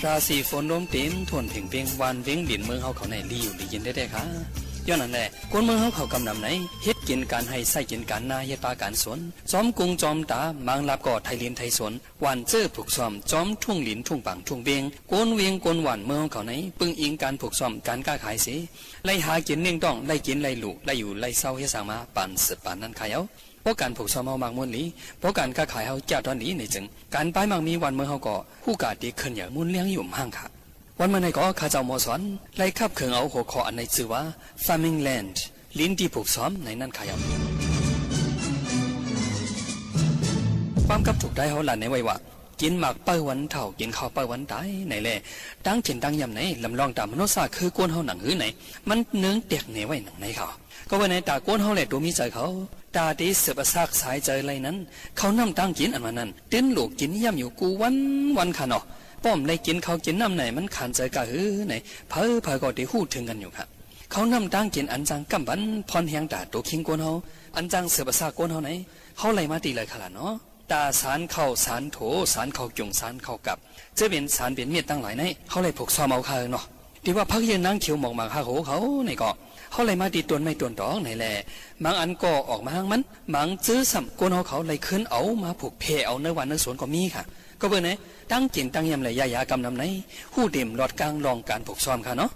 ราศีฝนลมเต็มทวนเพ่งเพ่งวานเว้งดินเมืองเฮาเขาในลีอยู่ลีเย็นได้ค่ะย้อนนั่นแหละคนเมืองเขากำนำไหนเฮ็ดกินการให้ใส่กินการนาเฮ็ดปลาการสวนจอมกุงจอมตามางลับก่อไทยลินไทยสวนหวานเจอผูกซ้อมจอมทุ่งลินทุ่งปังทุ่งเบียงโกนเวียงโกนหวานเมืองเขาไหนปึงอิงการผูกซ้อมการค้าขายสิไล่หากินเนื่องต้องไล่กินไล่หลูไล่อยู่ไล่เศร้าเฮ็ดสร้างมาปั่นสืบปั่นนั่นขายเอาเพราะการผูกซ้อมเฮามากมุ่นนี้เพราะการค้าขายเฮาเจ้าตอนนี้ในจึงการป้ายมักมีวันเมืองเฮาก็ผู้กาดีขึ้นอย่างมุ่นเลี้ยงอยู่ห่างค่ะวันเมื่อไหร่ก็ข้าเจ้าหมอสอนไล่ขับเคืองเอาหัวคออันในชื่อว่า farming land ลิ้นที่ผูกซ้อมในนั่นขายเอาความกับถูกได้เขาหลานในไว้ว่ากินหมากเป้าวันเท่ากินข้าวเป้าวันตายไหนแหละตั้งเขียนตั้งยำไหนลำลองตามมโนซาคือกวนเขาหนังหื้อไหนมันเนื้อเตียกเหนไว้หนังไหนเขาก็ว่าในตากวนเขาแหละตัวมีใจเขาตาตีเสือประสากสายใจไรนั้นเขานำตั้งกินอันนั้นเต้นหลูกกินย่ำอยู่กูวันขาเนาะป้อมได้กินเขากินน้ำไหนมันขานใจกะหื้อไหนเพอก็ได้หู้ถึงกันอยู่ครับเขานำตั้งกินอันจังกำบันพรเฮียงตาตัวคิงกวนเขาอันจังเสือประสากวนเขาไหนเขาไล่มาตีเลยขนาดเนาะตาสารเข้าสารโถสารเข้าจุงสารเข้ากับจะเป็นสารเป็นเมียตั้งหลายในเขาเลยผูกซ้อมเอาคาเนาะที่ว่าพักยืนนั่งเขียวหมอกหมากฮาโหเขาในเกาะเขาเลยมาตีตวนไม่ตวนดอกในแหละบางอันก็ออกมาหางมันบางซื้อสัมกวนเขาเลยขึ้นเอามาผูกเพเอาเนื้อวันเนื้อสวนก็มีค่ะก็เบอร์ไหนตั้งกินตั้งยำเลยยากำนำไหนหู้เด่มหลอดกลางลองการผูกซ้อมค่ะเนาะ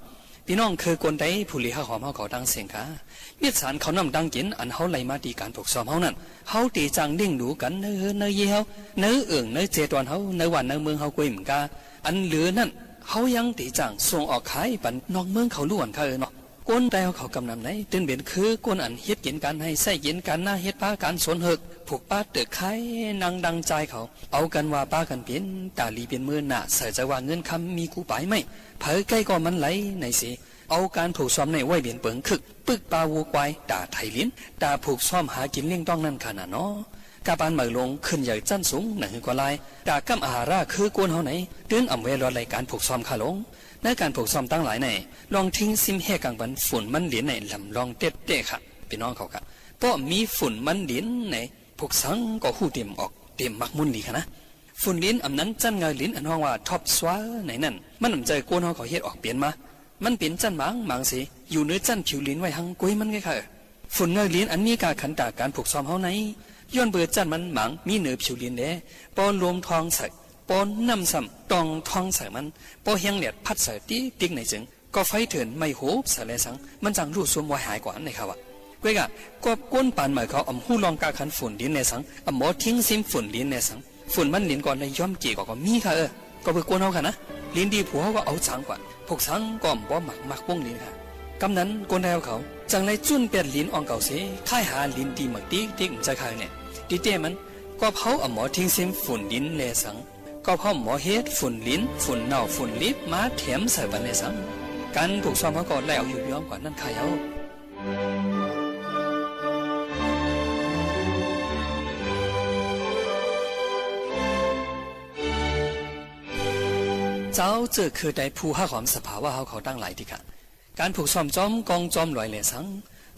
พี่น้องคือกวนได้ผู้ลี้ข้าหอมเขาขอตั้งเสียงค่ะเมียสารเขานำตั้งกินอันเขาไล่มาตีการผูกซ้อมเขานั่นเขาตีจังเด้งดูกันเนื้อเยี่ยวเนื้อเอื่องเนื้อเจตวนเขาเนื้อวันเนื้อเมืองเขากุยเหมือนกันอันเหลือนั่นเขายังตีจังส่งออกขายปันนอกเมืองเขาล้วนค่ะเนาะกวนแต่เขากำนำไหนตึงเบ็นคือกวนอันเฮ็ดกินกันให้ใส่กินกันหน้าเฮ็ดป้าการสวนเหิกผูกป้าเตือกไข่นางดังใจเขาเอากันว่าป้ากันเป็นตาลีเป็นมือหน้าใส่ใจว่าเงินคำมีกูไปไหมเผยใกล้ก็มันไหลในสิเอาการผูกซ้อมในไว้เบียนเปิงคึกปึกปลาวัวควายด่าไทยลิ้นด่าผูกซ้อมหากินเลี้ยงต้องนั่นขนาดเนาะกาบานเหมยลงขึ้นใหญ่จันสูงหนังกว่าลายด่ากำอาหาราคือกวนเขาไหนเตือนอ่ำเวรอรายการผูกซ้อมขาลงในการผูกซ้อมตั้งหลายในลองทิ้งซิมแห่กังบันฝุ่นมันเหรียญในลำลองเต็ดเตะค่ะพี่น้องเขาค่ะเพราะมีฝุ่นมันเหรียญในผูกสังก็หูเต็มออกเต็มมักมุนดีค่ะนะฝุ่นลิ้นอ่ำนั้นจันเงยลิ้นอันห้องว่าท็อปสวาในนั่นมันอ่ำใจกวนเขาเฮ็ดออกเปลี่ยนมามันเป็นจันหมางสิอยู่เนื้อจันผิวลิ้นไว้หังกุยมันไงค่ะฝุ่นเงยลิ้นอันนี้การขันตาการผูกซ้อมเขาไหนย้อนเบื่อจันมันหมางมีเนื้อผิวลิ้นเด้ปอนรวมทองใส่ปอนน้ำซ้ำตองทองใส่มันปอเฮียงเหลียดพัดใส่ติ๊กในจึงก็ไฟเถื่อนไม่โหบใส่เลยสังมันจังรูดซุ่มวายหายกว่าในเขาอะเว้ยกะก็ก้นปานหมายเขาอำหูลองกาขันฝุ่นลิ้นในสังอำหมอทิ้งซิมฝุ่นลิ้นในสังฝุ่นมันลิ้นก่อนในย้อมเกี่ยก็มีค่ะก็เบื่อกวนเขาค่ะนะลิ้นดีผัวก็เอาสังกว่าพวกสังก็บ่หมักวงลิ้นค่ะกำนั้นกวนแล้วเขาจังเลยจุนเปียดลิ้นอ่องเก่าเสียค่ายหาลิ้นดีหมักติ๊กใจใครเนี่ยดีเต้มันก็เผาอำหมอทิ้งซิมฝุ่นลิ้นในสังก็เพราะหมอเฮ็ดฝุ่นลิ้นฝุ่นเน่าฝุ่นลิบมาแถมใส่บันในสังการผูกซ้อมเขาก็ไล่เอาอยู่ย้อมกว่านั่นใครเอาเจ้าเจอคือได้ผู้ห้าความสภาวะเขาตั้งหลายที่ค่ะการผูกซ้อมจอมกองจอมลอยแหล่สัง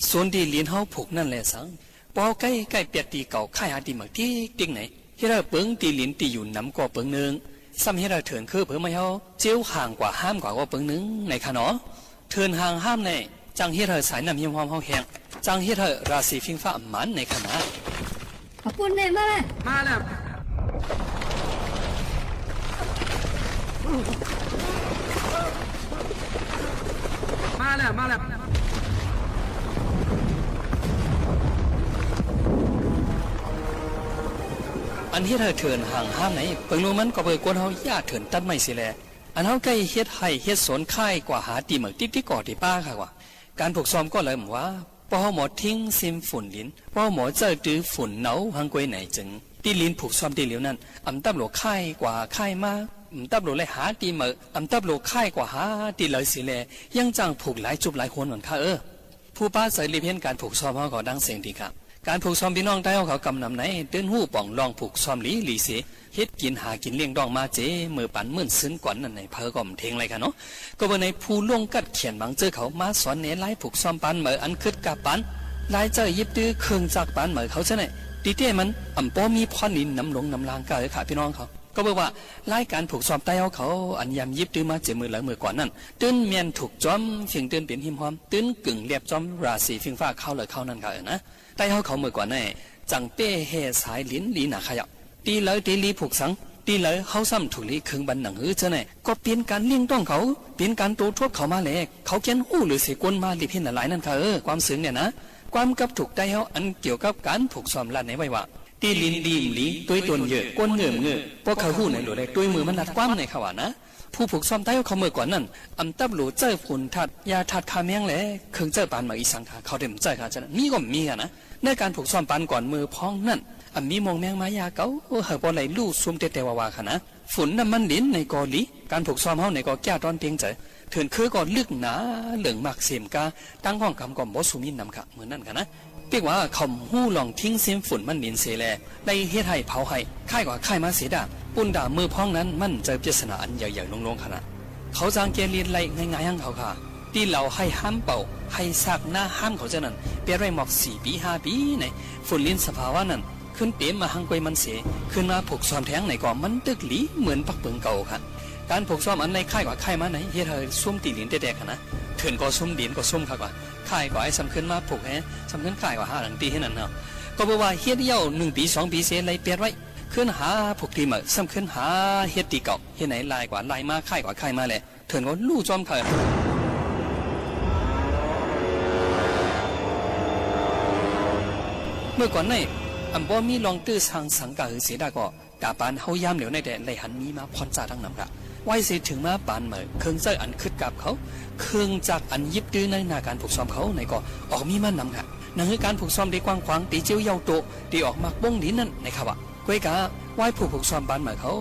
ส่วนดีลิ้นเขาผูกนั่นแหล่สังปอใกล้เปียดตีเก่าค่ายหาตีหมักติ๊กไหนที่เราเปิงตีลิ้นตีอยู่น้ำก่อเปิงหนึ่งซ้ำให้เราเถื่อนคือเปิงไม่เขาเจียวห่างกว่าห้ามกว่าเปิงหนึ่งในขะเนาะเถื่อนห่างห้ามในใจ จังเฮ็ดเธอสายน้ำหิมหอมเฮาแห้งจังเฮ็ดเธอราศีฟิงฟ้าหมันในคณะขอบคุณเลยมาเลยมาแล้วมาแล้วอันเฮ็ดเธอเถินห่างห้ามไหนเปิงรู้มันก็เปิงกวนเฮาญาติเถินตัดไม่สิแลอันเฮาใกล้เฮ็ดให้เฮ็ดสวนค่ายกว่าหาตีเหมือกติ๊กๆก่อที่ป้าค่ะว่าการผูกซ้อมก็เลยว่าป้อหมอทิ้งซิมฝุ่นลิ้นป้อหมอเจอตื้อฝุ่นเหนาหังกวยไหนจึงตีลิ้นผูกซ้อมตีเหลียวนั้นอำตับโหลค่ายกว่าค่ายมาตับโหลเลยหาตีเหมือกตับโหลค่ายกว่าหาตีเลยสิแลยังจ้างผูกหลายจุบหลายคนเหมือนค่ะผู้ป้าใส่รีบเห็นการผูกซ้อมเฮาก็ดังเสียงดีครับการผูกซ้อมพี่น้องได้เขากำนำไหนเดินหู้ป่องลองผูกซ้อมหลีเสเฮ็ดกินหากินเลี้ยงดองมาเจมือปั่นมื่นซึ้นก่อนนั่นในเพอก่อมเทงไรค่ะเนาะก็บ่ในผู้ล่วงกัดเขียนบางเจอเขามาสอนเนไล่ผูกซ้อมปันเหมืออันคึดกับปันลายเจอยิบตื้อเครื่องจากปันเหมือเขาซะไหนดีเต้มันอ่ำป้อมีพรนินน้ำหลงน้ำลางกายค่ะพี่น้องเขาก็บอกว่าไล่การผูกซ้อมใต้เขาอันยำยิบตื้อมาเจมือหลังมือก่อนนั่นตื้นเมียนถูกจอมเสียงตื้นเปลี่ยนหิมหอมตื้นกึ่งเรียบจอมราศีฟิงฟ้าเข้าเลยเข้านั่นค่ะนะใต้เขามือก่อนนี่จังเป้เฮสายลิ้นลีหนาขยับตีเลยตีลีผูกสังตีเลยเขาซ้ำถูกลีเครื่องบันหนังหื้อเจ้าเนี่ยก็เปลี่ยนการเลี้ยงต้องเขาเปลี่ยนการโตทวดเขามาแหลกเขาเขียนหู้หรือเสียกวนมาลีเพี้ยนหลายนั่นค่ะความซึ้งเนี่ยนะความกับถูกได้เขาอันเกี่ยวกับการผูกซ้อมลัดในไว้ว่าตีลินดีมลีตัวตนเยอะก้นเงื่อเงื่อพวกเขาหู้ในหลุดได้ตัวมือมันลัดความในเขาว่านะผู้ผูกซ้อมใต้เขาเมื่อก่อนนั่นอำตับหลูเจ้าผุนทัดยาทัดคาเมียงแหละเครื่องเจ้าปานมาอีสังขาเขาเต็มใจค่ะเจ้ามีก็มีกันนะในการผูกซ้อมปานก่อนมือพ้องนั่นมีมองแมงมายาเก่าเฮาบ่ไหลลู่ซุ่มเตวาวาค่ะนะฝุ่นน้ำมันลิ้นในกอลีการผูกซ้อมเฮาในกอแก้ตอนเพียงใจเถื่อนคือก่อนลึกหนาเหลืองหมักเสียมกาตั้งห้องคำก่อมบ่สุมินนำค่ะเหมือนนั่นค่ะนะเรียกว่าคำหู้ลองทิ้งเสียมฝุ่นมันลิ้นเสแลได้เฮ็ดให้เผาให้ค่ายกว่าค่ายมาเสียดาปุ่นด่ามือพ้องนั้นมันเจอปริศนาอันใหญ่ๆลงๆค่ะนะเขาจางเกลียนไล่ง่ายๆให้เขาค่ะที่เราให้ห้ามเป่าให้ซักหน้าห้ามเขาเจ้านั้นเปลี่ยนไว้หมอก4 ปี5 ปีในฝุ่นลิ้นสภาวะนั้นขึ้นเต็มมาหังกวยมันเสียขึ้นมาผูกซ้อมแทงในก่อมันตึกหลีเหมือนปักเปิงเก่าค่ะการผูกซ้อมอันในค่ายกว่าค่ายมาไหนเฮ็ดให้ซุ่มตีลิ้นแตกๆค่ะนะเถื่อนก็ซุ่มดินก็ซุ่มค่ะกว่าค่ายกว่าไอ้สำขึ้นมาผูกแฮสำขึ้นค่ายกว่า5 หลังตีให้นั่นเนาะก็บอกว่าเฮ็ดเย่า1 ปี2 ปีเสียไรเปลี่ยนไว้ขึ้นหาผูกตีมาซ้ำขึ้นหาเฮ็ดตีเก่าเฮ็ดไหนลายกว่าลายมาค่ายกว่าค่ายมาแหละเถื่อนก็ลู่จอมค่ะเมื่อก่อนในอันบ่มีลองตื้อทางสังกะหือเสียดาก็กาปานเฮายามเหลียวในแต่ไหลหันมีมาพรจ่าทั้งนำค่ะไว้เสียถึงมาปานเหมือเครื่องเจ้าอันคึดกับเขาเครื่องจากอันยิบตื้อในนาการผูกซ้อมเขาในก็ออกมีมานำค่ะนั่นคือการผูกซ้อมได้กว้างขวางตีเจียวเยาโตตีออกมากบ้งลิ้นนั่นในค่ะว่าก้อยกาไว้ผูกซ้อมปานเหมือเขา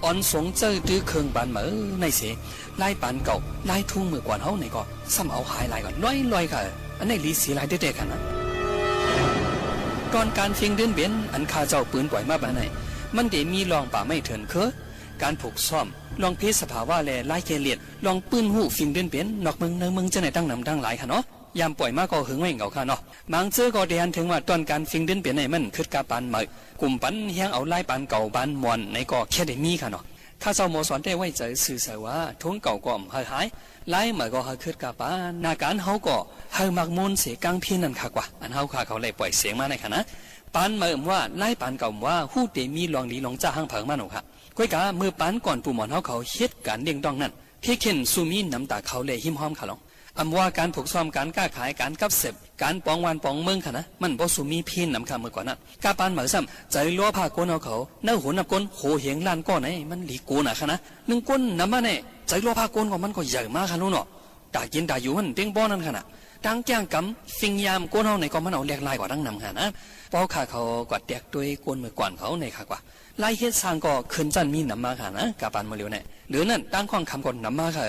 อ่อนสงเจ้าตื้อเครื่องปานเหมือในเสียไล่ปานเก่าไล่ทุ่งมือกว่าเขาในก็ซ้ำเอาหายลายก่อนลอยค่ะอันในลีสีลายเด็ดๆค่ะนะก่อนการฟิงเดินเบียนอันคาเจ้าปืนปล่อยมาบ้านไหนมันเดมีลองป่าไม่เถินเคอการผูกซ้อมลองเพศสภาวะแลไล่เกลียดลองปืนหูฟิงเดินเบียนนอกเมืองในเมืองจะไหนตั้งนำตั้งหลายค่ะเนาะยามปล่อยมาก็หึงไว้เหงาค่ะเนาะบางเจอก็เดียนถึงว่าตอนการฟิงเดินเบียนในมันคือกาปานเหมยกลุ่มปันเฮียงเอาไล่ปานเก่าปานมวนในก็แค่ได้มีค่ะเนาะข้าเจ้าโมสอนได้ไว้ใจสื่อสารว่าทุ่งเก่าก็หายไล่เหมยก็หายคือกาปานนาการเขาก็หายมักมนเสียกังพี่นั่นค่ะกว่าอันเขาค่ะเขาเลยปล่อยเสียงมาในค่ะนะปานเมื่อว่าไล่ปานเก่าว่าหู้เตมีลองลีลองจ้าห้างเผิงมาหนูค่ะก้อยกาเมื่อปานก่อนปู่หมอนเขาเฮ็ดการเลี้ยงดองนั่นพี่เข็นซูมีน้ำตาเขาเลยหิมหอมค่ะลองอำว่าการผูกซ้อมการก้าขายการกับเสพการปองวันปองเมืองค่ะนะมันบ่ซูมีพี่น้ำค่ะเมื่อก่อนนั้นกาปานเหมือซ้ำใจล้อผ้าก้นเขาเนื้อหัวนับก้นโหเหียงล้านก้อนไหนมันหลีกูน่ะค่ะนะ1 ก้นน้ำมาเนี่ยใจล้อผ้าก้นของมันก็ใหญ่มากค่ะนู้นเนาะตากินตาอยู่มันเตียงป้อนั่นค่ะนะดังแก้งกำฟิงยามก้นเขาในก็มันเอาแหลกลายกว่าดังนำค่ะนะเป้าขาเขากวาดแตกด้วยก้นมือก่อนเขาในค่ะกว่าไล่เฮ็ดสร้างก็ขึ้นจันมีน้ำมาค่ะนะกาปานมาเร็วเนี่ยหรือนั่นตั้งข้องคำก่อนน้ำมาค่ะ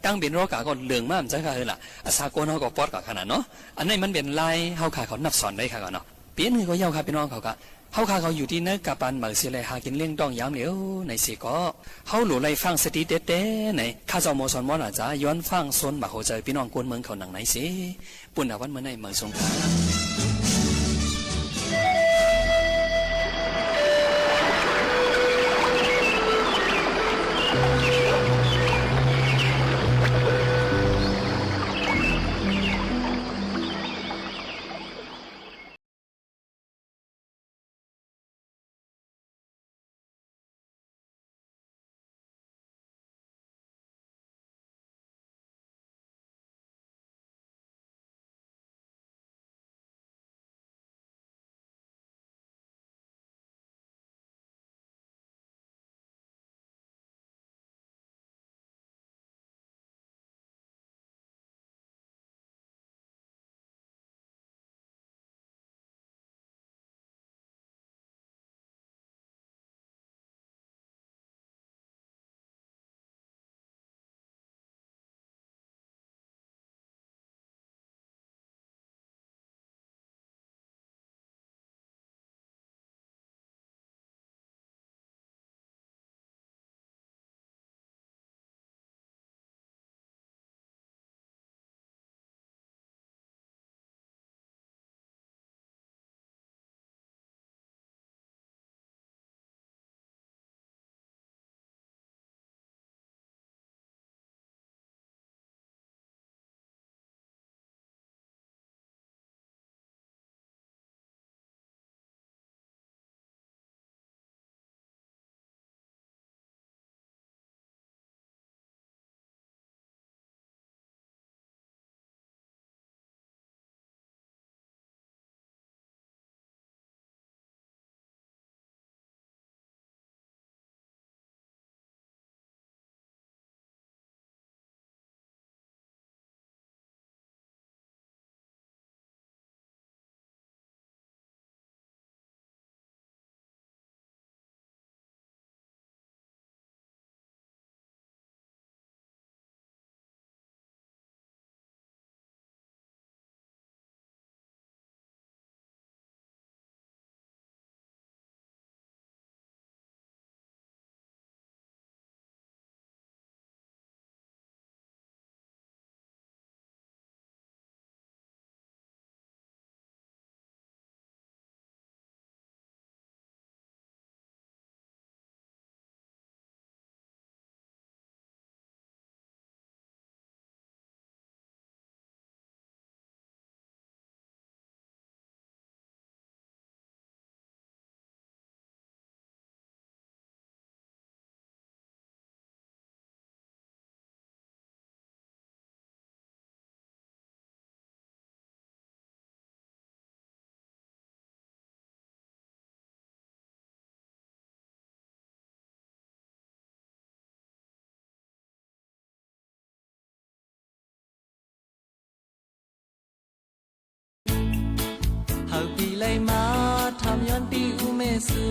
ตั้งเป็นโรกาก็เหลืองมากจะค่ะล่ะอาสาก้นเขาก็ปอดกับขนาดเนาะอันนี้มันเป็นไล่เขาขาเขานับสอนได้ค่ะก่อนเนาะเปลี่ยนมือก็เย้าค่ะพี่น้องเขาก็เขาขาเขาอยู่ที่เนื้อกาปานเหมือเสียเลยหากินเลี้ยงต้องยามเหลียวในสิก็เขาหลุดไล่ฟังสติเด็ดๆในข้าเจ้าโมสอนมอนอาจจะย้อนฟังโซนบ่เข้าใจพี่น้องก้นเมืองเขาหนังไหนสิปุ่นอาวันเมื่อในเมืองสงขลา လိုက်မှာထမြန်တီဦးမဲစု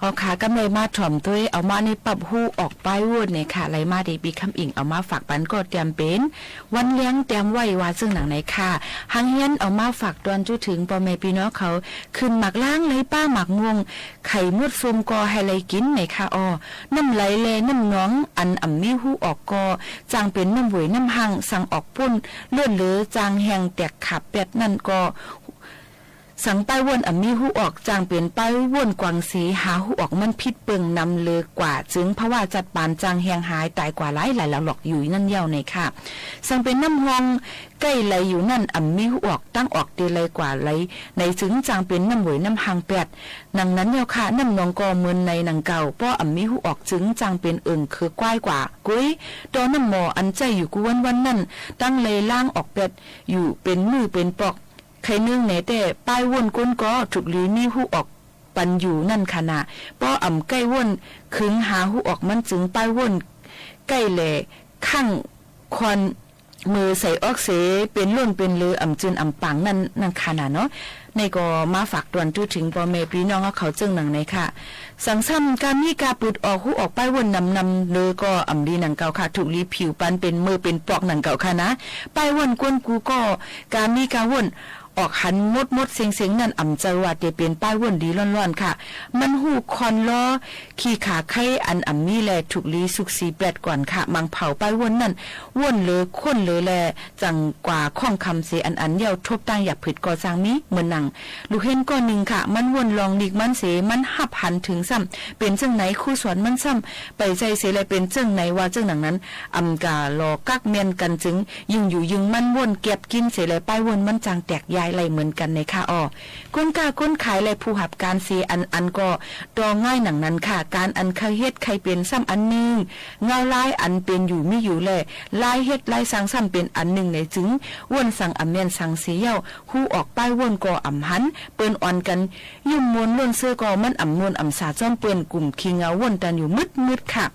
เอาขากำไรมาถ่อมด้วยเอามาในปรับหูออกป้ายวนเนี่ยค่ะไรมาดีปีคำอิงเอามาฝากปันก็เตรียมเป็นวันเลี้ยงเตรียมไว้ว่าซึ่งหนังไหนค่ะหังเฮียนเอามาฝากตอนจุถึงปอแม่พี่น้องเขาขึ้นหมักล้างไรป้าหมักม่วงไข่มุดซุมกอให้ไรกินไหนค่ะอ้อน้ำไหลเลน้ำน้องอันอ่ำมีหูออกกอจางเป็นน้ำหวยน้ำหังสั่งออกปุ้นเลื่อนเหลือจางแหงแตกขับเป็ดนั่นก็สังป้ายวนมีหูออกจางเปลี่ยนป้ายวนกวางสีหาหูออกมันพิษเปิงนำเลือกว่าจึงเพราะว่าจัดปานจางแหงหายตายกว่าหลายหลอกอยู่นั่นเย้าในค่ะสังเป็นน้ำหองใกล้ไหลอยู่นั่นมีหูออกตั้งออกเดเลยกว่าไหลในจึงจางเป็นน้ำหวยน้ำหางแปดนังนั้นเย้าค่ะน้ำนองกอเมือนในนังเก่าป้อมีหูออกจึงจางเป็นคือกว้ายกว่ากุ้ยตอนน้ำหมออันใจอยู่กวันนั่นตั้งเลยล่างออกเป็ดอยู่เป็นมือเป็นปอกใครนึ่งไหนแต่ป้ายวนก้นก็ถูกลีนี่หูออกปันอยู่นั่นขณะป้อใกล้วนคึงหาหูออกมันจึงป้ายวนใกล้แหล่ข้างควันมือใส่ออกเสเป็นล้นเป็นเลือจืนปังนั่นขนาดเนาะในก็มาฝากตวนจูถึงพ่อแม่พี่น้องเขาจึงหนังในค่ะสังซ้ำการมีการปืดออกหูออกป้ายวนนำเลยก็ดีหนังเก่าค่ะถูกรีผิวปันเป็นมือเป็นปลอกหนังเก่าค่ะนะป้ายวนก้นกูก็การมีการวนออกหันมดเสียงนั่นเจอว่าเตเป็นป้ายวนดีร้อนๆค่ะมันหูคอนล้อขี่ขาไข่อันมีแลถูกลีสุกสีแปดก่อนค่ะมังเผาป้ายวนนั่นวนเลยค้นเลยแลจังกว่าข้องคำเสียอันเดียวทบตั้งหยับผิดก่อจางนี้เหมือนหนังลูกเห็นก้อนหนึ่งค่ะมันวนลองลีกมันเสมันหับหันถึงซ้ำเป็นจังไหนคู่สวนมันซ้ำไปใจเสียเลยเป็นจังไหนว่าจังหนังนั้นกาลอกักเมียนกันจึงยิงอยู่ยิงมันวนเก็บกินเสียเลยป้ายวนมันจางแตกยายไรเหมือนกันในค่ะอ้อก้นกาก้นขายและผู้หับการเสียอันก็ดอง่ายหนังนั้นค่ะการอันเคยเฮ็ดใครเป็นซ้ำอันนึงเงาลายอันเป็นอยู่ไม่อยู่แลลายเฮ็ดลายสังซ้ำเป็นอันหนึ่งในจึงวนสังเมียนสังเสียวหูออกป้ายวนก็หันเปิ้นอ่อนกันยุ่มมวนล้นเสื้อก็มันมวนสาจ้อมเปิ้นกลุ่มขี้เงาวนกันอยู่มืดค่ะ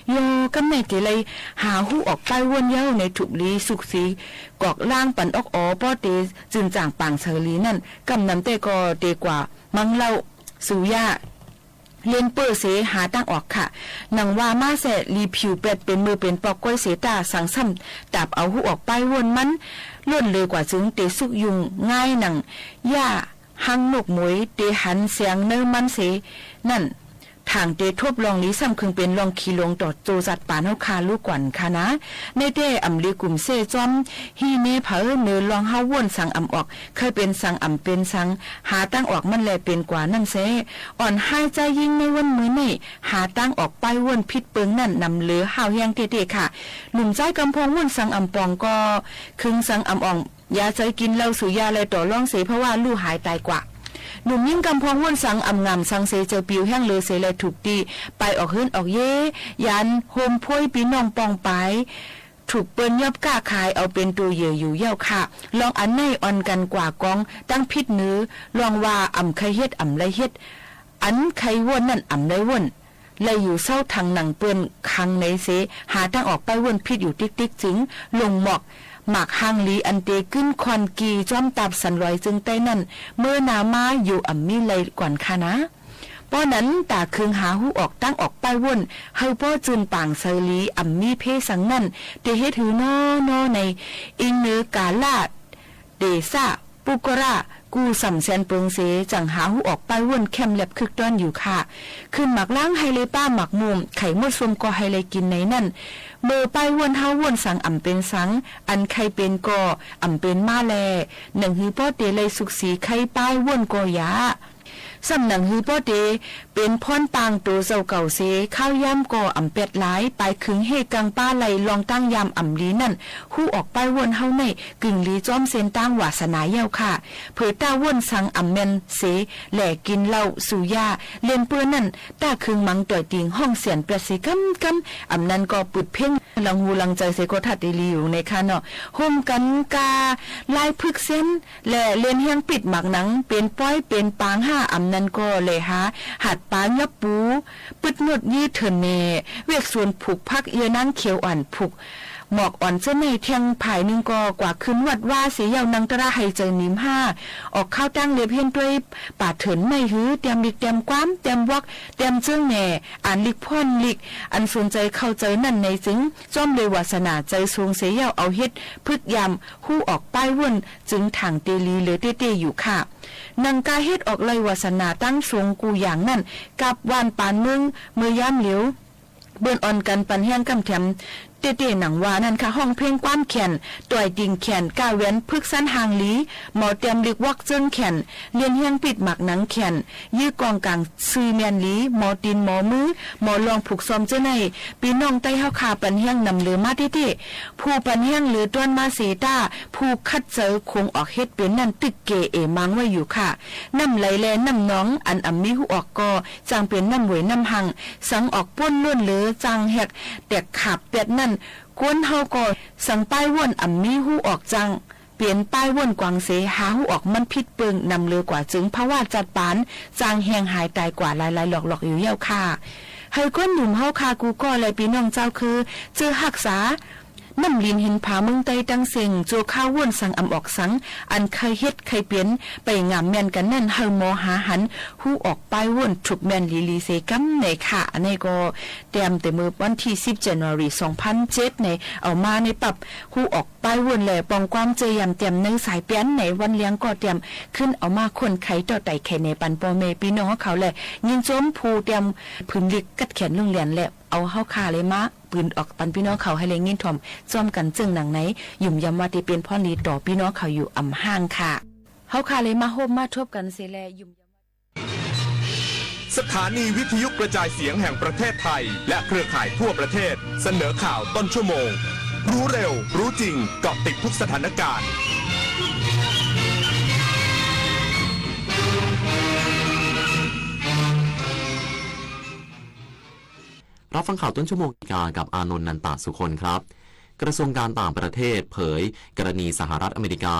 โยกำในติเลยหาหูออกป้ายวนเย้าในถุบลีสุกสีกอกล่างปันออกป้อเตจึงจางปางเชลีนั่นกำนำเตก็เตกว่ามังเล่าสุยาเลียนเปื้อเสหาตั้งออกค่ะหนังว่ามาแสรีผิวเป็ดเป็นมือเป็นปอกก้อยเสตาสังซ้ำตับเอาหูออกไปวนมันล้วนเลยกว่าจึงเตสุกยุงง่ายหนังย่าหังนกหมวยเตหันเสียงเนื้อมันเสนั่นทางเตทบลองนี้ซ้ำคึงเป็นลองขีลงต่อโจจัดปานเฮาคาลูกก่อนค่ะนะในเต้ลีกลุ่มเซจอมฮีเนเผอเนื้อลองเฮาว่นสังออกเคยเป็นสังเป็นสังหาตั้งออกมันแลเป็นกว่านั่นเซอ่อนหายใจยิ่งในวันมื้อนี่หาตั้งออกไปว่นพิษเปิงนั่นนำเหลือหาวแฮงเตๆค่ะหนุ่มใจกำพงว่นสังปองก็คึงสังอ่องยาใจกินเหล้าสุยาเลยต่อรองเสเพราะว่าลู่หายตายกว่าหนุ่มยิ่งกำพองว่นสังงามสังเสเจอปิวแห้งเลยเสเลยถูกตีไปออกเฮือนออกเย่ยันโฮมพ้อยปีน้องปองไปถูกเปิ้นยอบก้าขายเอาเป็นตัวเหยื่ออยู่เย้าค่ะลองอันในอ่อนกันกว่ากองตั้งพิษเนื้อลองว่าไข่เฮ็ดไรเฮ็ดอันไข่ว่นนั่นไรว่นเลยอยู่เศร้าทางหนังเปิ้นคังในเสหาทางออกไปว่นพิษอยู่ติ๊กจึงลงหมอกหมากหางลีอันเตขึ้นคอนกีจ้อมตับสันลอยจึงใต้นั่นเมื่อนามาอยู่มีไรก่อนค่ะนะป้อนั้นตาคืงหาหูออกตั้งออกป้ายว่นเฮาป้อจุนปางเซลีมีเพสังนั่นเตเฮ็ดหือนอในอิงเนื้อกาลาดเดซ่าปุกระกูสำเซนเปิงเสจังหาหูออกไปว่นแคมแลบคึกต้อนอยู่ค่ะขึ้นหมักล้างไฮเลยป้าหมักมุมไข่มดสมก็ไฮเลยกินในนั่นเมื่อไปว่นเฮาว่นสังเป็นสังอันไข่เป็นก็เป็นมาแลหนึ่งฮือป้อเตเลยสุกสีไข่ป้ายว่นก็ยาสำนังฮือป้อเตเป็นพรปางตัวเจ้าเก่าเสข้าวย่ำก่อเป็ดหลายไปขึงเฮกังป้าไหลลองตั้งยำลีนั่นหูออกไปวนเฮาในกึ่งลีจ้อมเซนตั้งวาสนาเย้าค่ะเผยต้าวนสังแมนเสแหล่กินเหล้าสุยาเล่นเปื้อนนั่นต้าขึงมังต่อยติงห้องเสียนประสิกำนั้นก็ปุดเพ่ง ลังหูลังใจเสกทัดดีลีอยู่ในค่ะเนาะห่มกันกาลายพึกเส้นและเลียนเฮียงปิดหมักหนังเป็นป้อยเป็นปางห้าอำนันก็เลยหาหัดปางยับปูปึดนดยี่เถินเนเวกส่วนผูกพักเอียนั่งเขียวอ่อนผูกหมอกอ่อนเส้นในเทียงภายนึงก็กว่าขึ้นวัดว่าเสียยาวนังตระให้ใจนิมห้าออกข้าวตั้งเลียเพียนด้วยป่าเถินไม่หื้อเตรียมลิกเตรียมความเตรียมวักเตรียมเจิ้งแหน่อ่านลิกพ่อนลิกอันสนใจเข้าใจนั่นในจึงจ้อมเลยวาสนาใจทรงเสียยาวเอาเฮ็ดพึกยำหู้ออกป้ายวุ่นจึงถังเตลีเหลือเต้ๆอยู่ค่ะนังกาเฮ็ดออกเลยวาสนาตั้งทรงกูอย่างนั่นกับวานปานมึงเมื่อย่ำเหลียวเบิ่นอ่อนกันปันแห้งกำแถมเต้ๆหนังว่านั่นค่ะห้องเพลงความแขนต่อยดิ่งแขนก้าวเว้นพึกสั้นหางหลีหมอเตรียมลิกวักเจิ้งแขนเลียนเฮียงปิดหมักหนังแขนยื้อกองกลางซื้อแมนหลีหมอตีนหมอมือหมอลองผูกซ้อมเจ้าในปีน้องใต้เฮาคาปันเฮียงนำเหลือมาเต้ๆผู้ปันเฮียงหรือต้นมาเสตาผู้คัดเจอคงออกเฮ็ดเป็นนั่นตึกเกเอมังไว้อยู่ค่ะน้ำไหลแลน้ำน้องอันอำมีหูออกกอจางเป็นน้ำหวยน้ำหังสังออกป้นล้วนเหลือจางแหกแตกขับเป็ดนั่นกวนเฮาก็สังป้ายว่นอ่ำมีหูออกจังเปลี่ยนป้ายว่นกวางเสหาหูออกมันพิษเปิงนำเลือกว่าจึงเพราะว่าจัดปานจางแหงหายตายกว่าหลายๆหลอกๆอยู่เยี่ยวค่ะเฮาก้นหนุ่มเฮาคากูก็เลยพี่น้องเจ้าคือเจอหักษาน้ำลินเห็นผาเมืองใต้ตั้งเสียงโจข้าวว่นสั่งอำออกสังอันเคยเฮ็ดเคยเปลี่ยนไปงามแม่นกันนั่นเฮาโมหาหันหูออกป้ายว่นฉุกแม่นลีเซกัมในค่ะอันนี้ก็เตรียมแต่มือวันที่10 January 2007ในเอามาในปรับหูออกป้ายว่นแลปองความเจยำเตรียมในสายเปลี่ยนในวันเลี้ยงก็เตรียมขึ้นเอามาคนไขต่อไต่ไข่ในปันปอเมพี่น้องเขาแหละยินโจมผู้เตรียมพื้นลิกกัดแขนโรงเรียนแหละเอาเฮาคาเลยมาปืนออกปันพี่น้องเขาให้เลยงิ้นถ่อมจ้อมกันจึงหนังไหนยุ่มยำว่าที่เป็นพ่อลีต่อพี่น้องเขาอยู่อ่ำห้างค่ะเฮาคาเลยมาโฮมมาทบกันเสแลยุ่มสถานีวิทยุกระจายเสียงแห่งประเทศไทยและเครือข่ายทั่วประเทศเสนอข่าวต้นชั่วโมงรู้เร็วรู้จริงเกาะติดทุกสถานการณ์รับฟังข่าวต้นชั่วโมงกับอานนท์นันตสุคนครับกระทรวงการต่างประเทศเผยกรณีสหรัฐอเมริกา